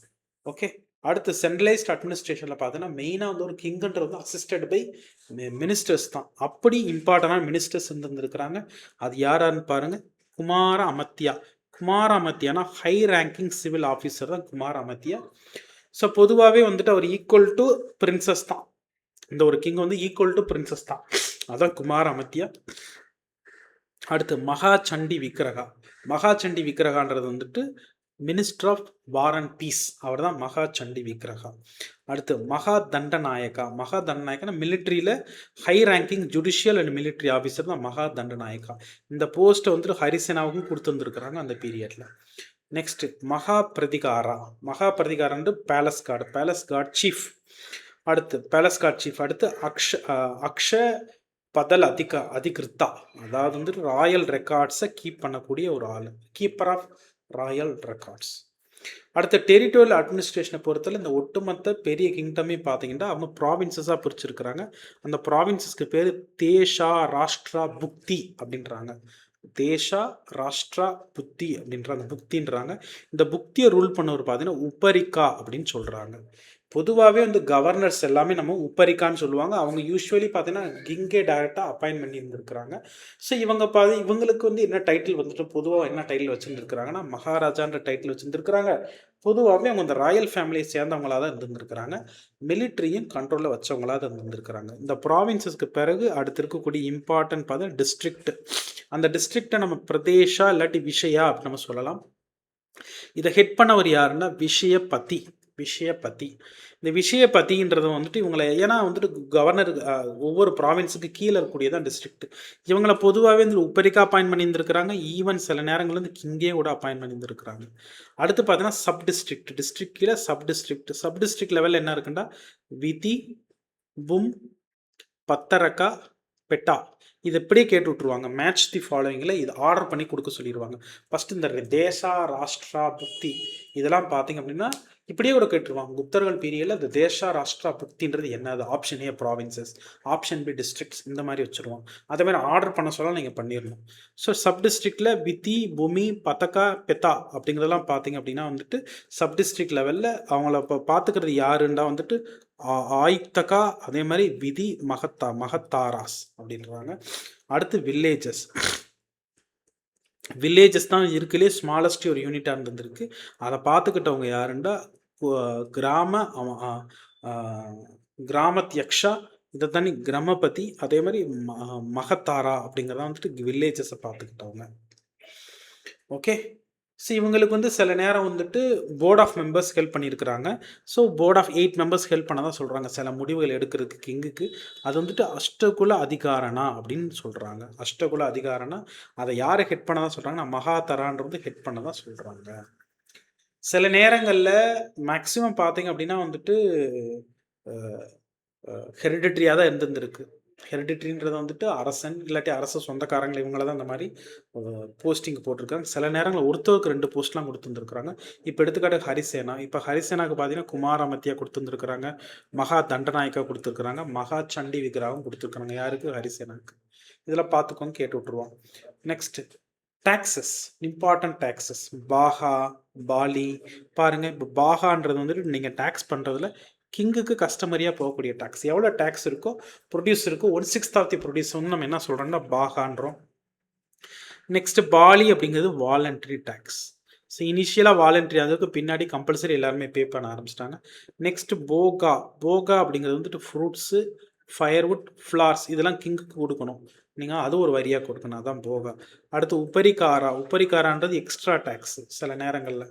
ஓகே. அடுத்து சென்ட்ரலைஸ்ட் அட்மினிஸ்ட்ரேஷனில் பார்த்தோன்னா மெயினாக வந்து ஒரு கிங்குன்றது வந்து அசிஸ்டட் பை மினிஸ்டர்ஸ் தான். அப்படி இம்பார்ட்டண்டான மினிஸ்டர்ஸ் இருந்துருக்கிறாங்க. அது யாரான்னு பாருங்கள், குமார அமத்தியா. குமார அமத்தியானா ஹை ரேங்கிங் சிவில் ஆஃபீஸர் தான் குமார அமத்தியா. ஸோ பொதுவாகவே வந்துட்டு அவர் ஈக்குவல் டு பிரின்சஸ் தான். இந்த ஒரு கிங் வந்து ஈக்குவல் டு பிரின்சஸ் தான். அதான் குமார அமத்தியா. அடுத்து மகா சண்டி விக்கிரகா. மகா சண்டி விக்கிரகான்றது வந்துட்டு minister of war and peace, அவர் தான் மகா சண்டி விக்கிரகா. அடுத்து மகா தண்டநாயக்கா. மகா தண்டநாயக்கா மிலிட்ரியில் high ranking judicial and military officer தான் மகா தண்டநாயக்கா. இந்த போஸ்ட்டை வந்துட்டு ஹரிசேனாவுக்கும் கொடுத்துருந்துருக்குறாங்க அந்த பீரியடில். நெக்ஸ்ட் மகா பிரதிகாரா. மகா பிரதிகாரன்று palace guard, palace guard chief. அடுத்து பேலஸ் கார்டு சீஃப். அடுத்து அக்ஷ பதல் அதிகிருத்தா, அதாவது வந்துட்டு ராயல் ரெக்கார்ட்ஸை கீப் பண்ணக்கூடிய ஒரு ஆள், கீப்பர் ஆஃப் ராயல் ரெக்கார்ட்ஸ். அடுத்த டெரிட்டோரியல் அட்மினிஸ்ட்ரேஷனை பொறுத்தவரை இந்த ஒட்டுமொத்த பெரிய கிங்டமே பார்த்தீங்கன்னா அவங்க ப்ராவின்சஸாக பிரிச்சிருக்கிறாங்க. அந்த ப்ராவின்சஸ்க்கு பேர் தேஷா ராஷ்டிரா புக்தி அப்படின்றாங்க. தேஷா ராஷ்டிரா புத்தி அப்படின்றாங்க, புக்தின்றாங்க. இந்த புக்தியை ரூல் பண்ணவர் பார்த்தீங்கன்னா உப்பரிக்கா அப்படின்னு சொல்கிறாங்க. பொதுவாகவே வந்து கவர்னர்ஸ் எல்லாமே நம்ம உப்பரிக்கான்னு சொல்லுவாங்க. அவங்க யூஸ்வலி பார்த்தீங்கன்னா கிங்கே டைரெக்டாக அப்பாயின்ட் பண்ணி இருந்திருக்கிறாங்க. ஸோ இவங்களுக்கு வந்து என்ன டைட்டில் வந்துட்டு பொதுவாக என்ன டைட்டில் வச்சுருந்துருக்கிறாங்கன்னா மகாராஜான்ற டைட்டில் வச்சுருந்துருக்கிறாங்க. பொதுவாகவே அவங்க அந்த ராயல் ஃபேமிலியை சேர்ந்தவங்களாக தான் இருந்திருக்கிறாங்க. மிலிட்ரியும் கண்ட்ரோலில் வச்சவங்களாக தான் இருந்திருக்கிறாங்க. இந்த ப்ராவின்சஸ்க்கு பிறகு அடுத்து இருக்கக்கூடிய இம்பார்ட்டன்ட் பார்த்தா டிஸ்ட்ரிக்ட். அந்த டிஸ்ட்ரிக்டை நம்ம பிரதேஷா இல்லாட்டி விஷயா அப்படின்னு நம்ம சொல்லலாம். இதை ஹெட் பண்ணவர் யாருன்னா விஷயபதி. இந்த விஷயபதின்றது வந்துட்டு இவங்களை, ஏன்னா வந்துட்டு கவர்னர் ஒவ்வொரு ப்ராவின்ஸுக்கு கீழே இருக்கக்கூடியதான் டிஸ்ட்ரிக்ட். இவங்களை பொதுவாகவே வந்து உப்பரிக்கா அப்பாயின்ட் பண்ணியிருந்துருக்கிறாங்க. ஈவன் சில நேரங்கள் வந்து கிங்கே கூட அப்பாயின்ட் பண்ணியிருந்துருக்கிறாங்க. அடுத்து பார்த்தீங்கன்னா சப் டிஸ்ட்ரிக்ட். டிஸ்ட்ரிக்ட் கீழே சப் டிஸ்ட்ரிக்ட். சப் டிஸ்ட்ரிக்ட் லெவலில் என்ன இருக்குன்னா விதி, பும், பத்தரக்கா, பெட்டா. இது எப்படியே கேட்டு விட்ருவாங்க. மேட்ச் தி ஃபாலோவிங்கில் இது ஆர்டர் பண்ணி கொடுக்க சொல்லிடுவாங்க. ஃபஸ்ட்டு இந்த தேசா ராஷ்டிரா புக்தி இதெல்லாம் பார்த்தீங்க அப்படின்னா இப்படியே கூட கேட்டுருவாங்க. குப்தர்கள் பீரியடில் இந்த தேசா ராஷ்டிரா புக்தின்றது என்னது? Option A provinces, option B districts, இந்த மாதிரி வச்சுருவாங்க. அதே மாதிரி ஆர்டர் பண்ண சொல்ல நீங்கள் பண்ணிடணும். ஸோ சப் டிஸ்ட்ரிக்டில் விதி, பூமி, பதக்கா, பெத்தா அப்படிங்கிறதெல்லாம் பார்த்தீங்க அப்படின்னா வந்துட்டு சப் டிஸ்ட்ரிக்ட் லெவலில் அவங்கள இப்போ பார்த்துக்கிறது யாருன்னா வந்துட்டு ஆயுக்தகா, அதே மாதிரி விதி, மகத்தாராஸ் அப்படின்றாங்க. அடுத்து வில்லேஜஸ் தான் இருக்குலே ஸ்மாலஸ்ட் ஒரு யூனிட்டாக இருந்திருக்கு. அதை பார்த்துக்கிட்டவங்க யாருண்டா கிராமத்யக்ஷா, இதை தனி கிராமபதி, அதே மாதிரி மகத்தாரா அப்படிங்கிறத வந்துட்டு வில்லேஜஸை பார்த்துக்கிட்டவங்க. ஓகே. ஸோ இவங்களுக்கு வந்து சில நேரம் வந்துட்டு போர்ட் ஆஃப் மெம்பர்ஸ் ஹெல்ப் பண்ணியிருக்கிறாங்க. So board of 8 members help பண்ண தான் சொல்கிறாங்க சில முடிவுகள் எடுக்கிறதுக்கு கிங்குக்கு. அது வந்துட்டு அஷ்டகுல அதிகாரனா அப்படின்னு சொல்கிறாங்க. அஷ்டகுல அதிகாரனா அதை யாரை ஹெட் பண்ண தான் சொல்கிறாங்கன்னா மகாதரான்றது ஹெட் பண்ண தான் சொல்கிறாங்க. சில நேரங்களில் மேக்ஸிமம் பார்த்தீங்க அப்படின்னா வந்துட்டு ஹெரிடிட்ரியாக தான் இருந்திருக்கு. ஹெரிடிட்ரின்றது வந்துட்டு அரசன் இல்லாட்டி அரச சொந்தக்காரங்கள் இவங்கள தான் இந்த மாதிரி போஸ்டிங் போட்டிருக்காங்க. சில நேரங்களில் ஒருத்தருக்கு 2 போஸ்ட்லாம் கொடுத்துருந்துருக்குறாங்க. இப்போ எடுத்துக்காட்டு ஹரிசேனா. இப்போ ஹரிசேனாவுக்கு பார்த்தீங்கன்னா குமார அமத்தியா கொடுத்துருந்துருக்குறாங்க, மகா தண்டநாயக்கா கொடுத்துருக்குறாங்க, மகா சண்டி விக்கிரகம் கொடுத்துருக்குறாங்க. யாருக்கு? ஹரிசேனாவுக்கு. இதில் பார்த்துக்கோங்க, கேட்டு விட்ருவோம். Next taxes, important taxes. Bhaga, Bali பாருங்கள். இப்போ பாகான்றது வந்துட்டு நீங்கள் டேக்ஸ் பண்ணுறதுல கிங்குக்கு கஸ்டமரியாக போகக்கூடிய டேக்ஸ். எவ்வளோ டேக்ஸ் இருக்கோ ப்ரொடியூஸ் இருக்கோ 1/6 ஆஃப் தி ப்ரொடியூஸ் வந்து நம்ம என்ன சொல்கிறோம்னா பாகான்றோம். நெக்ஸ்ட் பாலி அப்படிங்கிறது வாலண்ட்ரி டேக்ஸ். ஸோ இனிஷியலாக வாலண்ட்ரி, அதுக்கு பின்னாடி கம்பல்சரி எல்லாருமே பே பண்ண ஆரம்பிச்சிட்டாங்க. நெக்ஸ்ட் போகா. போகா அப்படிங்கிறது வந்துட்டு ஃப்ரூட்ஸு, ஃபயர்வுட், ஃப்ளார்ஸ் இதெல்லாம் கிங்குக்கு கொடுக்கணும். நீங்கள் அது ஒரு வரியாக கொடுக்கணும், அதான் போகா. அடுத்து உப்பரிக்காரா. உப்பரிக்காரான்றது எக்ஸ்ட்ரா டேக்ஸ். சில நேரங்களில்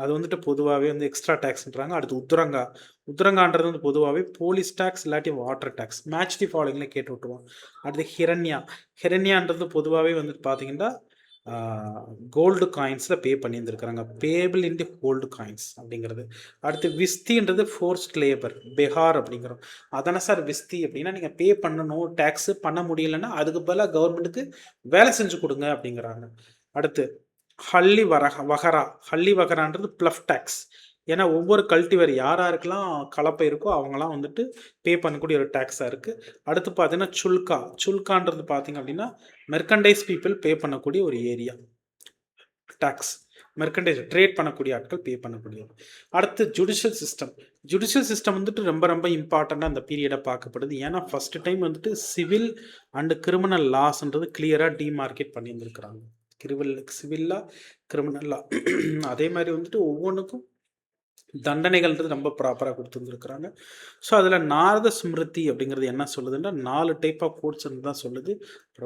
அது வந்துட்டு பொதுவாகவே வந்து எக்ஸ்ட்ரா டேக்ஸ்ன்றாங்க. அடுத்து உத்ரங்கா. உத்ரங்கான்றது வந்து பொதுவாகவே போலீஸ் டேக்ஸ் இல்லாட்டி வாட்டர் டேக்ஸ். மேட்ச் தி ஃபாலோவிங்கில் கேட்டு விட்டுருவோம். அடுத்து ஹிரண்யா. ஹிரண்யான்றது பொதுவாகவே வந்துட்டு பார்த்தீங்கன்னா கோல்டு காயின்ஸில் பே பண்ணியிருந்துருக்குறாங்க. Payable in the gold coins அப்படிங்கிறது. அடுத்து விஸ்தின்றது ஃபோர்ஸ்ட் லேபர், பெஹார் அப்படிங்கிறோம். அதானே சார் விஸ்தி அப்படின்னா நீங்கள் பே பண்ணணும், டேக்ஸு பண்ண முடியலைன்னா அதுக்கு பதிலாக கவர்மெண்ட்டுக்கு வேலை செஞ்சு கொடுங்க அப்படிங்கிறாங்க. அடுத்து ஹல்லி வகரான்றது ப்ளஃப் டேக்ஸ். ஏன்னா ஒவ்வொரு கல்டிவர் யாராருக்கெல்லாம் கலப்பை இருக்கோ அவங்களாம் வந்துட்டு பே பண்ணக்கூடிய ஒரு டேக்ஸாக இருக்குது. அடுத்து பார்த்தீங்கன்னா சுல்கான்றது பார்த்தீங்க அப்படின்னா மெர்கண்டைஸ் பீப்புள் பே பண்ணக்கூடிய ஒரு ஏரியா டேக்ஸ். மெர்கண்டைஸ் ட்ரேட் பண்ணக்கூடிய ஆட்கள் பே பண்ணக்கூடியது. அடுத்து ஜுடிஷியல் சிஸ்டம் வந்துட்டு ரொம்ப ரொம்ப இம்பார்ட்டண்ட்டாக அந்த பீரியடை பார்க்கப்படுது. ஏன்னா ஃபர்ஸ்ட் டைம் வந்துட்டு சிவில் அண்டு கிரிமினல் லாஸ்ன்றது கிளியராக டிமார்க்கெட் பண்ணியிருந்துருக்குறாங்க. சிவில்லா, கிரிமினலா அதே மாதிரி வந்துட்டு ஒவ்வொன்றுக்கும் தண்டனைகள்ன்றது ரொம்ப ப்ராப்பராக கொடுத்துருந்துருக்குறாங்க. ஸோ அதில் நாரத ஸ்மிருதி அப்படிங்கிறது என்ன சொல்லுதுன்னா 4 டைப் ஆஃப் கோர்ட்ஸ் தான் சொல்லுது.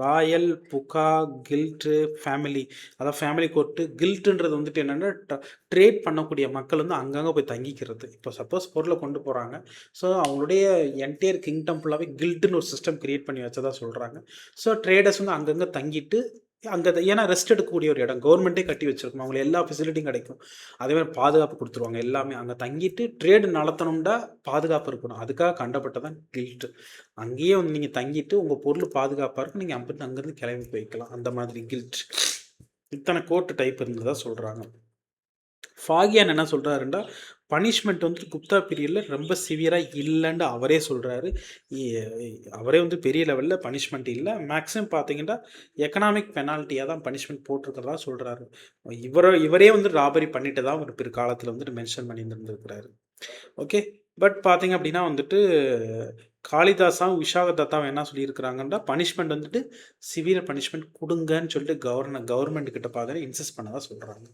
Royal, Puga, guild, family. அதாவது ஃபேமிலி கோர்ட்டு. கில்ட்டுன்றது வந்துட்டு என்னென்னா ட்ரேட் பண்ணக்கூடிய மக்கள் வந்து அங்கங்கே போய் தங்கிக்கிறது. இப்போ சப்போஸ் பொருளை கொண்டு போகிறாங்க, ஸோ அவங்களுடைய என்டையர் கிங்டம் ஃபுல்லாகவே கில்ட்டுன்னு ஒரு சிஸ்டம் கிரியேட் பண்ணி வச்சதாக சொல்கிறாங்க. ஸோ ட்ரேடர்ஸ் வந்து அங்கங்கே தங்கிட்டு அங்கே ஏன்னா ரெஸ்ட் எடுக்கக்கூடிய ஒரு இடம் கவர்மெண்ட்டே கட்டி வச்சிருக்கும், அவங்களுக்கு எல்லா ஃபெசிலிட்டியும் கிடைக்கும். அதே மாதிரி பாதுகாப்பு கொடுத்துருவாங்க. எல்லாமே அங்கே தங்கிட்டு ட்ரேடு நடத்தணும்னா பாதுகாப்பு இருக்கணும், அதுக்காக கண்டப்பட்டதான் கில்ட்டு. அங்கேயே வந்து நீங்கள் தங்கிட்டு உங்கள் பொருள் பாதுகாப்பாக இருக்கும், நீங்கள் அங்கேருந்து கிளம்பி போய்க்கலாம். அந்த மாதிரி கில்ட். இத்தனை கோர்ட்டு டைப் இருந்ததாக சொல்கிறாங்க. ஃபாகியான் என்ன சொல்கிறாருன்னா பனிஷ்மெண்ட் வந்துட்டு குப்தா பீரியடில் ரொம்ப சிவியராக இல்லைன்னு அவரே சொல்கிறாரு. அவரே வந்து பெரிய லெவலில் பனிஷ்மெண்ட் இல்லை. மேக்ஸிமம் பார்த்தீங்கன்னா எக்கனாமிக் பெனால்ட்டியாக தான் பனிஷ்மெண்ட் போட்டிருக்கிறதா சொல்கிறாரு. இவரே வந்து ராபரி பண்ணிட்டு தான் ஒரு பிற்காலத்தில் வந்துட்டு மென்ஷன் பண்ணியிருந்துருக்கிறாரு. ஓகே. பட் பார்த்தீங்க அப்படின்னா வந்துட்டு காளிதாஸாவும் விஷாகதத்தாவும் என்ன சொல்லியிருக்கிறாங்கன்னா பனிஷ்மெண்ட் வந்துட்டு சிவியர் பனிஷ்மெண்ட் கொடுங்கன்னு சொல்லிட்டு கவர்மெண்ட் கிட்ட பார்த்தீங்கன்னா இன்சிஸ்ட் பண்ணதான் சொல்கிறாங்க.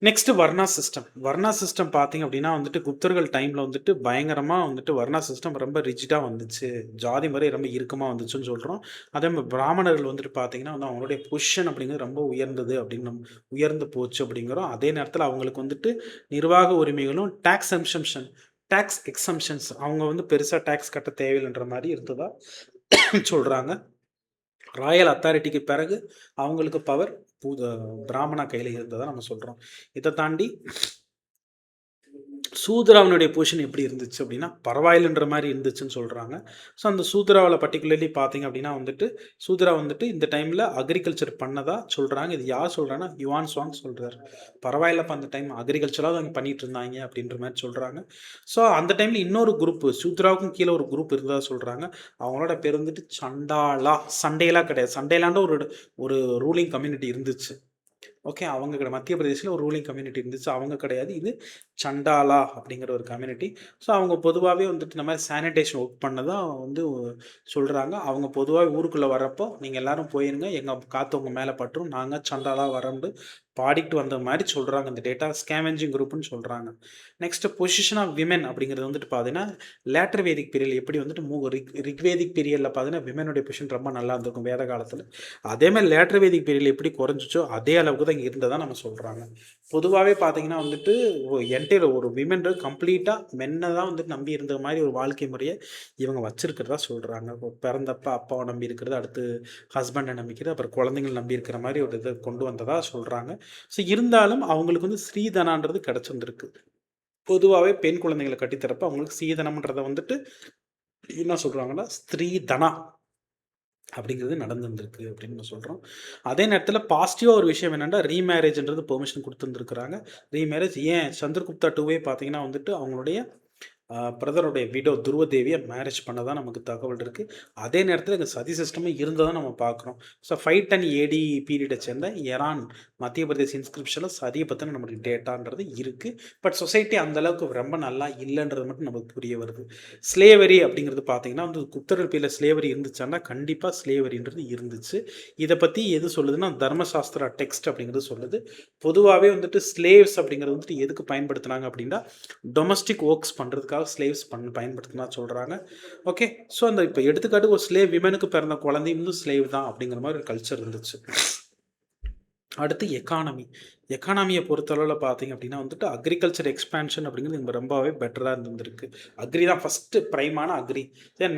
Next Varna system. Varna system பார்த்தீங்க அப்படின்னா வந்துட்டு குப்தர்கள் டைமில் வந்துட்டு பயங்கரமாக வந்துட்டு வர்ணா சிஸ்டம் ரொம்ப ரிஜிடாக வந்துச்சு, ஜாதி முறை ரொம்ப இறுக்கமாக வந்துச்சுன்னு சொல்கிறோம். அதே மாதிரி பிராமணர்கள் வந்துட்டு பார்த்தீங்கன்னா வந்து அவங்களுடைய பொசிஷன் அப்படிங்கிறது ரொம்ப உயர்ந்தது அப்படின்னு உயர்ந்து போச்சு அப்படிங்கிறோம். அதே நேரத்தில் அவங்களுக்கு வந்துட்டு நிர்வாக உரிமைகளும் டேக்ஸ் எக்ஸம்ஷன்ஸ் அவங்க வந்து பெருசாக டேக்ஸ் கட்ட தேவையில்லைன்ற மாதிரி இருந்ததா சொல்கிறாங்க. ராயல் அத்தாரிட்டிக்கு பிறகு அவங்களுக்கு பவர் பிராமணா கையில் இருந்ததாக நம்ம சொல்கிறோம். இதை தாண்டி சூத்ராவனுடைய பொசிஷன் எப்படி இருந்துச்சு அப்படின்னா பரவாயில்லைன்ற மாதிரி இருந்துச்சுன்னு சொல்கிறாங்க. ஸோ அந்த சூத்ராவில் பர்டிகுலர்லி பார்த்தீங்க அப்படின்னா வந்துட்டு சூத்ரா வந்துட்டு இந்த டைமில் அக்ரிகல்ச்சர் பண்ணதா சொல்கிறாங்க. இது யார் சொல்கிறாங்கன்னா யுவான் சுவாங் சொல்கிறார். பரவாயில்லப்பா அந்த டைம் அக்ரிகல்ச்சராக அவங்க பண்ணிட்டு இருந்தாங்க அப்படின்ற மாதிரி சொல்கிறாங்க. ஸோ அந்த டைமில் இன்னொரு குரூப் சூத்ராவுக்கும் கீழே ஒரு குரூப் இருந்ததாக சொல்கிறாங்க. அவங்களோட பேர் வந்துட்டு சண்டாலா. சண்டேலா கிடையாது, சண்டேலான்ற ஒரு ரூலிங் கம்யூனிட்டி இருந்துச்சு. ஓகே. அவங்க கிடையாது, மத்திய பிரதேசில் ஒரு ரூலிங் கம்யூனிட்டி இருந்துச்சு, அவங்க கிடையாது. இது சண்டாலா அப்படிங்கிற ஒரு கம்யூனிட்டி. ஸோ அவங்க பொதுவாகவே வந்துட்டு இந்த மாதிரி சானிடேஷன் ஒர்க் பண்ணதான் வந்து சொல்கிறாங்க. அவங்க பொதுவாக ஊருக்குள்ளே வரப்போ நீங்கள் எல்லோரும் போயிருங்க, எங்கள் காற்று உங்கள் மேலே பற்றும், நாங்கள் சண்டாலா வரம்பு பாடிட்டு வந்த மாதிரி சொல்கிறாங்க. இந்த டேட்டா ஸ்கேவெஞ்சிங் குரூப்னு சொல்கிறாங்க. நெக்ஸ்ட் பொசிஷன் ஆஃப் விமென் அப்படிங்கிறது வந்துட்டு பார்த்தீங்கன்னா லேட்டர் வேதிக் பீரியட் எப்படி வந்துட்டு ரிக்வேதிக் பீரியடில் பார்த்தீங்கன்னா விமெனுடைய பொசிஷன் ரொம்ப நல்லா இருந்திருக்கும் வேத காலத்தில். அதேமாதிரி லேட்டர் வேதிக் பீரியடில் எப்படி குறைஞ்சிச்சோ அதே அளவுக்கு தான் இங்கே இருந்ததாக நம்ம சொல்கிறாங்க. பொதுவாகவே பார்த்தீங்கன்னா வந்துட்டு என்டையர் ஒரு விமென் கம்ப்ளீட்டாக மென்னை தான் வந்துட்டு நம்பி இருந்த மாதிரி ஒரு வாழ்க்கை முறையை இவங்க வச்சிருக்கிறதா சொல்கிறாங்க. பிறந்தப்ப அப்பாவை நம்பி இருக்கிறது, அடுத்து ஹஸ்பண்டை நம்பிக்கிறது, அப்புறம் குழந்தைங்களை நம்பி இருக்கிற மாதிரி ஒரு இதை கொண்டு வந்ததாக சொல்கிறாங்க. ஸோ இருந்தாலும் அவங்களுக்கு வந்து ஸ்ரீதனான்றது கிடச்சிருந்துருக்கு. பொதுவாகவே பெண் குழந்தைங்களை கட்டித்தரப்ப அவங்களுக்கு சீதனம்ன்றதை வந்துட்டு என்ன சொல்கிறாங்கன்னா ஸ்திரீதனா அப்படிங்கிறது நடந்துருந்துருக்கு அப்படின்னு நம்ம சொல்கிறோம். அதே நேரத்தில் பாசிட்டிவாக ஒரு விஷயம் என்னென்னா ரீமேரேஜ்ன்றது பெர்மிஷன் கொடுத்துருந்துருக்குறாங்க. ரீமேரேஜ் ஏன் சந்திரகுப்தா 2 பார்த்தீங்கன்னா வந்துட்டு அவங்களுடைய பிரதருடைய விடோ துருவதேவியை மேரேஜ் பண்ணதான் நமக்கு தகவல் இருக்குது. அதே நேரத்தில் இந்த சதி சிஸ்டமும் இருந்ததான் நம்ம பார்க்குறோம். ஸோ 510 AD பீரியடை சேர்ந்த எரான் மத்திய பிரதேஷ் இன்ஸ்கிரிப்ஷனில் சதியை பற்றின நம்மளுக்கு டேட்டான்றது இருக்குது. பட் சொசைட்டி அந்தளவுக்கு ரொம்ப நல்லா இல்லைன்றது மட்டும் நமக்கு புரிய வருது. ஸ்லேவரி அப்படிங்கிறது பார்த்தீங்கன்னா வந்து குப்தர்கள் பீரியடில் ஸ்லேவரி இருந்துச்சான்னா கண்டிப்பாக ஸ்லேவரின்றது இருந்துச்சு. இதை பற்றி எது சொல்லுதுன்னா தர்மசாஸ்திரா டெக்ஸ்ட் அப்படிங்கிறது சொல்லுது. பொதுவாகவே வந்துட்டு ஸ்லேவ்ஸ் அப்படிங்கிறது வந்துட்டு எதுக்கு பயன்படுத்தினாங்க அப்படின்னா டொமஸ்டிக் ஒர்க்ஸ் பண்ணுறதுக்காக ஸ்லேவ்ஸ் பயன்படுத்தினா சொல்கிறாங்க. ஓகே. ஸோ அந்த இப்போ எடுத்துக்காட்டு ஒரு ஸ்லேவ் விமனுக்கு பிறந்த குழந்தையும் வந்து ஸ்லேவ் தான் அப்படிங்கிற மாதிரி ஒரு கல்ச்சர் இருந்துச்சு. அடுத்து எக்கானமியை பொறுத்தளவில் பார்த்தீங்க அப்படின்னா வந்துட்டு அக்ரிகல்ச்சர் எக்ஸ்பேன்ஷன் அப்படிங்கிறது இங்கே ரொம்பவே பெட்டராக இருந்திருக்கு. அக்ரி தான் ஃபஸ்ட்டு ப்ரைமான அக்ரி.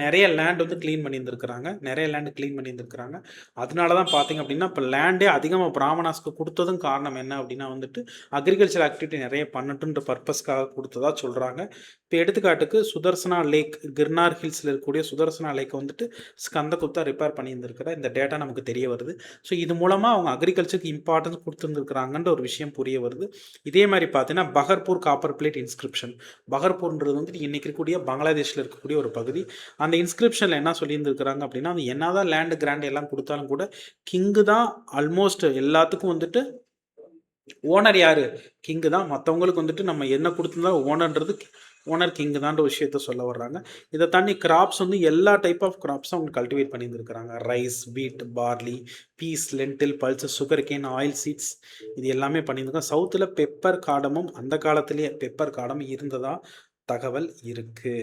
நிறைய லேண்ட் வந்து க்ளீன் பண்ணியிருந்துருக்குறாங்க, அதனால தான் பார்த்தீங்க அப்படின்னா இப்போ லேண்டே அதிகமாக பிராமணாஸ்க்கு கொடுத்ததும் காரணம் என்ன அப்படின்னா வந்துட்டு அக்ரிகல்ச்சர் ஆக்டிவிட்டி நிறைய பண்ணட்டுன்ற பர்பஸ்க்காக கொடுத்ததா சொல்கிறாங்க. இப்போ எடுத்துக்காட்டுக்கு சுதர்சனா லேக், கிர்னார் ஹில்ஸில் இருக்கக்கூடிய சுதர்சனா லேக்கை வந்துட்டு ஸ்கந்தகுப்தா ரிப்பேர் பண்ணியிருந்திருக்கிற இந்த டேட்டா நமக்கு தெரிய வருது. ஸோ இது மூலமாக அவங்க அக்ரிகல்ச்சருக்கு இம்பார்ட்டன்ஸ் கொடுத்துருந்துருக்குறாங்கன்ற ஒரு விஷயம் புரிய வருது. இதே மாதிரி பார்த்தீங்கன்னா பகர்பூர் காப்பர் பிளேட் இன்ஸ்கிரிப்ஷன். பகர்பூர்ன்றது வந்துட்டு இன்றைக்கி இருக்கக்கூடிய பங்களாதேஷில் இருக்கக்கூடிய ஒரு பகுதி. அந்த இன்ஸ்கிரிப்ஷனில் என்ன சொல்லியிருந்துருக்குறாங்க அப்படின்னா அது என்னதான் லேண்டு கிராண்ட் எல்லாம் கொடுத்தாலும் கூட கிங்கு தான் ஆல்மோஸ்ட் எல்லாத்துக்கும் வந்துட்டு ஓனர். யார்? கிங்கு தான். மற்றவங்களுக்கு வந்துட்டு நம்ம என்ன கொடுத்துருந்தா ஓனர்ன்றது ஓனர் கிங் தான்ற விஷயத்த சொல்ல வர்றாங்க. இதை தாண்டி கிராப்ஸ் வந்து எல்லா டைப் ஆஃப் கிராப்ஸும் அவங்க கல்டிவேட் பண்ணியிருந்துருக்காங்க. Rice, wheat, barley, peas, lentil, pulses, sugarcane, oil seeds, இது எல்லாமே பண்ணியிருக்காங்க. சவுத்தில் பெப்பர் காடமும் அந்த காலத்திலேயே பெப்பர் காடமும் இருந்ததா தகவல் இருக்கு.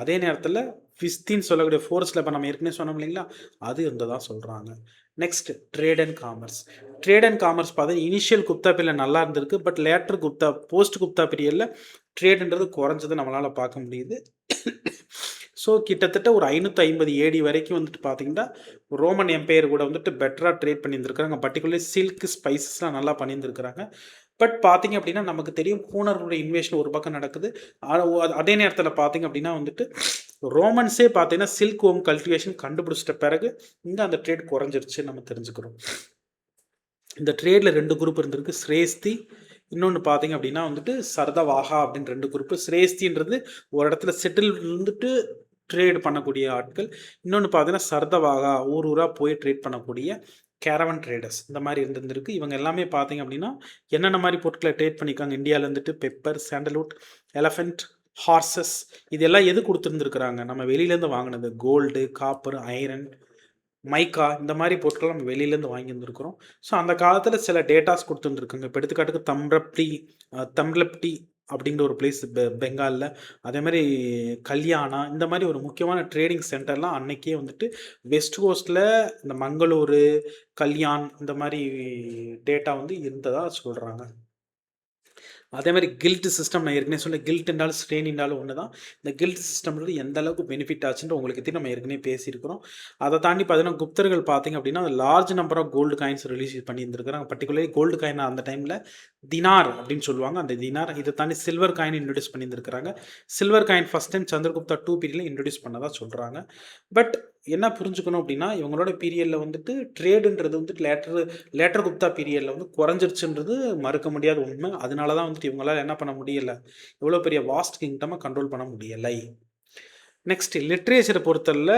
அதே நேரத்தில் ஃபிஸ்தின்னு சொல்லக்கூடிய ஃபோர்ஸில் இப்போ நம்ம ஏற்கனவே சொன்னோம் இல்லைங்களா, அது இருந்ததா சொல்கிறாங்க. Next trade and commerce. Trade and commerce பார்த்தீங்கன்னா இனிஷியல் குப்தா பீரியட் நல்லா இருந்திருக்கு. But later Gupta post Gupta பீரியடில் ட்ரேடுன்றது குறைஞ்சதை நம்மளால் பார்க்க முடியுது. ஸோ கிட்டத்தட்ட ஒரு 550 ஏடி வரைக்கும் வந்துட்டு பார்த்தீங்கன்னா ரோமன் எம்பையர் கூட வந்துட்டு பெட்டராக ட்ரேட் பண்ணியிருந்துருக்காங்க. பர்டிகுலர்லி சில்க், ஸ்பைசஸ்லாம் நல்லா பண்ணியிருந்துருக்காங்க. பட் பார்த்தீங்க அப்படின்னா நமக்கு தெரியும் ஹூனருடைய இன்வேஷன் ஒரு பக்கம் நடக்குது. அதே நேரத்தில் பார்த்தீங்க அப்படின்னா வந்துட்டு ரோமன்ஸே பார்த்தீங்கன்னா சில்க் ஹோம் கல்டிவேஷன் கண்டுபிடிச்சிட்ட பிறகு இங்கே அந்த ட்ரேட் குறைஞ்சிருச்சு நம்ம தெரிஞ்சுக்கிறோம். இந்த ட்ரேடில் 2 குரூப் இருந்திருக்கு. ஸ்ரேஸ்தி, இன்னொன்று பார்த்தீங்க அப்படின்னா வந்துட்டு சர்தவாகா அப்படின்னு 2 குரூப்பு. ஸ்ரேஸ்தின்றது ஒரு இடத்துல செட்டில் இருந்துட்டு ட்ரேட் பண்ணக்கூடிய ஆட்கள். இன்னொன்று பார்த்தீங்கன்னா சர்தவாகா ஊர் ஊராக போய் ட்ரேட் பண்ணக்கூடிய கேரவன் ட்ரேடர்ஸ். இந்த மாதிரி இருந்திருக்கு. இவங்க எல்லாமே பார்த்தீங்க அப்படின்னா என்னென்ன மாதிரி பொருட்களை ட்ரேட் பண்ணியிருக்காங்க இந்தியாவில் இருந்துட்டு பெப்பர், சாண்டல்வுட், எலஃபென்ட், ஹார்சஸ், இதெல்லாம் எது கொடுத்துருந்துருக்குறாங்க நம்ம வெளியிலேருந்து வாங்கினது கோல்டு, காப்பர், ஐரன், மைக்கா, இந்த மாதிரி பொருட்கள் நம்ம வெளியிலேருந்து வாங்கியிருந்துருக்குறோம். ஸோ அந்த காலத்தில் சில டேட்டாஸ் கொடுத்துருந்துருக்குங்க. இப்போ எடுத்துக்காட்டுக்கு தம்ரப்டி அப்படிங்கிற ஒரு பிளேஸ் பெங்காலில், அதே மாதிரி கல்யாணா, இந்த மாதிரி ஒரு முக்கியமான ட்ரேடிங் சென்டர்லாம் அன்னைக்கே வந்துட்டு வெஸ்ட் கோஸ்ட்டில் இந்த மங்களூரு, கல்யாண் இந்த மாதிரி டேட்டா வந்து இருந்ததாக சொல்கிறாங்க. அதே மாதிரி கில்ட் சிஸ்டம் நான் ஏற்கனவே சொன்ன கில்ட் என்றாலும் ஸ்ட்ரெயின் என்றாலும் ஒன்று தான். இந்த கில்ட் சிஸ்டம்ன்றது எந்த அளவுக்கு பெனிஃபிட் ஆச்சுன்னு உங்களுக்கு தெரியும், நம்ம ஏற்கனவே பேசியிருக்கிறோம். அதை தாண்டி பார்த்தீங்கன்னா குப்தர்கள் பார்த்தீங்க அப்படின்னா large number of gold coins release பண்ணியிருந்துருக்காங்க. பர்டிகுலர்லி கோல்டு காயின் அந்த டைமில் தினார் அப்படின்னு சொல்லுவாங்க. அந்த தினார் இதை தாண்டி சில்வர் காயின் இன்ட்ரடியூஸ் பண்ணியிருந்துருக்காங்க. Silver coin first time Chandragupta 2 பீரியடில் இன்ட்ரடியூஸ் பண்ணதாக சொல்கிறாங்க. பட் என்ன புரிஞ்சுக்கணும் அப்படின்னா இவங்களோட பீரியடில் வந்துட்டு ட்ரேடுன்றது வந்துட்டு லேட்டர் குப்தா பீரியடில் வந்து குறைஞ்சிருச்சுன்றது மறுக்க முடியாத உண்மை. அதனால தான் வந்துட்டு இவங்களால் என்ன பண்ண முடியலை, இவ்வளோ பெரிய வாஸ்ட் கிங்டமை கண்ட்ரோல் பண்ண முடியலை. நெக்ஸ்ட் லிட்ரேச்சரை பொறுத்தவரை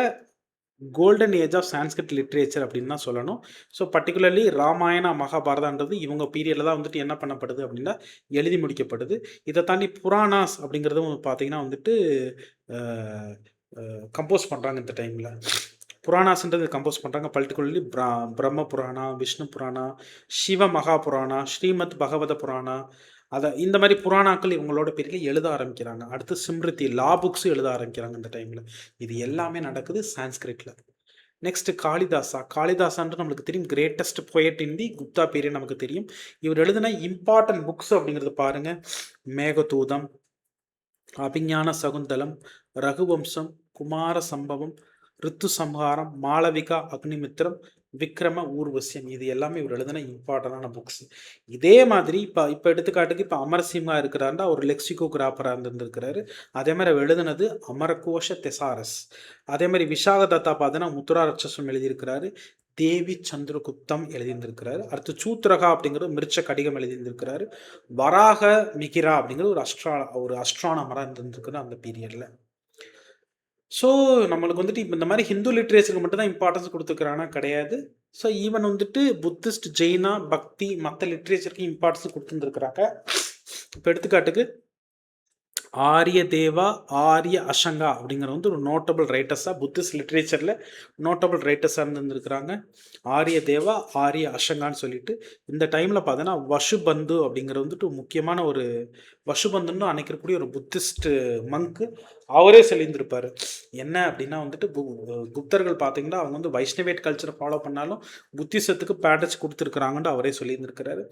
golden age of Sanskrit literature அப்படின்னு தான் சொல்லணும். ஸோ பர்டிகுலர்லி ராமாயணா, மகாபாரதான்றது இவங்க பீரியடில் தான் வந்துட்டு என்ன பண்ணப்படுது அப்படின்னா எழுதி முடிக்கப்படுது. இதை தாண்டி புராணாஸ் அப்படிங்கிறதும் பார்த்தீங்கன்னா வந்துட்டு கம்போஸ் பண்ணுறாங்க இந்த டைமில். புராணாஸ்ன்றது கம்போஸ் பண்ணுறாங்க. பர்டிகுலர்லி பிரம்ம புராணா, விஷ்ணு புராணா, சிவ மகா புராணா, ஸ்ரீமத் பகவத புராணா, அதை இந்த மாதிரி புராணாக்கள் இவங்களோட பேரில் எழுத ஆரம்பிக்கிறாங்க. அடுத்து சிம்ரித்தி லா புக்ஸும் எழுத ஆரம்பிக்கிறாங்க இந்த டைமில். இது எல்லாமே நடக்குது சான்ஸ்கிரிட்டில். நெக்ஸ்ட் காளிதாசான்ட்டு நம்மளுக்கு தெரியும் கிரேட்டஸ்ட் போயட் இன் தி குப்தா பீரியட் நமக்கு தெரியும். இவர் எழுதின இம்பார்ட்டன்ட் புக்ஸ் அப்படிங்கிறது பாருங்க, மேகதூதம், அபிஞான சகுந்தலம், ரகுவம்சம், குமார சம்பவம், ரித்து சம்ஹாரம், மாளவிகா, அக்னிமித்திரம், விக்ரம ஊர்வசியம், இது எல்லாமே இவர் எழுதின இம்பார்ட்டண்டான புக்ஸ். இதே மாதிரி இப்போ எடுத்துக்காட்டுக்கு இப்போ அமரசிம்ஹா இருக்கிறாருன்னா ஒரு லெக்சிகோகிராஃபராக இருந்திருக்கிறாரு. அதே மாதிரி அவர் எழுதினது அமரகோஷ தெசாரஸ். அதே மாதிரி விஷாக தத்தா பார்த்தீங்கன்னா முத்துரா ரட்சசம் எழுதியிருக்கிறாரு. தேவி சந்திரகுப்தம் எழுதியிருந்திருக்கிறாரு. அடுத்து சூத்ரகா அப்படிங்கிறது மிருச்ச கடிகம் எழுதியிருந்திருக்கிறாரு. வராக மிகிரா அப்படிங்கிறது ஒரு அஸ்ட்ரானமராக இருந்திருக்கிறார் அந்த பீரியடில். ஸோ நம்மளுக்கு வந்துட்டு இப்போ இந்த மாதிரி ஹிந்து லிட்ரேச்சருக்கு மட்டும் தான் இம்பார்ட்டன்ஸ் கொடுத்துருக்குறானா கிடையாது. ஸோ ஈவன் வந்துட்டு புத்திஸ்ட், ஜெயினா, பக்தி மற்ற லிட்ரேச்சருக்கு இம்பார்ட்டன்ஸ் கொடுத்துருந்துருக்குறாங்க. இப்போ எடுத்துக்காட்டுக்கு ஆரிய தேவா, ஆரிய அஷங்கா அப்படிங்கிற வந்து ஒரு நோட்டபிள் ரைட்டர்ஸாக புத்திஸ்ட் லிட்ரேச்சரில் நோட்டபிள் ரைட்டர்ஸாக இருந்திருக்கிறாங்க. ஆரிய தேவா, ஆரிய அஷங்கான்னு சொல்லிட்டு இந்த டைமில் பார்த்தோன்னா வசுபந்து அப்படிங்கிற வந்துட்டு முக்கியமான ஒரு வசுபந்துன்னு அன்னைக்கக்கூடிய ஒரு புத்திஸ்ட் மங்க்கு அவரே சொல்லியிருந்திருப்பார். என்ன அப்படின்னா வந்துட்டு குப்தர்கள் பார்த்தீங்கன்னா அவங்க வந்து வைஷ்ணவேட் கல்ச்சரை ஃபாலோ பண்ணாலும் புத்திசத்துக்கு பேட்டர்ஸ் கொடுத்துருக்குறாங்கன்னு அவரே சொல்லியிருந்திருக்கிறாரு.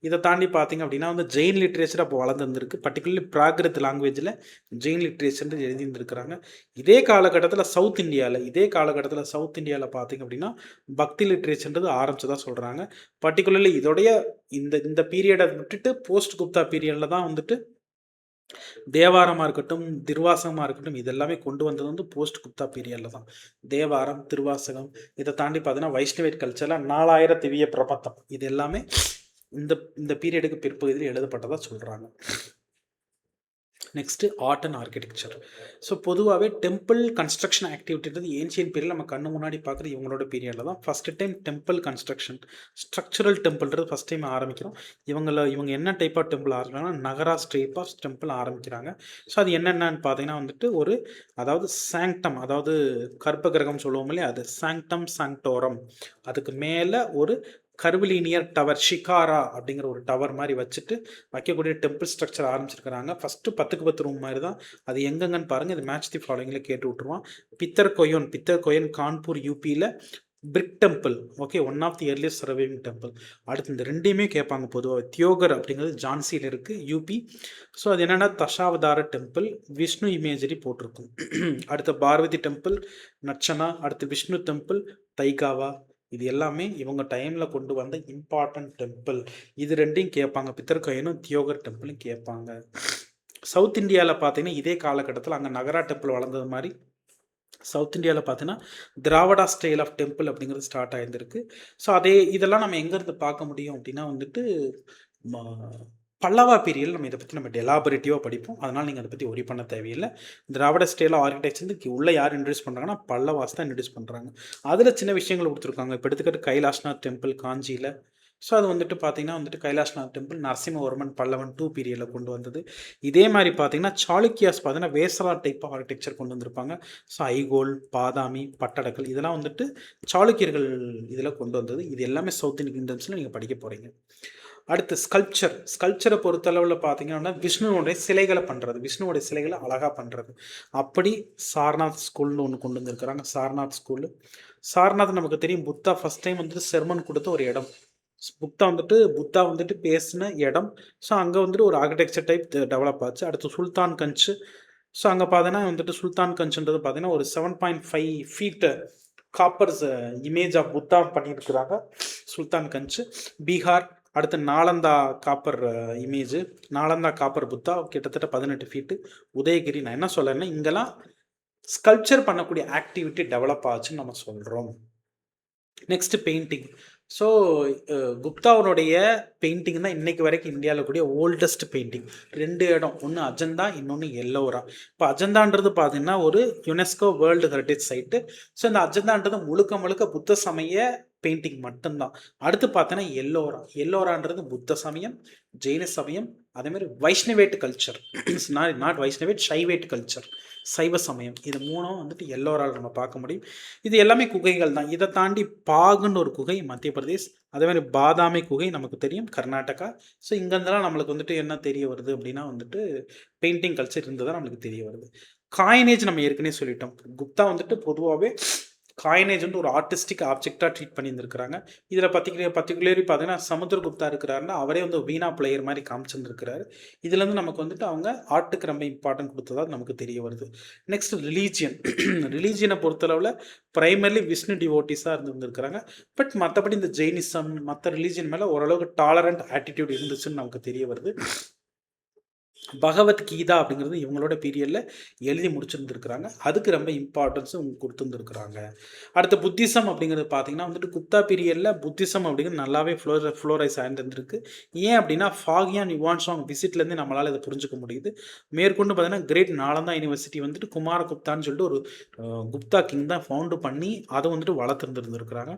இதை தாண்டி பார்த்தீங்க அப்படின்னா வந்து ஜெயின் லிட்ரேச்சர் அப்போ வளர்ந்துருந்துருக்கு. பர்டிகுலர்லி பிராகிருத் லாங்குவேஜில் ஜெயின் லிட்ரேச்சர் எழுதியிருந்திருக்கிறாங்க. இதே காலகட்டத்தில் சவுத் இந்தியாவில் பார்த்தீங்க அப்படின்னா பக்தி லிட்ரேச்சர்ன்றது ஆரம்பிச்சதாக சொல்கிறாங்க. பர்டிகுலர்லி இதோடைய இந்த பீரியடை விட்டுட்டு போஸ்ட் குப்தா பீரியடில் தான் வந்துட்டு தேவாரமாக இருக்கட்டும், திருவாசகமாக இருக்கட்டும், இதெல்லாமே கொண்டு வந்தது வந்து போஸ்ட் குப்தா பீரியடில் தான். தேவாரம், திருவாசகம், இதை தாண்டி பார்த்தீங்கன்னா வைஷ்ணவேட் கல்ச்சரில் 4000 திவ்ய பிரபந்தம், இது எல்லாமே இந்த பீரியடுக்கு பிற்பகுதியில் எழுதப்பட்டதாக சொல்கிறாங்க. Next art and architecture. So பொதுவாகவே டெம்பிள் கன்ஸ்ட்ரக்ஷன் ஆக்டிவிட்டின்றது ஏன்ஷியன் பீரியட் நம்ம கண்ணு முன்னாடி பார்க்குறது இவங்களோட பீரியடில் தான் first time temple construction structural டெம்பிள்ன்றது ஃபஸ்ட் டைம் ஆரம்பிக்கிறோம். இவங்க என்ன டைப் ஆஃப் டெம்பிள் ஆரம்பிக்கிறாங்கன்னா நகராஸ் டைப் ஆஃப் டெம்பிள் ஆரம்பிக்கிறாங்க. ஸோ அது என்னென்னு பார்த்தீங்கன்னா வந்துட்டு அதாவது சாங்டம், அதாவது கர்ப்ப கிரகம் சொல்லுவோம் இல்லையா, அது சாங்டம் சாங்டோரம். அதுக்கு மேலே ஒரு கர்விலீனியர் டவர் ஷிகாரா அப்படிங்கிற ஒரு டவர் மாதிரி வச்சுட்டு வைக்கக்கூடிய டெம்பிள் ஸ்ட்ரக்சர் ஆரம்பிச்சிருக்கிறாங்க. ஃபஸ்ட்டு 10க்கு 10 ரூம் மாதிரி தான். அது எங்கெங்கன்னு பாருங்கள், இது மேட்ச் தி ஃபாலோயிங்கில் கேட்டு விட்டுருவான். பித்தர் கொயன் கான்பூர் யூபியில் brick temple, okay, one of the earliest surviving temple. அடுத்து இந்த ரெண்டையுமே கேட்பாங்க பொதுவாக. தியோகர் அப்படிங்கிறது ஜான்சியில் இருக்குது, யூபி. ஸோ அது என்னென்னா தசாவதார டெம்பிள், விஷ்ணு இமேஜரி போட்டிருக்கும். அடுத்த பார்வதி டெம்பிள் நச்சனா, அடுத்து விஷ்ணு டெம்பிள் தைகாவா. இது எல்லாமே இவங்க டைமில் கொண்டு வந்த இம்பார்ட்டன்ட் டெம்பிள். இது ரெண்டையும் கேட்பாங்க, பித்தர்கோயனும் தியோகர் டெம்பிளும் கேட்பாங்க. சவுத் இந்தியாவில் பார்த்தீங்கன்னா இதே காலகட்டத்தில் அங்கே நகரா டெம்பிள் வளர்ந்தது மாதிரி சவுத் இந்தியாவில் பார்த்தீங்கன்னா திராவிடா ஸ்டைல் ஆஃப் டெம்பிள் அப்படிங்கிறது ஸ்டார்ட் ஆகியிருந்திருக்கு. ஸோ இதெல்லாம் நம்ம எங்கேருந்து பார்க்க முடியும் அப்படின்னா வந்துட்டு பல்லவா பீரியல் நம்ம இதை பற்றி நம்ம எலாபரேட்டிவாக படிப்போம். அதனால் நீங்கள் அதை பற்றி ஒரி பண்ண தேவையில்லை. திராவிட ஸ்டைல் ஆஃப் ஆர்கிடெக்சர் உள்ளே யார் இன்ட்ரடியூஸ் பண்ணுறாங்கன்னா பல்லவாஸ் தான் இன்ட்ரடியூஸ் பண்ணுறாங்க. அதில் சின்ன விஷயங்கள் கொடுத்துருக்காங்க. இப்போ எடுத்துக்கிட்டு கைலாஷ்நாத் டெம்பிள் காஞ்சியில். ஸோ அது வந்துட்டு பார்த்தீங்கன்னா வந்துட்டு கைலாஷ்நாத் டெம்பிள் நரசிம்மவர்மன் பல்லவன் 2 பீரியடில் கொண்டு வந்தது. இதே மாதிரி பார்த்தீங்கன்னா சாளுக்கியாஸ் பார்த்தீங்கன்னா வேசரா டைப் ஆஃப் ஆர்கிடெக்சர் கொண்டு வந்திருப்பாங்க. ஸோ ஐகோல், பாதாமி, பட்டடக்கல் இதெல்லாம் வந்துட்டு சாளுக்கியர்கள் இதில் கொண்டு வந்தது. இது எல்லாமே சவுத் இந்தியன் கிங்டம்ஸில் நீங்கள் படிக்க போகிறீங்க. அடுத்து ஸ்கல்ப்சரை பொறுத்தளவில் பார்த்தீங்கன்னா விஷ்ணுவோடைய சிலைகளை பண்ணுறது, விஷ்ணுவோடைய சிலைகளை அழகாக பண்ணுறது. அப்படி சாரநாத் ஸ்கூல்னு ஒன்று கொண்டு வந்துருக்கிறாங்க. சாரநாத் நமக்கு தெரியும், புத்தா ஃபஸ்ட் டைம் வந்துட்டு செர்மன் கொடுத்த ஒரு இடம். புத்தா வந்துட்டு பேசின இடம். ஸோ அங்கே வந்துட்டு ஒரு ஆர்கிடெக்சர் டைப் டெவலப் ஆச்சு. அடுத்து சுல்தான் கஞ்ச். ஸோ அங்கே பார்த்தீங்கன்னா வந்துட்டு சுல்தான் கஞ்சுன்றது பார்த்தீங்கன்னா ஒரு 7.5 ஃபீட் காப்பர்ஸ் இமேஜ் ஆஃப் புத்தா பண்ணியிருக்கிறாங்க சுல்தான் கஞ்ச். பீகார். அடுத்து Nalanda copper image, Nalanda copper Buddha கிட்டத்தட்ட 18 ஃபீட்டு. உதயகிரி. நான் என்ன சொல்கிறேன்னா இங்கெல்லாம் ஸ்கல்ப்சர் பண்ணக்கூடிய ஆக்டிவிட்டி டெவலப் ஆச்சுன்னு நம்ம சொல்கிறோம். Next painting. ஸோ குப்தாவனுடைய பெயிண்டிங் தான் இன்றைக்கு வரைக்கும் இந்தியாவில் கூடிய ஓல்டஸ்ட் பெயிண்டிங். 2 இடம், ஒன்று அஜந்தா, இன்னொன்று எல்லோரா. இப்போ அஜந்தான்றது பார்த்தீங்கன்னா ஒரு UNESCO world heritage site. So இந்த அஜந்தான்றது முழுக்க புத்த சமய பெயிண்டிங் மட்டும்தான். அடுத்து பார்த்தீங்கன்னா எல்லோரான்றது புத்த சமயம், ஜெயின சமயம், அதேமாதிரி Vaishnavite culture, not Vaishnavite, சைவேட் culture, சைவ சமயம். இது 3 வந்துட்டு எல்லோரால் நம்ம பார்க்க முடியும். இது எல்லாமே குகைகள் தான். இதை தாண்டி பாகுன்னு ஒரு குகை மத்திய பிரதேஷ், அதே மாதிரி பாதாமி குகை நமக்கு தெரியும் கர்நாடகா. ஸோ இங்கேருந்துலாம் நம்மளுக்கு வந்துட்டு என்ன தெரிய வருது அப்படின்னா வந்துட்டு பெயிண்டிங் கல்ச்சர் இருந்ததான் நம்மளுக்கு தெரிய வருது. காயினேஜ் நம்ம ஏற்கனவே சொல்லிட்டோம். குப்தா வந்துட்டு பொதுவாகவே காயினேஜ் வந்து ஒரு ஆர்டிஸ்டிக் ஆப்ஜெக்டாக ட்ரீட் பண்ணியிருந்துருக்காங்க. இதில் பர்டிகுலரி பார்த்தீங்கன்னா சமுத்திரகுப்தா இருக்கிறாருன்னா அவரே வந்து வீணா பிளேயர் மாதிரி காமிச்சிருந்துருக்கிறாரு. இதுலேருந்து நமக்கு வந்துட்டு அவங்க ஆர்ட்டுக்கு ரொம்ப இம்பார்ட்டன்ட் கொடுத்ததா நமக்கு தெரிய வருது. நெக்ஸ்ட் ரிலீஜியனை பொறுத்தளவில் பிரைமர்லி விஷ்ணு டிவோட்டிஸாக இருந்துருக்கிறாங்க. பட் மற்றபடி இந்த ஜெயினிசம் மற்ற ரிலீஜியன் மேலே ஓரளவுக்கு டாலரண்ட் ஆட்டிடியூட் இருந்துச்சுன்னு நமக்கு தெரிய வருது. பகவத்கீதா அப்படிங்கிறது இவங்களோட பீரியடில் எழுதி முடிச்சிருந்துருக்குறாங்க. அதுக்கு ரொம்ப இம்பார்ட்டன்ஸும் இவங்க கொடுத்துருந்துருக்குறாங்க. அடுத்த புத்திசம் அப்படிங்கிறது பார்த்தீங்கன்னா வந்துட்டு குப்தா பீரியடில் புத்திசம் அப்படிங்கிறது நல்லாவே ஃப்ளோரைஸ் ஆகிருந்துருக்கு. ஏன் அப்படின்னா ஃபாகியான் யுவான்சாங் விசிட்லேருந்து நம்மளால் இதை புரிஞ்சுக்க முடியுது. மேற்கொண்டு பார்த்தீங்கன்னா கிரேட் நாலந்தா யூனிவர்சிட்டி வந்துட்டு குமாரகுப்தான்னு சொல்லிட்டு ஒரு குப்தா கிங் தான் ஃபவுண்டு பண்ணி அதை வந்துட்டு வளர்த்துருந்துருக்குறாங்க.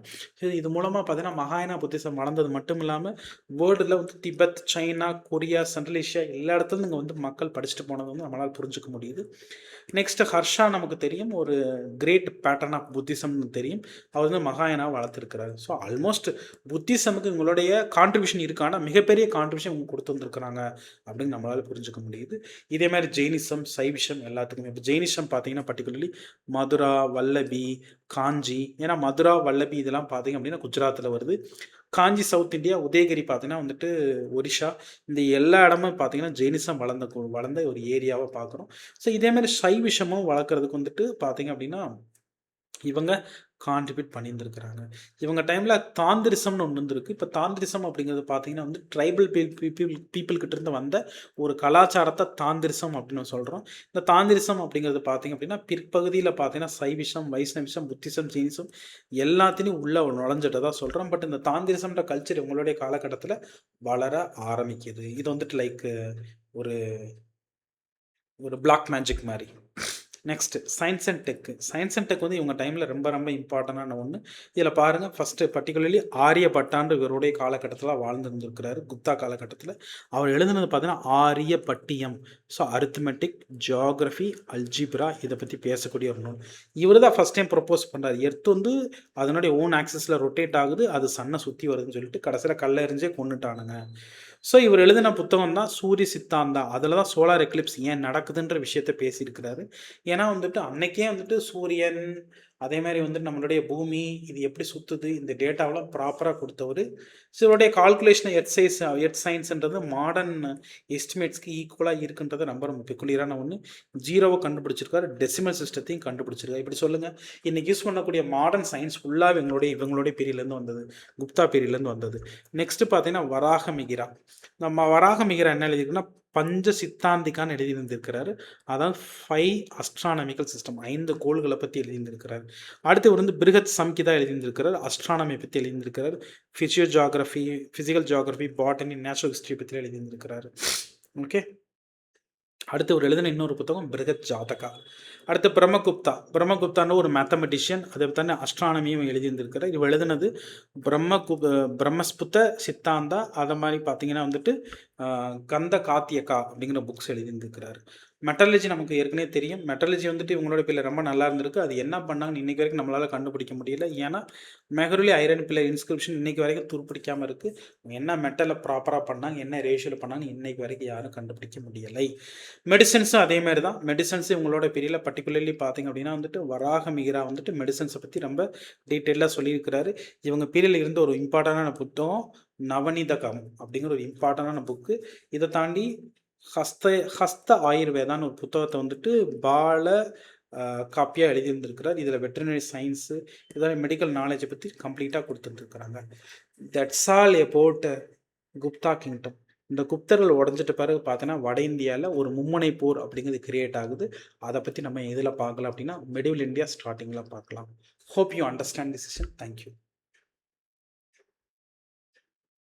இது மூலமாக பார்த்தீங்கன்னா மகாயானா புத்திசம் வளர்ந்தது மட்டும் இல்லாமல் வேர்ல்டில் வந்து Tibet, China, Korea, central Asia எல்லா இடத்துலையும் இங்கே வந்து மக்கள் படிச்சுட்டு போனது வந்து நம்மளால் புரிஞ்சுக்க முடியுது. நெக்ஸ்ட் ஹர்ஷா நமக்கு தெரியும், ஒரு கிரேட் பேட்டர்ன் ஆஃப் புத்திசம்னு தெரியும். அவர் வந்து மகாயானா வளர்த்துருக்கிறாரு. ஸோ ஆல்மோஸ்ட் புத்திசமுக்கு இவங்களுடைய கான்ட்ரிபியூஷன் இருக்கான மிகப்பெரிய கான்ட்ரிபியூஷன் இவங்க கொடுத்து வந்துருக்குறாங்க அப்படின்னு நம்மளால் புரிஞ்சுக்க முடியுது. இதே மாதிரி ஜெயினிசம், சைவிஷம் எல்லாத்துக்குமே. இப்போ ஜெயினிசம் பார்த்தீங்கன்னா பர்டிகுலர்லி மதுரா, வல்லபி, காஞ்சி. ஏன்னா மதுரா, வல்லபி இதெல்லாம் பார்த்தீங்க அப்படின்னா குஜராத்தில் வருது. காஞ்சி சவுத் இந்தியா, உதயகிரி பார்த்தீங்கன்னா வந்துட்டு ஒரிஷா. இந்த எல்லா இடமும் பார்த்தீங்கன்னா ஜெயினிசம் வளர்ந்த ஒரு ஏரியாவை பார்க்குறோம். ஸோ இதேமாதிரி சைவிஷமும் வளர்க்குறதுக்கு வந்துட்டு பார்த்தீங்க அப்படின்னா இவங்க கான்ட்ரிபியூட் பண்ணியிருந்துருக்கிறாங்க. இவங்க டைமில் தாந்திரிசம்னு ஒன்று இருந்திருக்கு. இப்போ தாந்திரிசம் அப்படிங்கிறது பார்த்தீங்கன்னா வந்து ட்ரைபல் பீப்புள் கிட்ட இருந்து வந்த ஒரு கலாச்சாரத்தை தாந்திரிசம் அப்படின்னு சொல்கிறோம். இந்த தாந்திரிசம் அப்படிங்கிறது பார்த்தீங்க அப்படின்னா பிற்பகுதியில் பார்த்தீங்கன்னா சைவிஷம், வைஷ்ணவிசம், புத்திசம், ஜெயினிசம் எல்லாத்தையும் உள்ளே நுழைஞ்சிட்டதா சொல்கிறோம். பட் இந்த தாந்திரிசம்ன்ற கல்ச்சர் இவங்களுடைய காலகட்டத்தில் வளர ஆரம்பிக்குது. இது வந்துட்டு லைக் ஒரு ஒரு பிளாக் மேஜிக் மாதிரி. Next science and tech. Science and tech வந்து இவங்க டைமில் ரொம்ப ரொம்ப இம்பார்ட்டண்டான ஒன்று. இதில் பாருங்கள், ஃபஸ்ட்டு பர்டிகுலர்லி ஆரியப்பட்டாண்டு இவருடைய காலகட்டத்தில் வாழ்ந்துருந்துருக்கிறாரு, குப்தா காலகட்டத்தில். அவர் எழுதுனது பார்த்தீங்கன்னா Aryabhatiya. So arithmetic, geography, algebra இதை பற்றி பேசக்கூடிய ஒரு நூல். இவர் தான் ஃபஸ்ட் டைம் ப்ரொப்போஸ் பண்ணுறாரு. எர்த் வந்து அதனுடைய ஓன் ஆக்சஸில் ரொட்டேட் ஆகுது, அது சன்னை சுற்றி வருதுன்னு சொல்லிட்டு கடைசியில் கல்லெறிஞ்சே கொண்டுட்டானுங்க. ஸோ இவர் எழுதின புத்தகம் தான் சூரிய சித்தாந்தா. அதில் தான் சோலார் எக்லிப்ஸ் ஏன் நடக்குதுன்ற விஷயத்த பேசியிருக்கிறாரு. ஏன்னா வந்துட்டு அன்னைக்கே வந்துட்டு சூரியன், அதே மாதிரி வந்துட்டு நம்மளுடைய பூமி இது எப்படி சுற்றுது, இந்த டேட்டாவெலாம் ப்ராப்பராக கொடுத்தவர். ஸோ இவருடைய கால்குலேஷன் எர்த் சயின்ஸ்ன்றது மாடர்ன் எஸ்டிமேட்ஸ்க்கு ஈக்குவலாக இருக்குன்றது ரொம்ப ரொம்ப பெக்குலியரான ஒன்று. ஜீரோவை கண்டுபிடிச்சிருக்காரு, டெசிமல் சிஸ்டத்தையும் கண்டுபிடிச்சிருக்காரு. இப்படி சொல்லுங்கள், இன்றைக்கி யூஸ் பண்ணக்கூடிய மாடர்ன் சயின்ஸ் ஃபுல்லாக இவங்களுடைய பீரியட்லேருந்து வந்தது, குப்தா பீரியட்லேருந்து வந்தது. நெக்ஸ்ட்டு பார்த்தீங்கன்னா வராகமிகிரா. நம்ம வராகமிகிரா என்ன எழுதியிருக்குன்னா பஞ்ச சித்தாந்திக்கான்னு எழுதியிருந்திருக்கிறாரு. அதாவது 5 அஸ்ட்ரானமிக்கல் சிஸ்டம், 5 கோள்களை பற்றி எழுதியிருந்திருக்கிறார். அடுத்து இவர் வந்து பிருகத் சம்கிதா எழுதியிருந்திருக்கிறார், அஸ்ட்ரானமி பற்றி எழுதியிருக்கிறார். Physical geography, botany, natural history பற்றி எழுதியிருந்திருக்கிறாரு. ஓகே, அடுத்து ஒரு எழுதின இன்னொரு புத்தகம் பிருகத் ஜாதகா. அடுத்து பிரம்மகுப்தான்னு ஒரு மேத்தமெட்டிஷியன், அதை தானே அஸ்ட்ரானமியும் எழுதியிருந்திருக்கிறார். இவர் எழுதினது பிரம்மஸ்புத்த சித்தாந்தா. அதை மாதிரி பார்த்தீங்கன்னா வந்துட்டு கந்த காத்தியக்கா அப்படிங்கிற புக்ஸ் எழுதியிருந்திருக்கிறாரு. மெட்டாலஜி நமக்கு ஏற்கனவே தெரியும். மெட்டாலஜி வந்துட்டு இவங்களோட பிள்ளை ரொம்ப நல்லா இருந்திருக்கு. அது என்ன பண்ணாங்கன்னு இன்றைக்கி வரைக்கும் நம்மளால் கண்டுபிடிக்க முடியல. ஏன்னா மெஹருலி ஐரன் பிள்ளை இன்ஸ்கிரிப்ஷன் இன்றைக்கி வரைக்கும் துருப்பிடிக்காமல் இருக்குது. என்ன மெட்டலை ப்ராப்பராக பண்ணாங்க, என்ன ரேஷியோவில் பண்ணாங்கன்னு இன்றைக்கி வரைக்கும் யாரும் கண்டுபிடிக்க முடியலை. மெடிசன்ஸும் அதே மாதிரி தான். மெடிசன்ஸ் இவங்களோட பீரியடில் பர்டிகுலர்லி பார்த்திங்க அப்படின்னா வந்துட்டு வராகமிகிரா வந்துட்டு மெடிசன்ஸை பற்றி ரொம்ப டீட்டெயிலாக சொல்லியிருக்கிறாரு. இவங்க பீரியடில் இருந்த ஒரு இம்பார்ட்டண்டான புத்தகம் நவநீதகம் அப்படிங்கிற ஒரு இம்பார்ட்டண்டான புக்கு. இதை தாண்டி ஹஸ்த ஆயுர்வேதான்னு ஒரு புத்தகத்தை வந்துட்டு பால காப்பியாக எழுதியிருந்திருக்கிறார். இதில் வெட்டரினரி சயின்ஸு, இதெல்லாம் மெடிக்கல் நாலேஜை பற்றி கம்ப்ளீட்டாக கொடுத்துட்டுருக்குறாங்க. That's all about Gupta kingdom. இந்த குப்தர்கள் உடஞ்சிட்ட பிறகு பார்த்தோன்னா வட இந்தியாவில் ஒரு மும்முனை போர் அப்படிங்கிறது கிரியேட் ஆகுது. அதை பற்றி நம்ம எதில் பார்க்கலாம் அப்படின்னா மெடிவல் இந்தியா ஸ்டார்டிங்கில் பார்க்கலாம். Hope you understand this session. Thank you.